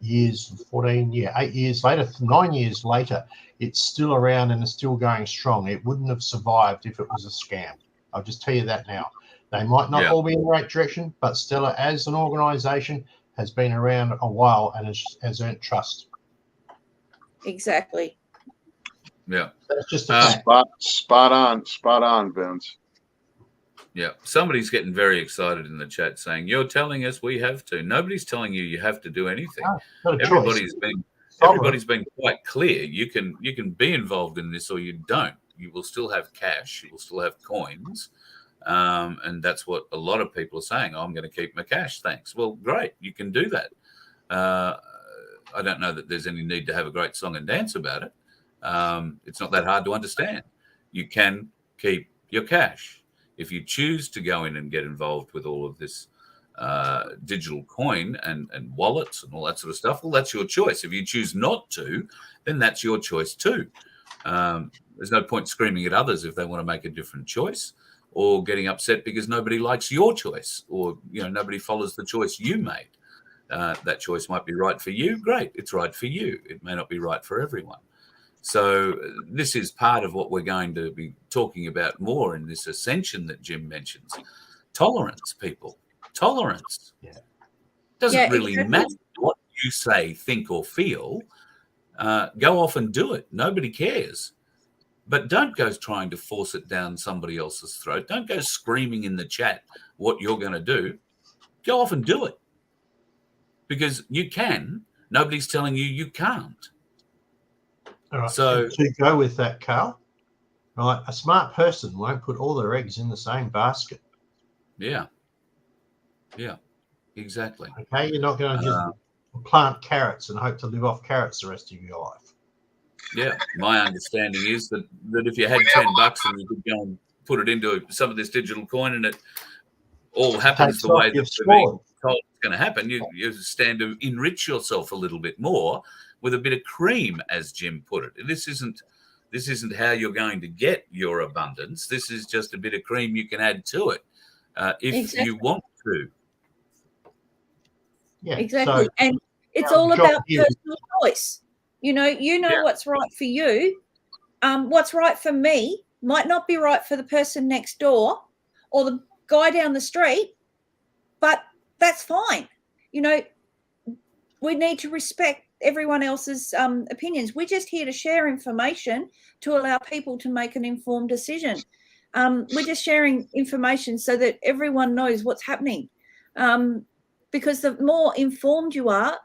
years, 14, yeah, 8 years later, 9 years later, it's still around and it's still going strong. It wouldn't have survived if it was a scam. I'll just tell you that now. They might not all be in the right direction, but Stellar as an organisation has been around a while and has earned trust.
Exactly.
Yeah.
That's just a fact.
Spot on, Vince.
Yeah. Somebody's getting very excited in the chat saying, you're telling us we have to. Nobody's telling you have to do anything.
Not a
Everybody's
choice.
been quite clear. You can be involved in this or you don't. You will still have cash. You will still have coins. And that's what a lot of people are saying. Oh, I'm going to keep my cash. Thanks. Well, great. You can do that. I don't know that there's any need to have a great song and dance about it. It's not that hard to understand. You can keep your cash. If you choose to go in and get involved with all of this digital coin and wallets and all that sort of stuff, well, that's your choice. If you choose not to, then that's your choice too. There's no point screaming at others if they want to make a different choice, or getting upset because nobody likes your choice, or nobody follows the choice you made. That choice might be right for you. Great, it's right for you. It may not be right for everyone. So this is part of what we're going to be talking about more in this ascension that Jim mentions. Tolerance, people. Tolerance.
Yeah.
Doesn't really matter what you say, think, or feel. Go off and do it. Nobody cares. But don't go trying to force it down somebody else's throat. Don't go screaming in the chat what you're going to do. Go off and do it. Because you can. Nobody's telling you you can't.
All right.
So
to go with that, Carl, right? A smart person won't put all their eggs in the same basket.
Yeah. Yeah, exactly.
Okay, you're not going to just plant carrots and hope to live off carrots the rest of your life.
Yeah, my understanding is that if you had $10 and you could go and put it into some of this digital coin and it all happens the way that we're being told it's going to happen, you stand to enrich yourself a little bit more with a bit of cream, as Jim put it. This isn't how you're going to get your abundance. This is just a bit of cream you can add to it if you want to.
Yeah,
exactly.
So,
and it's all about personal choice. You know what's right for you. What's right for me might not be right for the person next door or the guy down the street, but that's fine. We need to respect everyone else's opinions. We're just here to share information to allow people to make an informed decision. We're just sharing information so that everyone knows what's happening. Because the more informed you are,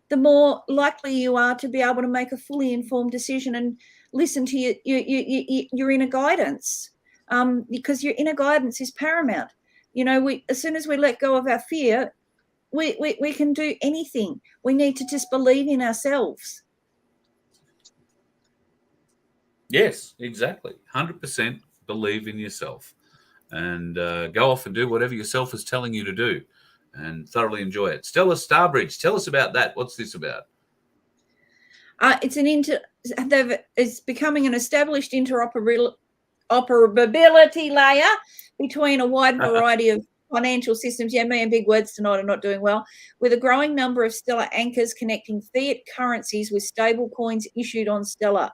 the more likely you are to be able to make a fully informed decision and listen to your inner guidance, because your inner guidance is paramount. As soon as we let go of our fear, we can do anything. We need to just believe in ourselves.
Yes, exactly. 100% believe in yourself and go off and do whatever yourself is telling you to do and thoroughly enjoy it. Stella Starbridge, tell us about that. What's this about?
It's becoming an established interoperability layer between a wide variety of financial systems. Yeah, me and big words tonight are not doing well. With a growing number of Stellar anchors connecting fiat currencies with stable coins issued on Stellar.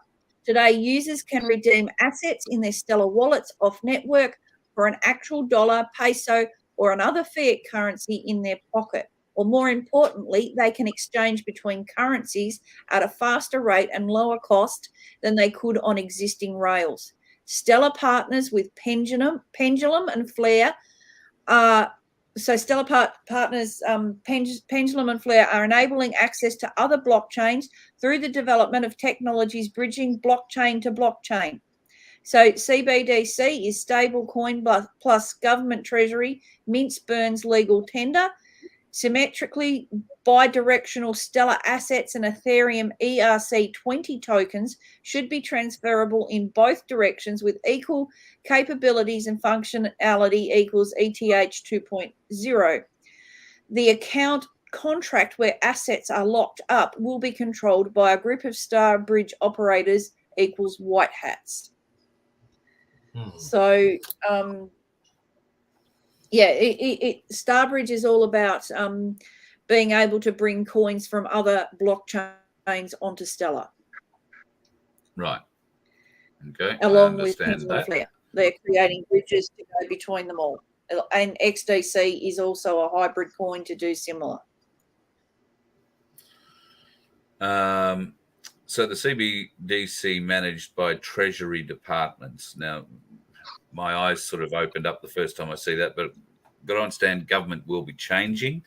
Today, users can redeem assets in their Stellar wallets off network for an actual dollar, peso, or another fiat currency in their pocket. Or more importantly, they can exchange between currencies at a faster rate and lower cost than they could on existing rails. Stellar partners with Pendulum and Flare. So Stellar partners, Pendulum and Flare are enabling access to other blockchains through the development of technologies bridging blockchain to blockchain. So CBDC is stablecoin plus government treasury, mints burns legal tender. Symmetrically bidirectional Stellar assets and Ethereum ERC20 tokens should be transferable in both directions with equal capabilities and functionality equals ETH 2.0. The account contract where assets are locked up will be controlled by a group of Star Bridge operators equals white hats. So, Starbridge is all about being able to bring coins from other blockchains onto Stellar.
Right. Okay.
Along
I
with
understand
Pendulum
that.
Flare. They're creating bridges to go between them all. And XDC is also a hybrid coin to do similar.
So the CBDC managed by Treasury departments. Now, my eyes sort of opened up the first time I see that, but got to understand government will be changing.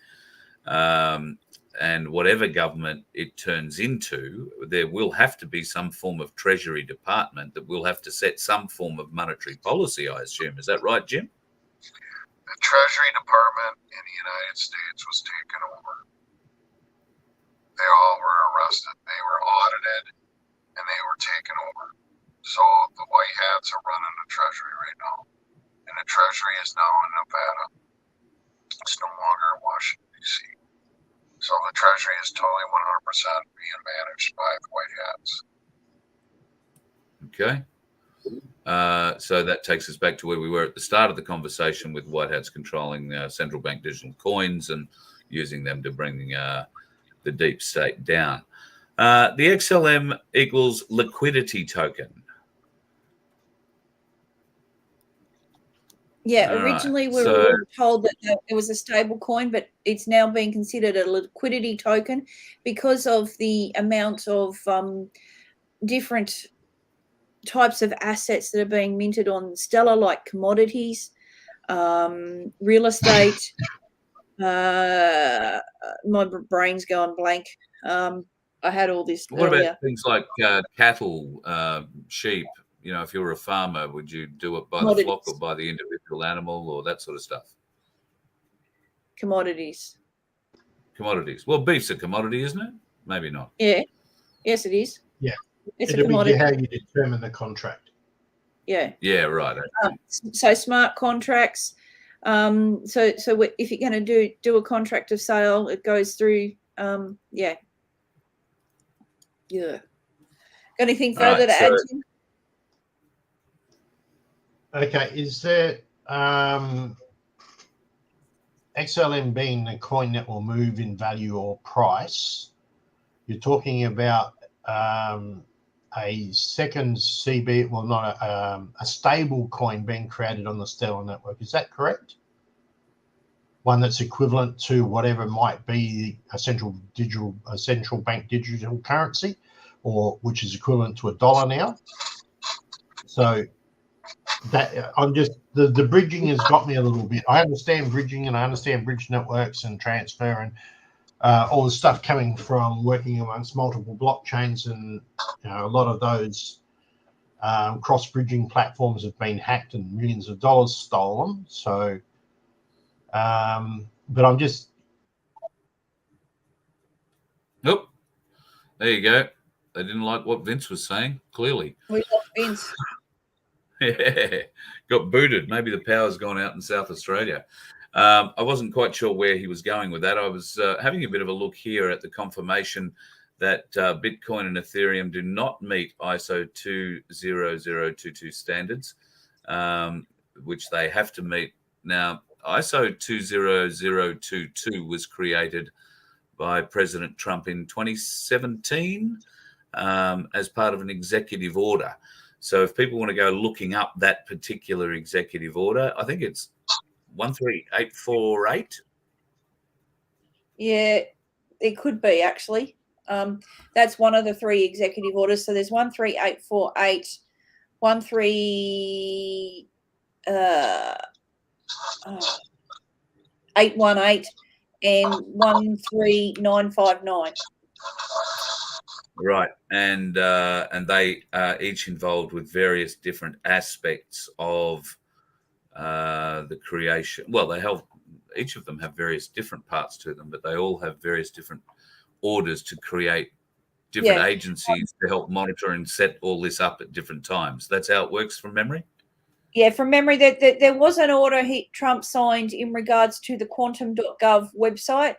And whatever government it turns into, there will have to be some form of Treasury department that will have to set some form of monetary policy, I assume. Is that right, Jim?
The Treasury Department in the United States was taken over. They all were arrested. They were audited, and they were taken over. So the white hats are running the Treasury right now. And the Treasury is now in Nevada. It's no longer in Washington, D.C. So the Treasury is totally 100% being managed by the white hats.
Okay. So that takes us back to where we were at the start of the conversation with white hats controlling central bank digital coins and using them to bring the deep state down. The XLM equals liquidity token.
Yeah,
All
originally
right,
we
so-
were told that it was a stable coin, but it's now being considered a liquidity token because of the amount of different types of assets that are being minted on Stellar, like commodities, real estate. My brain's going blank. I had all this
What
earlier.
about things like cattle, sheep? You know, if you're a farmer, would you do it by the flock or by the individual animal or that sort of stuff?
Commodities.
Commodities. Well, beef's a commodity, isn't it? Maybe not.
Yeah. Yes, it is.
Yeah.
It's
It'll
a commodity.
be how you determine the contract.
Yeah.
Yeah, right.
So smart contracts. So if you're going to do a contract of sale, it goes through. Yeah. Got anything further to add, Tim?
Okay, is there XLM being the coin that will move in value or price? You're talking about a second CB, well, not a stable coin being created on the Stellar network. Is that correct? One that's equivalent to whatever might be a central bank digital currency, or which is equivalent to $1 now. So that I'm just the bridging has got me a little bit. I understand bridging and I understand bridge networks and transfer and all the stuff coming from working amongst multiple blockchains, and a lot of those cross-bridging platforms have been hacked and millions of dollars stolen. So, but I'm just.
Nope. There you go. They didn't like what Vince was saying, clearly.
We lost Vince.
Yeah, got booted. Maybe the power's gone out in South Australia. I wasn't quite sure where he was going with that. I was having a bit of a look here at the confirmation that Bitcoin and Ethereum do not meet ISO 20022 standards, which they have to meet. Now, ISO 20022 was created by President Trump in 2017 as part of an executive order. So if people want to go looking up that particular executive order, I think it's 13848.
Yeah, it could be actually. That's one of the three executive orders. So there's 13848, 818, and 13959.
Right, and they are each involved with various different aspects of the creation. Well, each of them have various different parts to them, but they all have various different orders to create different agencies to help monitor and set all this up at different times. That's how it works from memory?
Yeah, from memory, that there was an order Trump signed in regards to the quantum.gov website,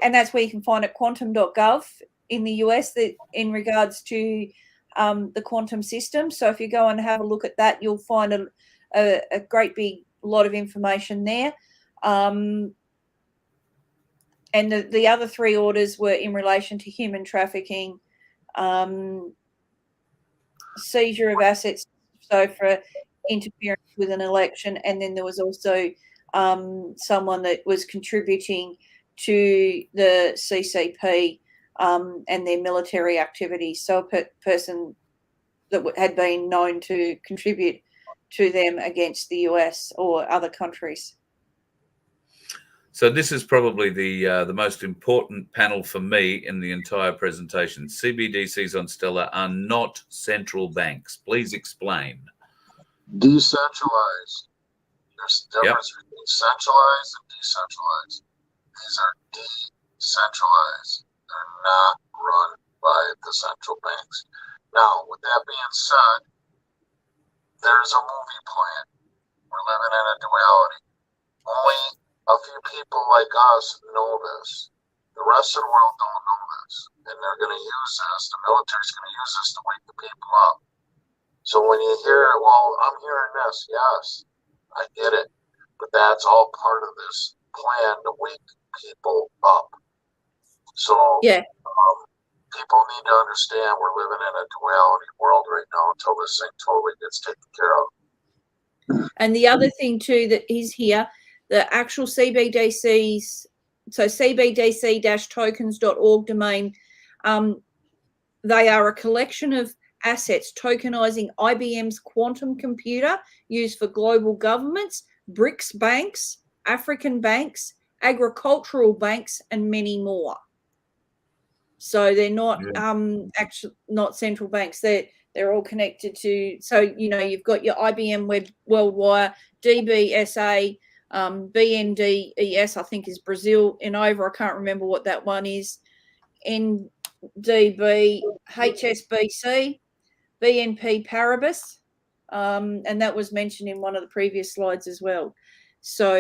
and that's where you can find it, quantum.gov in the US, in regards to the quantum system. So if you go and have a look at that, you'll find a great big lot of information there. And and the other 3 orders were in relation to human trafficking, seizure of assets, so for interference with an election, and then there was also someone that was contributing to the CCP and their military activities. So a person that had been known to contribute to them against the US or other countries.
So this is probably the most important panel for me in the entire presentation. CBDCs on Stellar are not central banks. Please explain.
Decentralized. There's a difference between centralized and decentralized. These are decentralized. They're not run by the central banks. Now, with that being said, there's a movie plan. We're living in a duality. Only a few people like us know this. The rest of the world don't know this. And they're going to use this. The military's going to use this to wake the people up. So when you hear, well, I'm hearing this, yes, I get it. But that's all part of this plan to wake people up. So people need to understand we're living in a duality world right now until this thing totally gets taken care of.
And the other thing too that is here, the actual CBDCs, so cbdc-tokens.org domain, they are a collection of assets tokenizing IBM's quantum computer used for global governments, BRICS banks, African banks, agricultural banks, and many more. So they're not actually not central banks. They're all connected to. So you've got your IBM Worldwire, DBSA, BNDES, I think is Brazil, Innova, I can't remember what that one is, NDB, HSBC, BNP Paribas, and that was mentioned in one of the previous slides as well. So,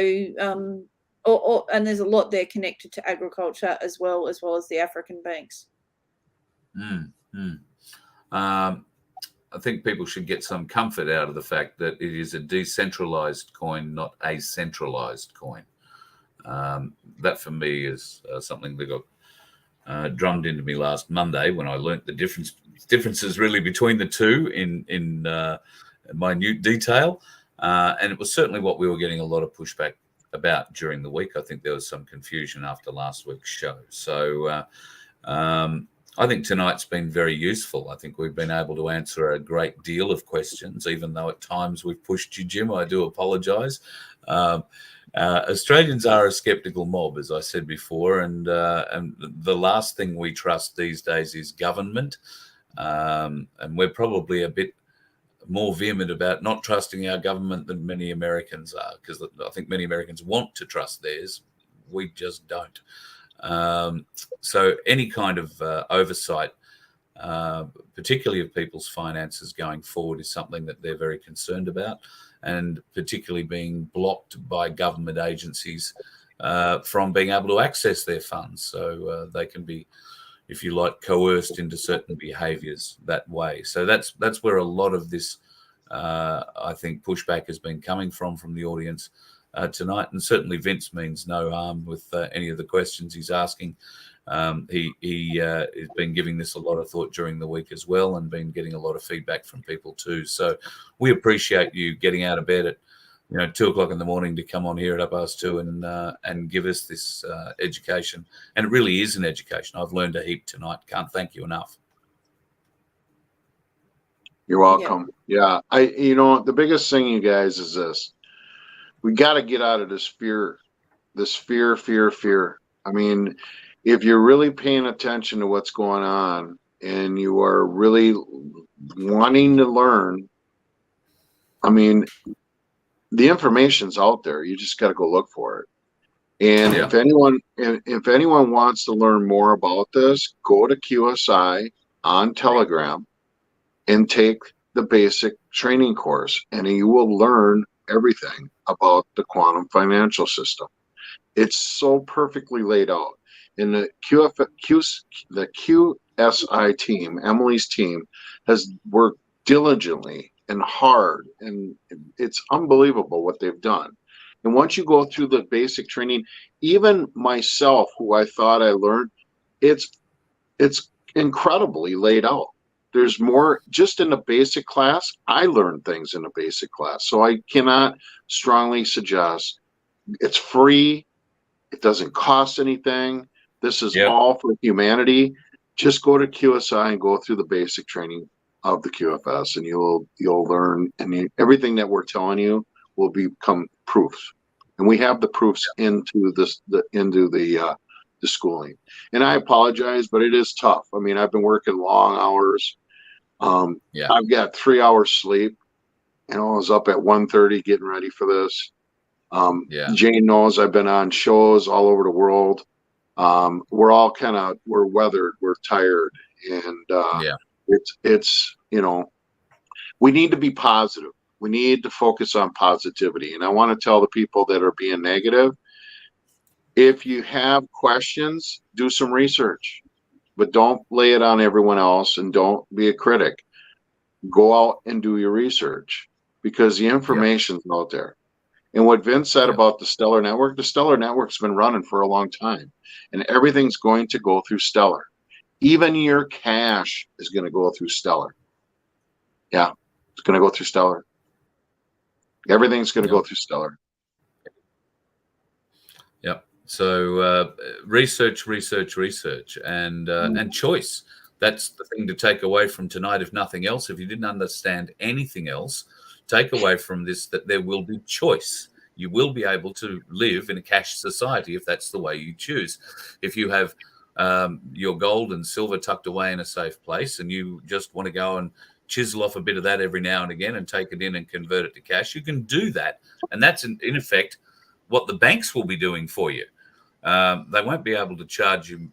and there's a lot there connected to agriculture as well as the African banks.
I think people should get some comfort out of the fact that it is a decentralized coin, not a centralized coin. That for me is something that got drummed into me last Monday when I learnt the differences really between the two in minute detail. And it was certainly what we were getting a lot of pushback about during the week. I think there was some confusion after last week's show. So I think tonight's been very useful. I think we've been able to answer a great deal of questions, even though at times we've pushed you, Jim. I do apologise. Australians are a sceptical mob, as I said before, and the last thing we trust these days is government. And we're probably a bit more vehement about not trusting our government than many Americans are, because I think many Americans want to trust theirs. We just don't. So any kind of oversight, particularly of people's finances going forward, is something that they're very concerned about, and particularly being blocked by government agencies from being able to access their funds. So they can be, if you like, coerced into certain behaviours that way. So that's where a lot of this, I think, pushback has been coming from the audience tonight. And certainly Vince means no harm with any of the questions he's asking. He has been giving this a lot of thought during the week as well, and been getting a lot of feedback from people too. So we appreciate you getting out of bed at 2 o'clock in the morning to come on here at 2:30 and give us this education. And it really is an education. I've learned a heap tonight. Can't thank you enough.
You're welcome. Yeah. The biggest thing, you guys, is this. We got to get out of this fear. I mean, if you're really paying attention to what's going on and you are really wanting to learn, I mean, the information's out there. You just got to go look for it. And if anyone wants to learn more about this, go to QSI on Telegram and take the basic training course, and you will learn everything about the quantum financial system. It's so perfectly laid out. And the QSI team, Emily's team, has worked diligently and hard, and it's unbelievable what they've done. And once you go through the basic training, even myself, who I thought I learned, it's incredibly laid out. There's more just in the basic class. I learned things in the basic class. So I cannot strongly suggest. It's free. It doesn't cost anything. This is all for humanity. Just go to QSI and go through the basic training of the QFS, and you'll learn, and everything that we're telling you will become proofs. And we have the proofs into the schooling. And I apologize, but it is tough. I mean, I've been working long hours. I've got 3 hours sleep. I was up at 1:30 getting ready for this. Jane knows I've been on shows all over the world. We're all we're weathered, we're tired, and it's we need to be positive. We need to focus on positivity. And I want to tell the people that are being negative, if you have questions, do some research, but don't lay it on everyone else, and don't be a critic. Go out and do your research, because the information's out there. And what Vince said about the Stellar Network's been running for a long time, and everything's going to go through Stellar. Even your cash is going to go through Stellar. Yeah, it's going to go through Stellar. Everything's going to go through Stellar.
Yep. So research, and choice. That's the thing to take away from tonight, if nothing else. If you didn't understand anything else, take away from this that there will be choice. You will be able to live in a cash society if that's the way you choose. If you have your gold and silver tucked away in a safe place, and you just want to go and chisel off a bit of that every now and again and take it in and convert it to cash, you can do that. And that's in effect what the banks will be doing for you. They won't be able to charge you,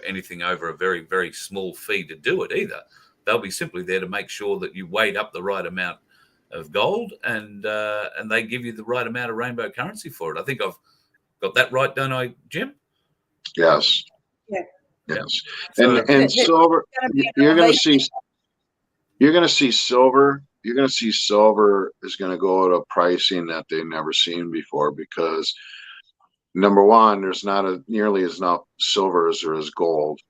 anything over a very, very small fee to do it either. They'll be simply there to make sure that you weighed up the right amount of gold, and they give you the right amount of rainbow currency for it. I think I've got that right, don't I, Jim?
Yes.
Yeah.
Yes.
So,
and silver, you're going to see silver. You're going to see silver is going to go at a pricing that they've never seen before, because number one, there's not nearly as enough silver as there is gold.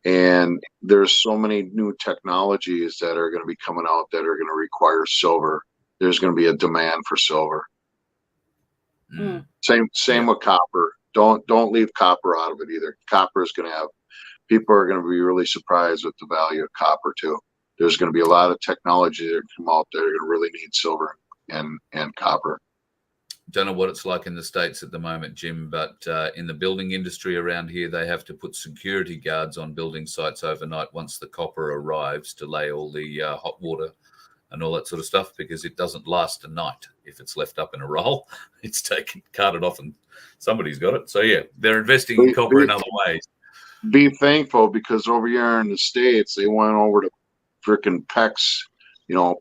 And there's so many new technologies that are going to be coming out that are going to require silver. There's going to be a demand for silver. Same with copper. Don't leave copper out of it either. Copper is going to have, people are going to be really surprised with the value of copper too. There's going to be a lot of technology that come out that are going to really need silver and copper.
Don't know what it's like in the States at the moment, Jim, but in the building industry around here, they have to put security guards on building sites overnight once the copper arrives to lay all the hot water and all that sort of stuff, because it doesn't last a night. If it's left up in a roll, it's carted off and somebody's got it. So, yeah, they're investing in copper in other ways.
Be thankful, because over here in the States, they went over to frickin' PEX,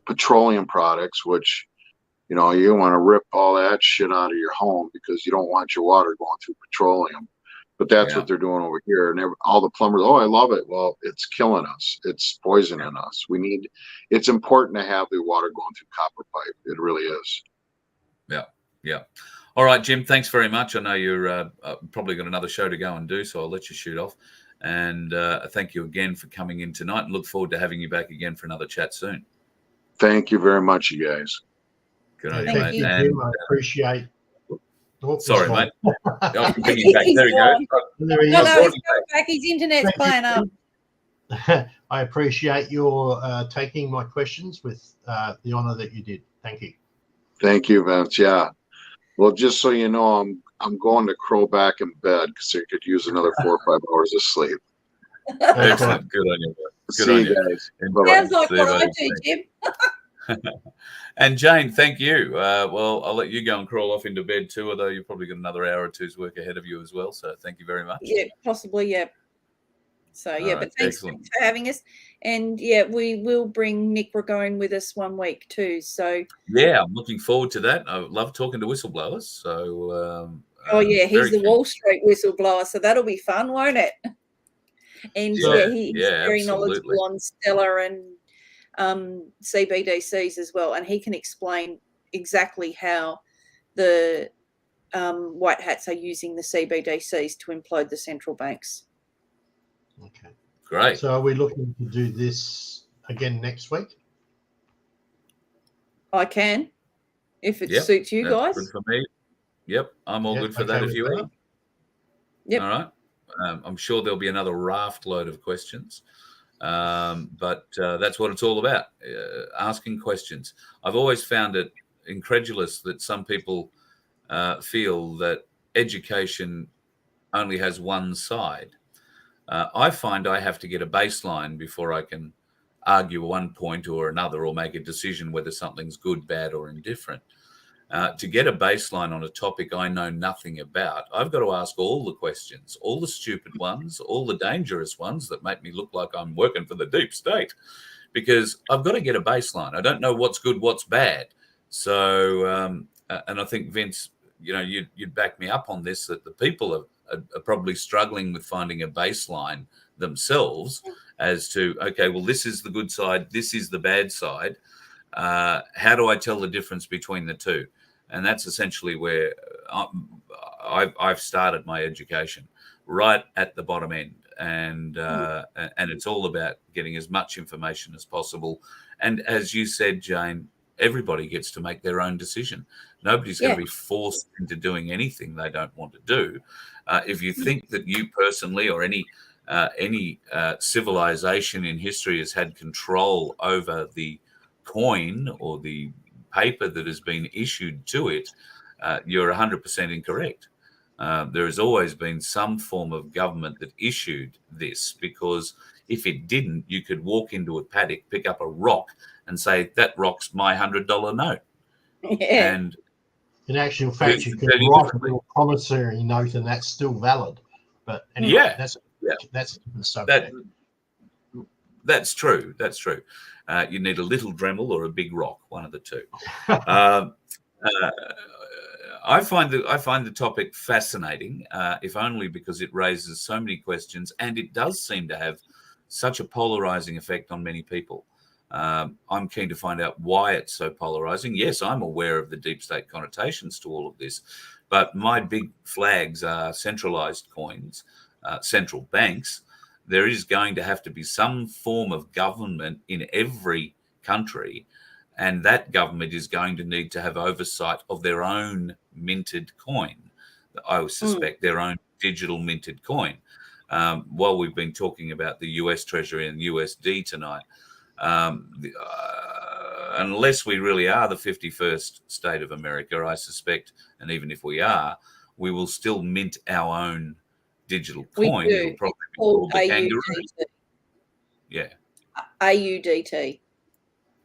petroleum products, which, you want to rip all that shit out of your home because you don't want your water going through petroleum. But that's what they're doing over here. And all the plumbers, I love it. Well, it's killing us. It's poisoning us. It's important to have the water going through copper pipe. It really is.
Yeah. All right, Jim, thanks very much. I know you're probably got another show to go and do, so I'll let you shoot off. And thank you again for coming in tonight, and look forward to having you back again for another chat soon.
Thank you very much, you guys.
Good on you,
Thank
mate.
you, Jim. I appreciate.
Sorry, mate. I can bring him back. There he goes.
There he
No,
is.
he's coming back. His internet's playing up.
I appreciate your taking my questions with the honor that you did. Thank you.
Thank you, Vince. Yeah. Well, just so you know, I'm going to crawl back in bed because I could use another 4 or 5 hours of sleep.
Excellent. Good on you. Good on you.
Guys.
Sounds like what I do, Jim.
And Jane, thank you. Well, I'll let you go and crawl off into bed too, although you've probably got another hour or two's work ahead of you as well. So thank you very much.
Yeah, possibly, yeah. So, yeah,
Right,
but thanks for having us. And, yeah, we will bring Nick Ragone with us one week too. So,
yeah, I'm looking forward to that. I love talking to whistleblowers. So,
yeah, he's the
keen.
Wall Street whistleblower. So that'll be fun, won't it? And, he's very knowledgeable on Stellar and CBDCs as well. And he can explain exactly how the white hats are using the CBDCs to implode the central banks.
Okay.
Great.
So are we looking to do this again next week?
I can, if it
Yep,
suits you
that's
guys.
good for me. Yep, I'm all
Yeah,
good for
okay
that if
with
you
me.
are.
Yep.
All right. I'm sure there'll be another raft load of questions. But that's what it's all about, asking questions. I've always found it incredulous that some people feel that education only has one side. I find I have to get a baseline before I can argue one point or another or make a decision whether something's good, bad, or indifferent. To get a baseline on a topic I know nothing about, I've got to ask all the questions, all the stupid ones, all the dangerous ones that make me look like I'm working for the deep state, because I've got to get a baseline. I don't know what's good, what's bad. So, and I think, Vince, you'd back me up on this, that the people are probably struggling with finding a baseline themselves as to, okay, well, this is the good side, this is the bad side. How do I tell the difference between the two? And that's essentially where I've started my education, right at the bottom end. And it's all about getting as much information as possible. And as you said, Jane, everybody gets to make their own decision. Nobody's going to be forced into doing anything they don't want to do. If you think that you personally or any civilization in history has had control over the coin or the paper that has been issued to it, you're 100% incorrect. There has always been some form of government that issued this, because if it didn't, you could walk into a paddock, pick up a rock and say, that rock's my $100 note.
Yeah.
And
in actual fact, you could write a little promissory note and that's still valid. But anyway, that's a different subject.
That's true. That's true. You need a little Dremel or a big rock, one of the two. I find the topic fascinating, if only because it raises so many questions, and it does seem to have such a polarizing effect on many people. I'm keen to find out why it's so polarizing. Yes, I'm aware of the deep state connotations to all of this, but my big flags are centralized coins, central banks. There is going to have to be some form of government in every country, and that government is going to need to have oversight of their own minted coin. I would suspect their own digital minted coin. While we've been talking about the US Treasury and USD tonight, unless we really are the 51st state of America, I suspect, and even if we are, we will still mint our own digital coin. It'll probably be called the kangaroo. Yeah.
AUDT.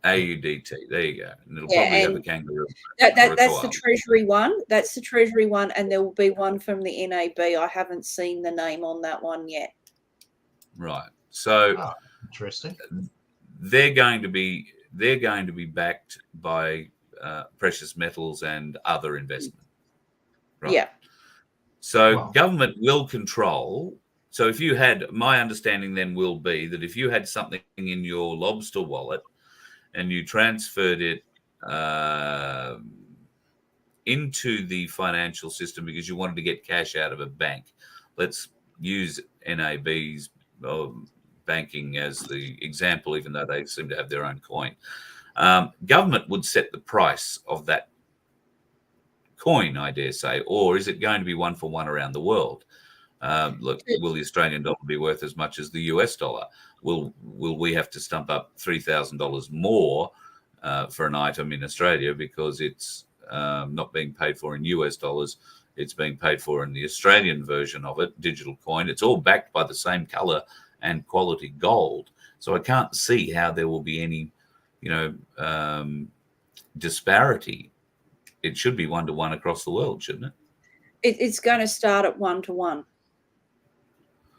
AUDT. There you go. And it'll probably have a kangaroo.
That's the Treasury one. That's the Treasury one, and there will be one from the NAB. I haven't seen the name on that one yet.
Right. So
interesting.
They're going to be backed by precious metals and other investment. Right.
Yeah.
So government will control. So if you had, my understanding then will be that if you had something in your lobster wallet and you transferred it into the financial system because you wanted to get cash out of a bank, let's use NAB's banking as the example, even though they seem to have their own coin. Government would set the price of that coin, I dare say, or is it going to be one for one around the world? Look, will the Australian dollar be worth as much as the US dollar? Will we have to stump up $3,000 more for an item in Australia because it's not being paid for in US dollars? It's being paid for in the Australian version of it, digital coin. It's all backed by the same color and quality gold. So I can't see how there will be any, disparity. It should be 1-to-1 across the world, shouldn't it?
It's going to start at 1-to-1.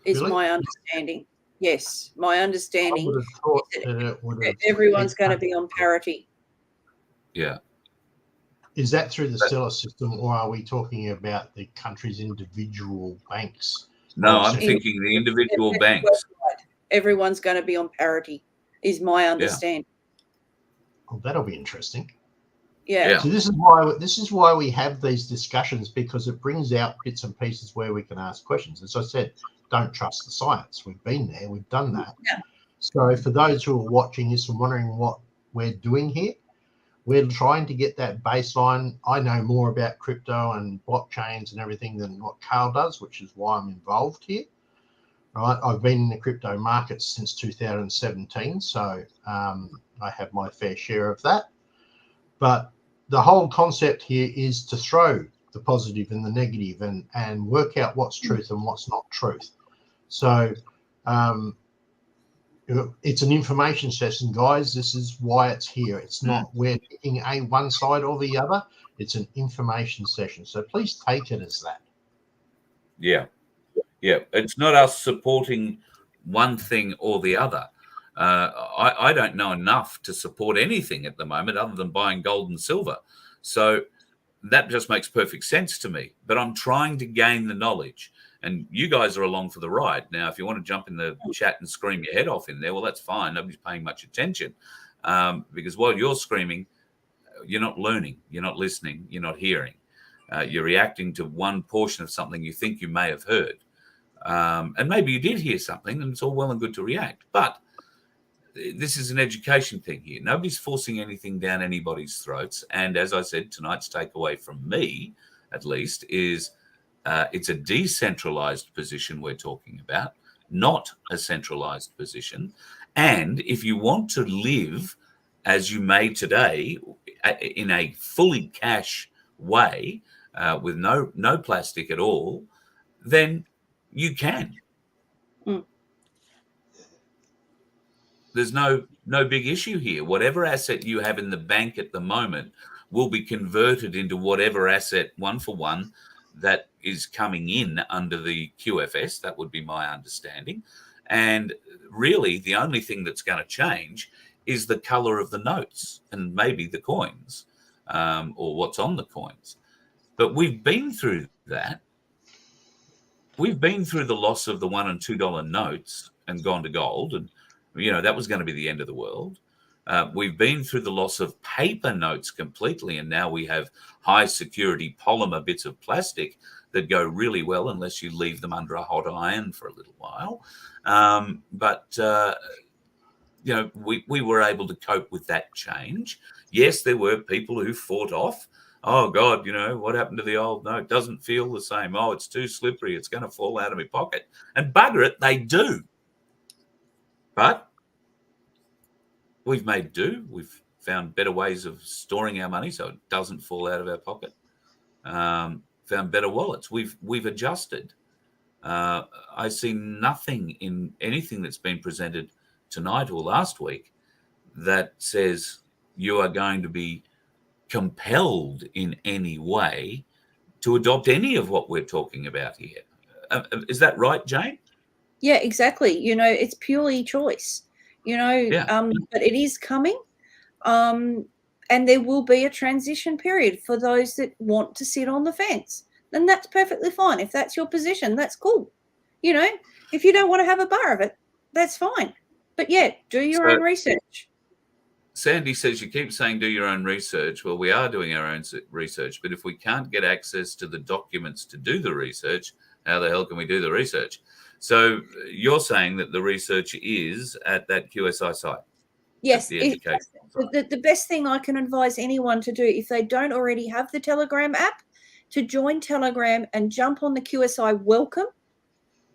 Is
Really?
my understanding. Yes, my understanding.
I would have thought that it would have
everyone's going to be on parity.
Yeah.
Is that through the stellar system, or are we talking about the country's individual banks?
No, I'm thinking the individual banks.
Everyone's going to be on parity, is my understanding.
Well, that'll be interesting.
Yeah.
So this is why we have these discussions, because it brings out bits and pieces where we can ask questions. As I said, don't trust the science. We've been there, we've done that.
Yeah.
So for those who are watching this and wondering what we're doing here, we're trying to get that baseline. I know more about crypto and blockchains and everything than what Carl does, which is why I'm involved here. Right, I've been in the crypto market since 2017, so I have my fair share of that. But the whole concept here is to throw the positive and the negative and work out what's truth and what's not truth. So it's an information session, guys. This is why it's here. It's not we're picking one side or the other. It's an information session. So please take it as that.
Yeah. Yeah, it's not us supporting one thing or the other. I don't know enough to support anything at the moment other than buying gold and silver. So that just makes perfect sense to me. But I'm trying to gain the knowledge. And you guys are along for the ride. Now, if you want to jump in the chat and scream your head off in there, well, that's fine. Nobody's paying much attention. Because while you're screaming, you're not learning, you're not listening, you're not hearing. You're reacting to one portion of something you think you may have heard. And maybe you did hear something, and it's all well and good to react. But this is an education thing here. Nobody's forcing anything down anybody's throats. And as I said, tonight's takeaway from me, at least, is it's a decentralized position we're talking about, not a centralized position. And if you want to live as you may today in a fully cash way, with no plastic at all, then you can. There's no big issue here. Whatever asset you have in the bank at the moment will be converted into whatever asset, one for one, that is coming in under the QFS. That would be my understanding. And really, the only thing that's going to change is the color of the notes and maybe the coins, or what's on the coins. But we've been through that. We've been through the loss of the $1 and $2 notes and gone to gold, and that was going to be the end of the world. We've been through the loss of paper notes completely, and now we have high security polymer bits of plastic that go really well unless you leave them under a hot iron for a little while. We were able to cope with that change. Yes, there were people who fought off. Oh, God, what happened to the old note? Doesn't feel the same. Oh, it's too slippery. It's going to fall out of my pocket. And bugger it, they do. But we've made do. We've found better ways of storing our money so it doesn't fall out of our pocket. Found better wallets. We've adjusted. I see nothing in anything that's been presented tonight or last week that says you are going to be compelled in any way to adopt any of what we're talking about here. Is that right, Jane?
Yeah, exactly. It's purely choice, but it is coming. And there will be a transition period for those that want to sit on the fence. And that's perfectly fine. If that's your position, that's cool. If you don't want to have a bar of it, that's fine. But yeah, do your own research.
Sandy says you keep saying do your own research. Well, we are doing our own research, but if we can't get access to the documents to do the research, how the hell can we do the research? So you're saying that the research is at that QSI site?
Yes.
The education site.
The best thing I can advise anyone to do, if they don't already have the Telegram app, to join Telegram and jump on the QSI welcome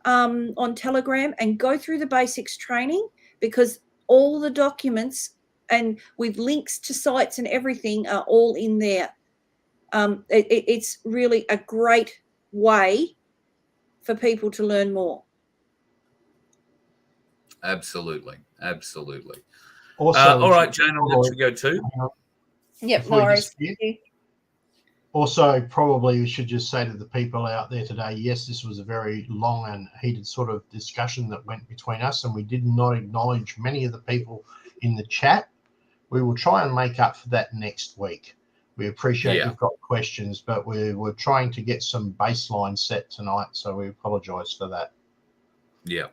on Telegram and go through the basics training, because all the documents and with links to sites and everything are all in there. It's really a great way for people to learn more.
Absolutely.
Also,
all right, Jane, I'll let you go too.
Yep, no worries.
Also, probably we should just say to the people out there today, yes, this was a very long and heated sort of discussion that went between us, and we did not acknowledge many of the people in the chat. We will try and make up for that next week. We appreciate you've got questions, but we're trying to get some baseline set tonight, so we apologise for that.
Yeah.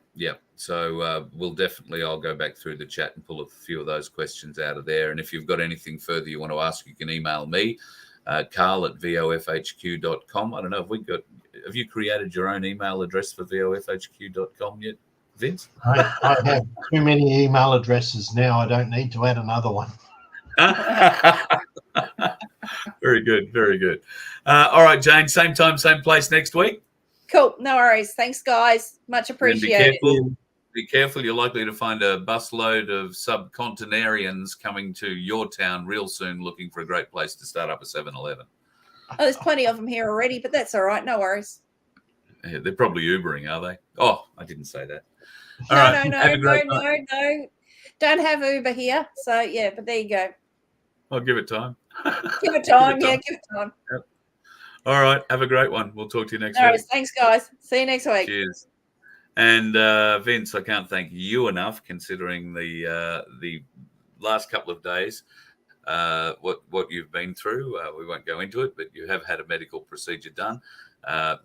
So I'll go back through the chat and pull a few of those questions out of there. And if you've got anything further you want to ask, you can email me, carl@vofhq.com. I don't know if have you created your own email address for vofhq.com yet, Vince?
I have too many email addresses now. I don't need to add another one.
Very good. Very good. All right, Jane, same time, same place next week.
Cool. No worries. Thanks, guys. Much appreciated.
Be careful. You're likely to find a busload of subcontinentarians coming to your town real soon looking for a great place to start up a 7-Eleven.
Oh, there's plenty of them here already, but that's all right. No worries.
Yeah, they're probably Ubering, are they? Oh, I didn't say that.
No. Don't have Uber here. So, yeah, but there you go.
I'll give it time.
Give it time. Give it time.
Yep. All right. Have a great one. We'll talk to you next
All
week.
right. Thanks, guys. See you next week.
Cheers. And Vince, I can't thank you enough, considering the last couple of days, what you've been through. We won't go into it, but you have had a medical procedure done.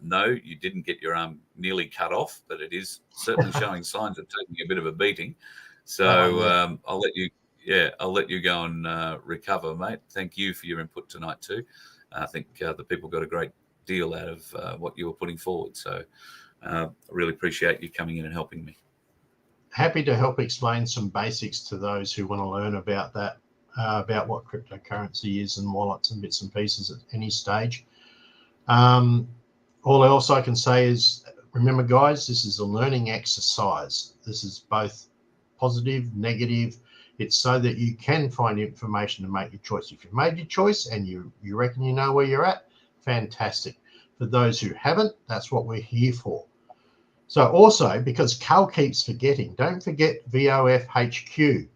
No, you didn't get your arm nearly cut off, but it is certainly showing signs of taking a bit of a beating. So I'll let you go and recover, mate. Thank you for your input tonight too. I think the people got a great deal out of what you were putting forward. So I really appreciate you coming in and helping me.
Happy to help explain some basics to those who want to learn about that, about what cryptocurrency is and wallets and bits and pieces at any stage. All else I can say is, remember, guys, this is a learning exercise. This is both positive, negative. It's so that you can find information to make your choice. If you've made your choice and you reckon you know where you're at, fantastic. For those who haven't, that's what we're here for. So also, because Carl keeps forgetting, don't forget VoF HQ,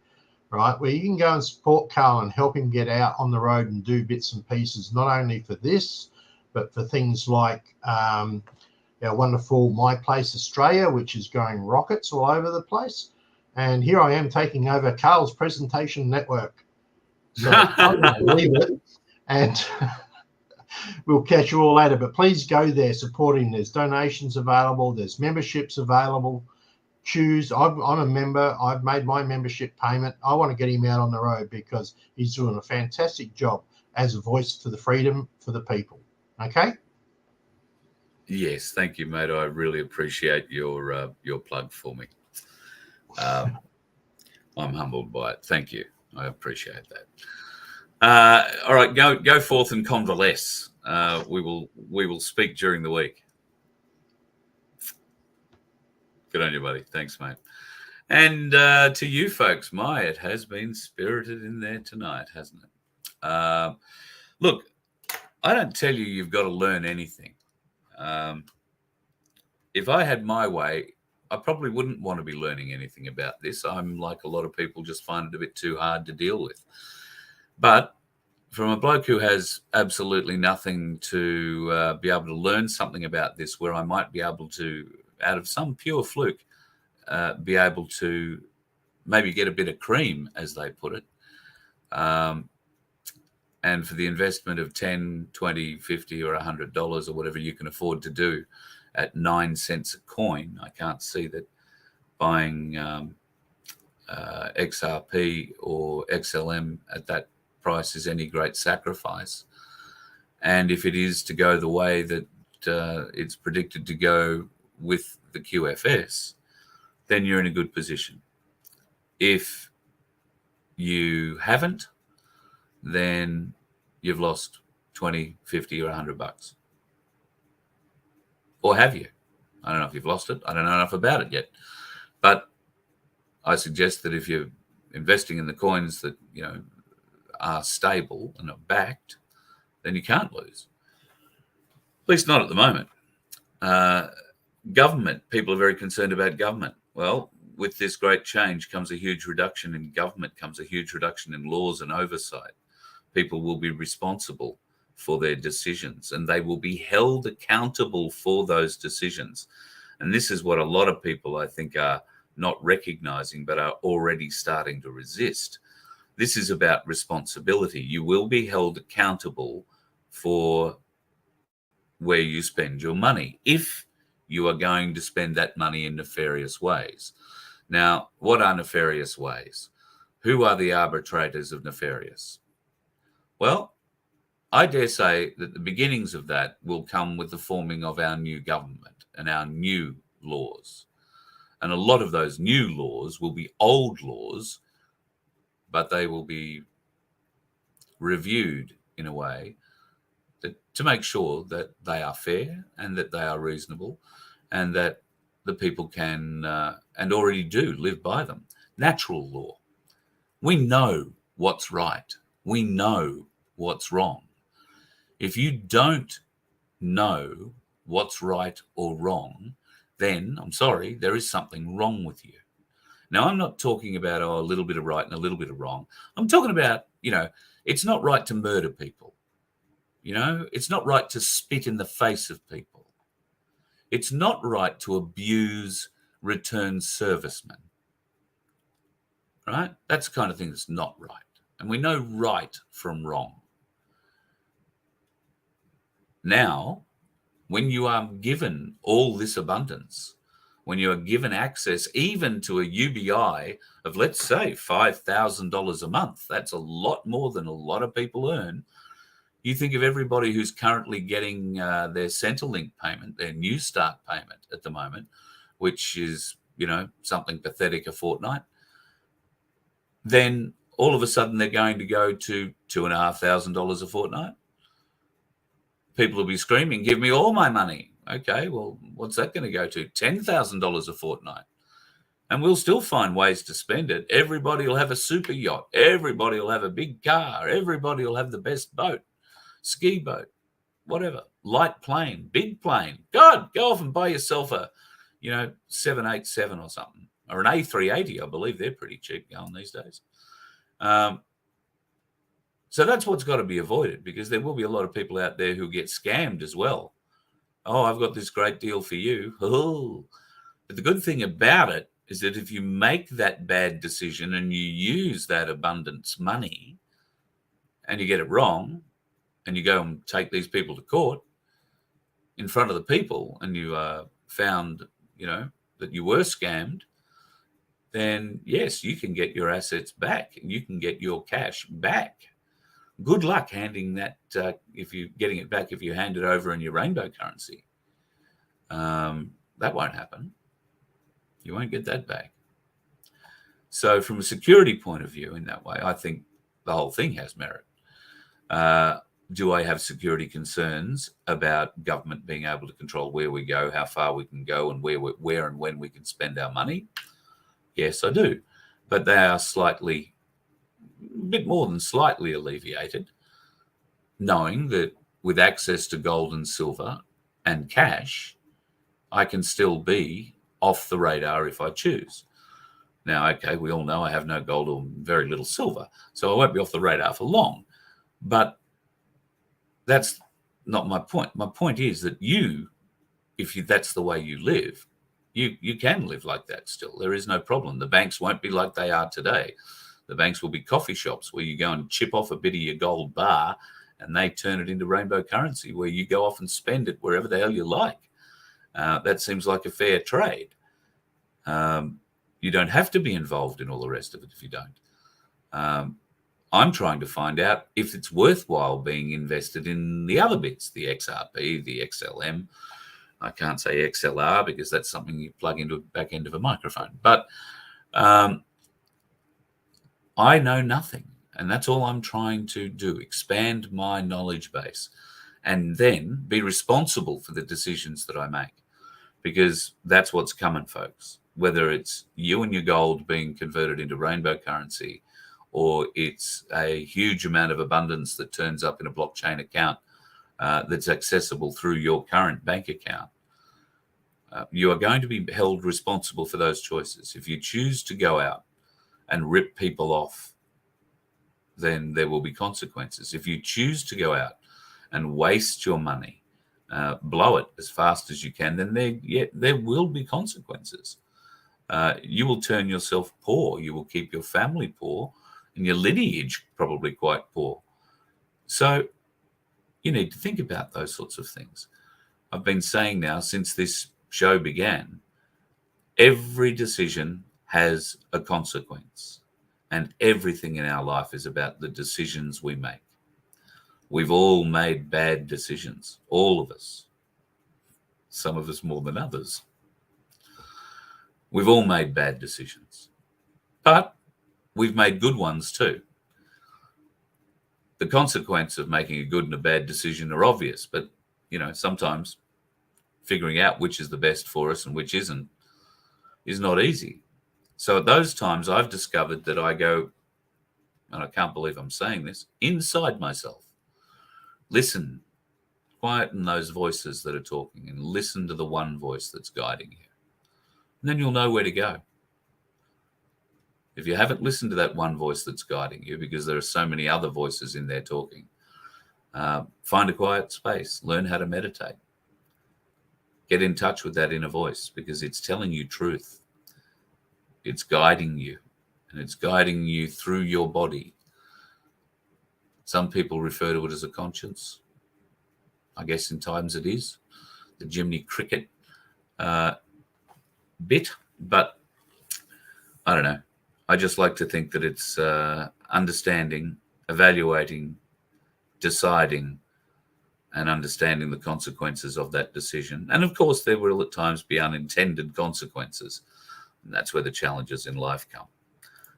right, where you can go and support Carl and help him get out on the road and do bits and pieces, not only for this, but for things like our wonderful My Place Australia, which is going rockets all over the place. And here I am taking over Carl's presentation network. So I can't believe it. And we'll catch you all later. But please go there, supporting. There's donations available. There's memberships available. Choose. I'm a member. I've made my membership payment. I want to get him out on the road because he's doing a fantastic job as a voice for the freedom for the people. Okay?
Yes, thank you, mate. I really appreciate your plug for me. I'm humbled by it. Thank you. I appreciate that. All right, go forth and convalesce. We will speak during the week. Good on you, buddy. Thanks, mate. And to you folks, it has been spirited in there tonight, hasn't it? Look, I don't tell you you've got to learn anything. If I had my way, I probably wouldn't want to be learning anything about this. I'm like a lot of people, just find it a bit too hard to deal with. But from a bloke who has absolutely nothing to be able to learn something about this, where I might be able to, out of some pure fluke, be able to maybe get a bit of cream, as they put it. And for the investment of $10, $20, $50 or $100 or whatever you can afford to do at 9 cents a coin, I can't see that buying XRP or XLM at that price is any great sacrifice. And if it is to go the way that it's predicted to go with the QFS, then you're in a good position. If you haven't, then you've lost 20, 50 or $100. Or have you? I don't know if you've lost it. I don't know enough about it yet. But I suggest that if you're investing in the coins that, are stable and are backed, then you can't lose. At least not at the moment. Government, people are very concerned about government. Well, with this great change comes a huge reduction in government, comes a huge reduction in laws and oversight. People will be responsible for their decisions and they will be held accountable for those decisions. And this is what a lot of people, I think, are not recognizing, but are already starting to resist. This is about responsibility. You will be held accountable for where you spend your money. If you are going to spend that money in nefarious ways. Now, what are nefarious ways? Who are the arbitrators of nefarious? Well, I dare say that the beginnings of that will come with the forming of our new government and our new laws. And a lot of those new laws will be old laws, but they will be reviewed in a way to make sure that they are fair and that they are reasonable and that the people can and already do live by them. Natural law. We know what's right. We know what's wrong. If you don't know what's right or wrong, then I'm sorry, there is something wrong with you. Now, I'm not talking about a little bit of right and a little bit of wrong. I'm talking about, it's not right to murder people. It's not right to spit in the face of people. It's not right to abuse returned servicemen. Right? That's the kind of thing that's not right. And we know right from wrong. Now, when you are given all this abundance, when you are given access even to a UBI of, let's say, $5,000 a month, that's a lot more than a lot of people earn. You think of everybody who's currently getting their Centrelink payment, their New Start payment at the moment, which is, something pathetic a fortnight. Then all of a sudden they're going to go to $2,500 a fortnight. People will be screaming, give me all my money. Okay, well, what's that going to go to? $10,000 a fortnight. And we'll still find ways to spend it. Everybody will have a super yacht. Everybody will have a big car. Everybody will have the best boat, ski boat, whatever, light plane, big plane. God, go off and buy yourself a, 787 or something, or an A380. I believe they're pretty cheap going these days. So that's what's got to be avoided, because there will be a lot of people out there who get scammed as well. Oh, I've got this great deal for you. Oh. But the good thing about it is that if you make that bad decision and you use that abundance money and you get it wrong and you go and take these people to court in front of the people and you found, that you were scammed, then yes, you can get your assets back and you can get your cash back. Good luck handing that if you're getting it back, if you hand it over in your rainbow currency. That won't happen. You won't get that back. So from a security point of view, in that way, I think the whole thing has merit. Do I have security concerns about government being able to control where we go, how far we can go, and where and when we can spend our money? Yes, I do. But they are a bit more than slightly alleviated, knowing that with access to gold and silver and cash, I can still be off the radar if I choose. Now, okay, we all know I have no gold or very little silver, so I won't be off the radar for long. But that's not my point. My point is that that's the way you live, you can live like that still. There is no problem. The banks won't be like they are today. The banks will be coffee shops where you go and chip off a bit of your gold bar and they turn it into rainbow currency where you go off and spend it wherever the hell you like. That seems like a fair trade. You don't have to be involved in all the rest of it if you don't. I'm trying to find out if it's worthwhile being invested in the other bits, the XRP, the XLM. I can't say XLR because that's something you plug into the back end of a microphone. But I know nothing, and that's all I'm trying to do, expand my knowledge base and then be responsible for the decisions that I make, because that's what's coming, folks. Whether it's you and your gold being converted into rainbow currency, or it's a huge amount of abundance that turns up in a blockchain account that's accessible through your current bank account, you are going to be held responsible for those choices. If you choose to go out and rip people off, then there will be consequences. If you choose to go out and waste your money, blow it as fast as you can, then there will be consequences. You will turn yourself poor. You will keep your family poor and your lineage probably quite poor. So you need to think about those sorts of things. I've been saying now since this show began, every decision has a consequence, and everything in our life is about the decisions we make. We've all made bad decisions, all of us. Some of us more than others. We've all made bad decisions, but we've made good ones too. The consequence of making a good and a bad decision are obvious, but sometimes figuring out which is the best for us and which isn't is not easy. So at those times, I've discovered that I go, and I can't believe I'm saying this, inside myself. Listen, quieten those voices that are talking and listen to the one voice that's guiding you. And then you'll know where to go. If you haven't listened to that one voice that's guiding you, because there are so many other voices in there talking, find a quiet space, learn how to meditate. Get in touch with that inner voice because it's telling you truth. It's guiding you, and it's guiding you through your body. Some people refer to it as a conscience. I guess in times it is. The Jiminy Cricket bit, but I don't know. I just like to think that it's understanding, evaluating, deciding, and understanding the consequences of that decision. And of course, there will at times be unintended consequences. And that's where the challenges in life come.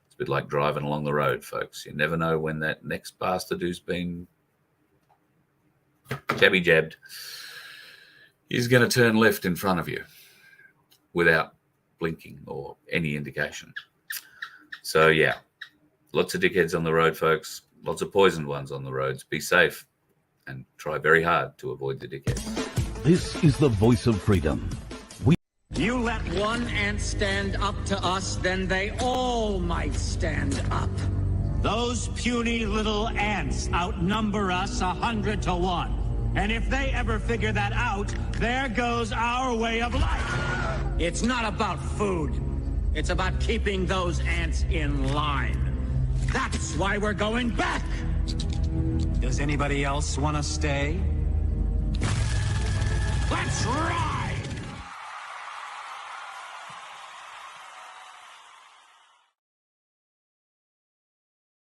It's a bit like driving along the road, folks. You never know when that next bastard who's been jabby-jabbed is going to turn left in front of you without blinking or any indication. So, yeah, lots of dickheads on the road, folks. Lots of poisoned ones on the roads. Be safe and try very hard to avoid the dickheads.
This is the voice of freedom.
You let one ant stand up to us, then they all might stand up. Those puny little ants outnumber us 100 to 1. And if they ever figure that out, there goes our way of life. It's not about food. It's about keeping those ants in line. That's why we're going back. Does anybody else want to stay? Let's rock!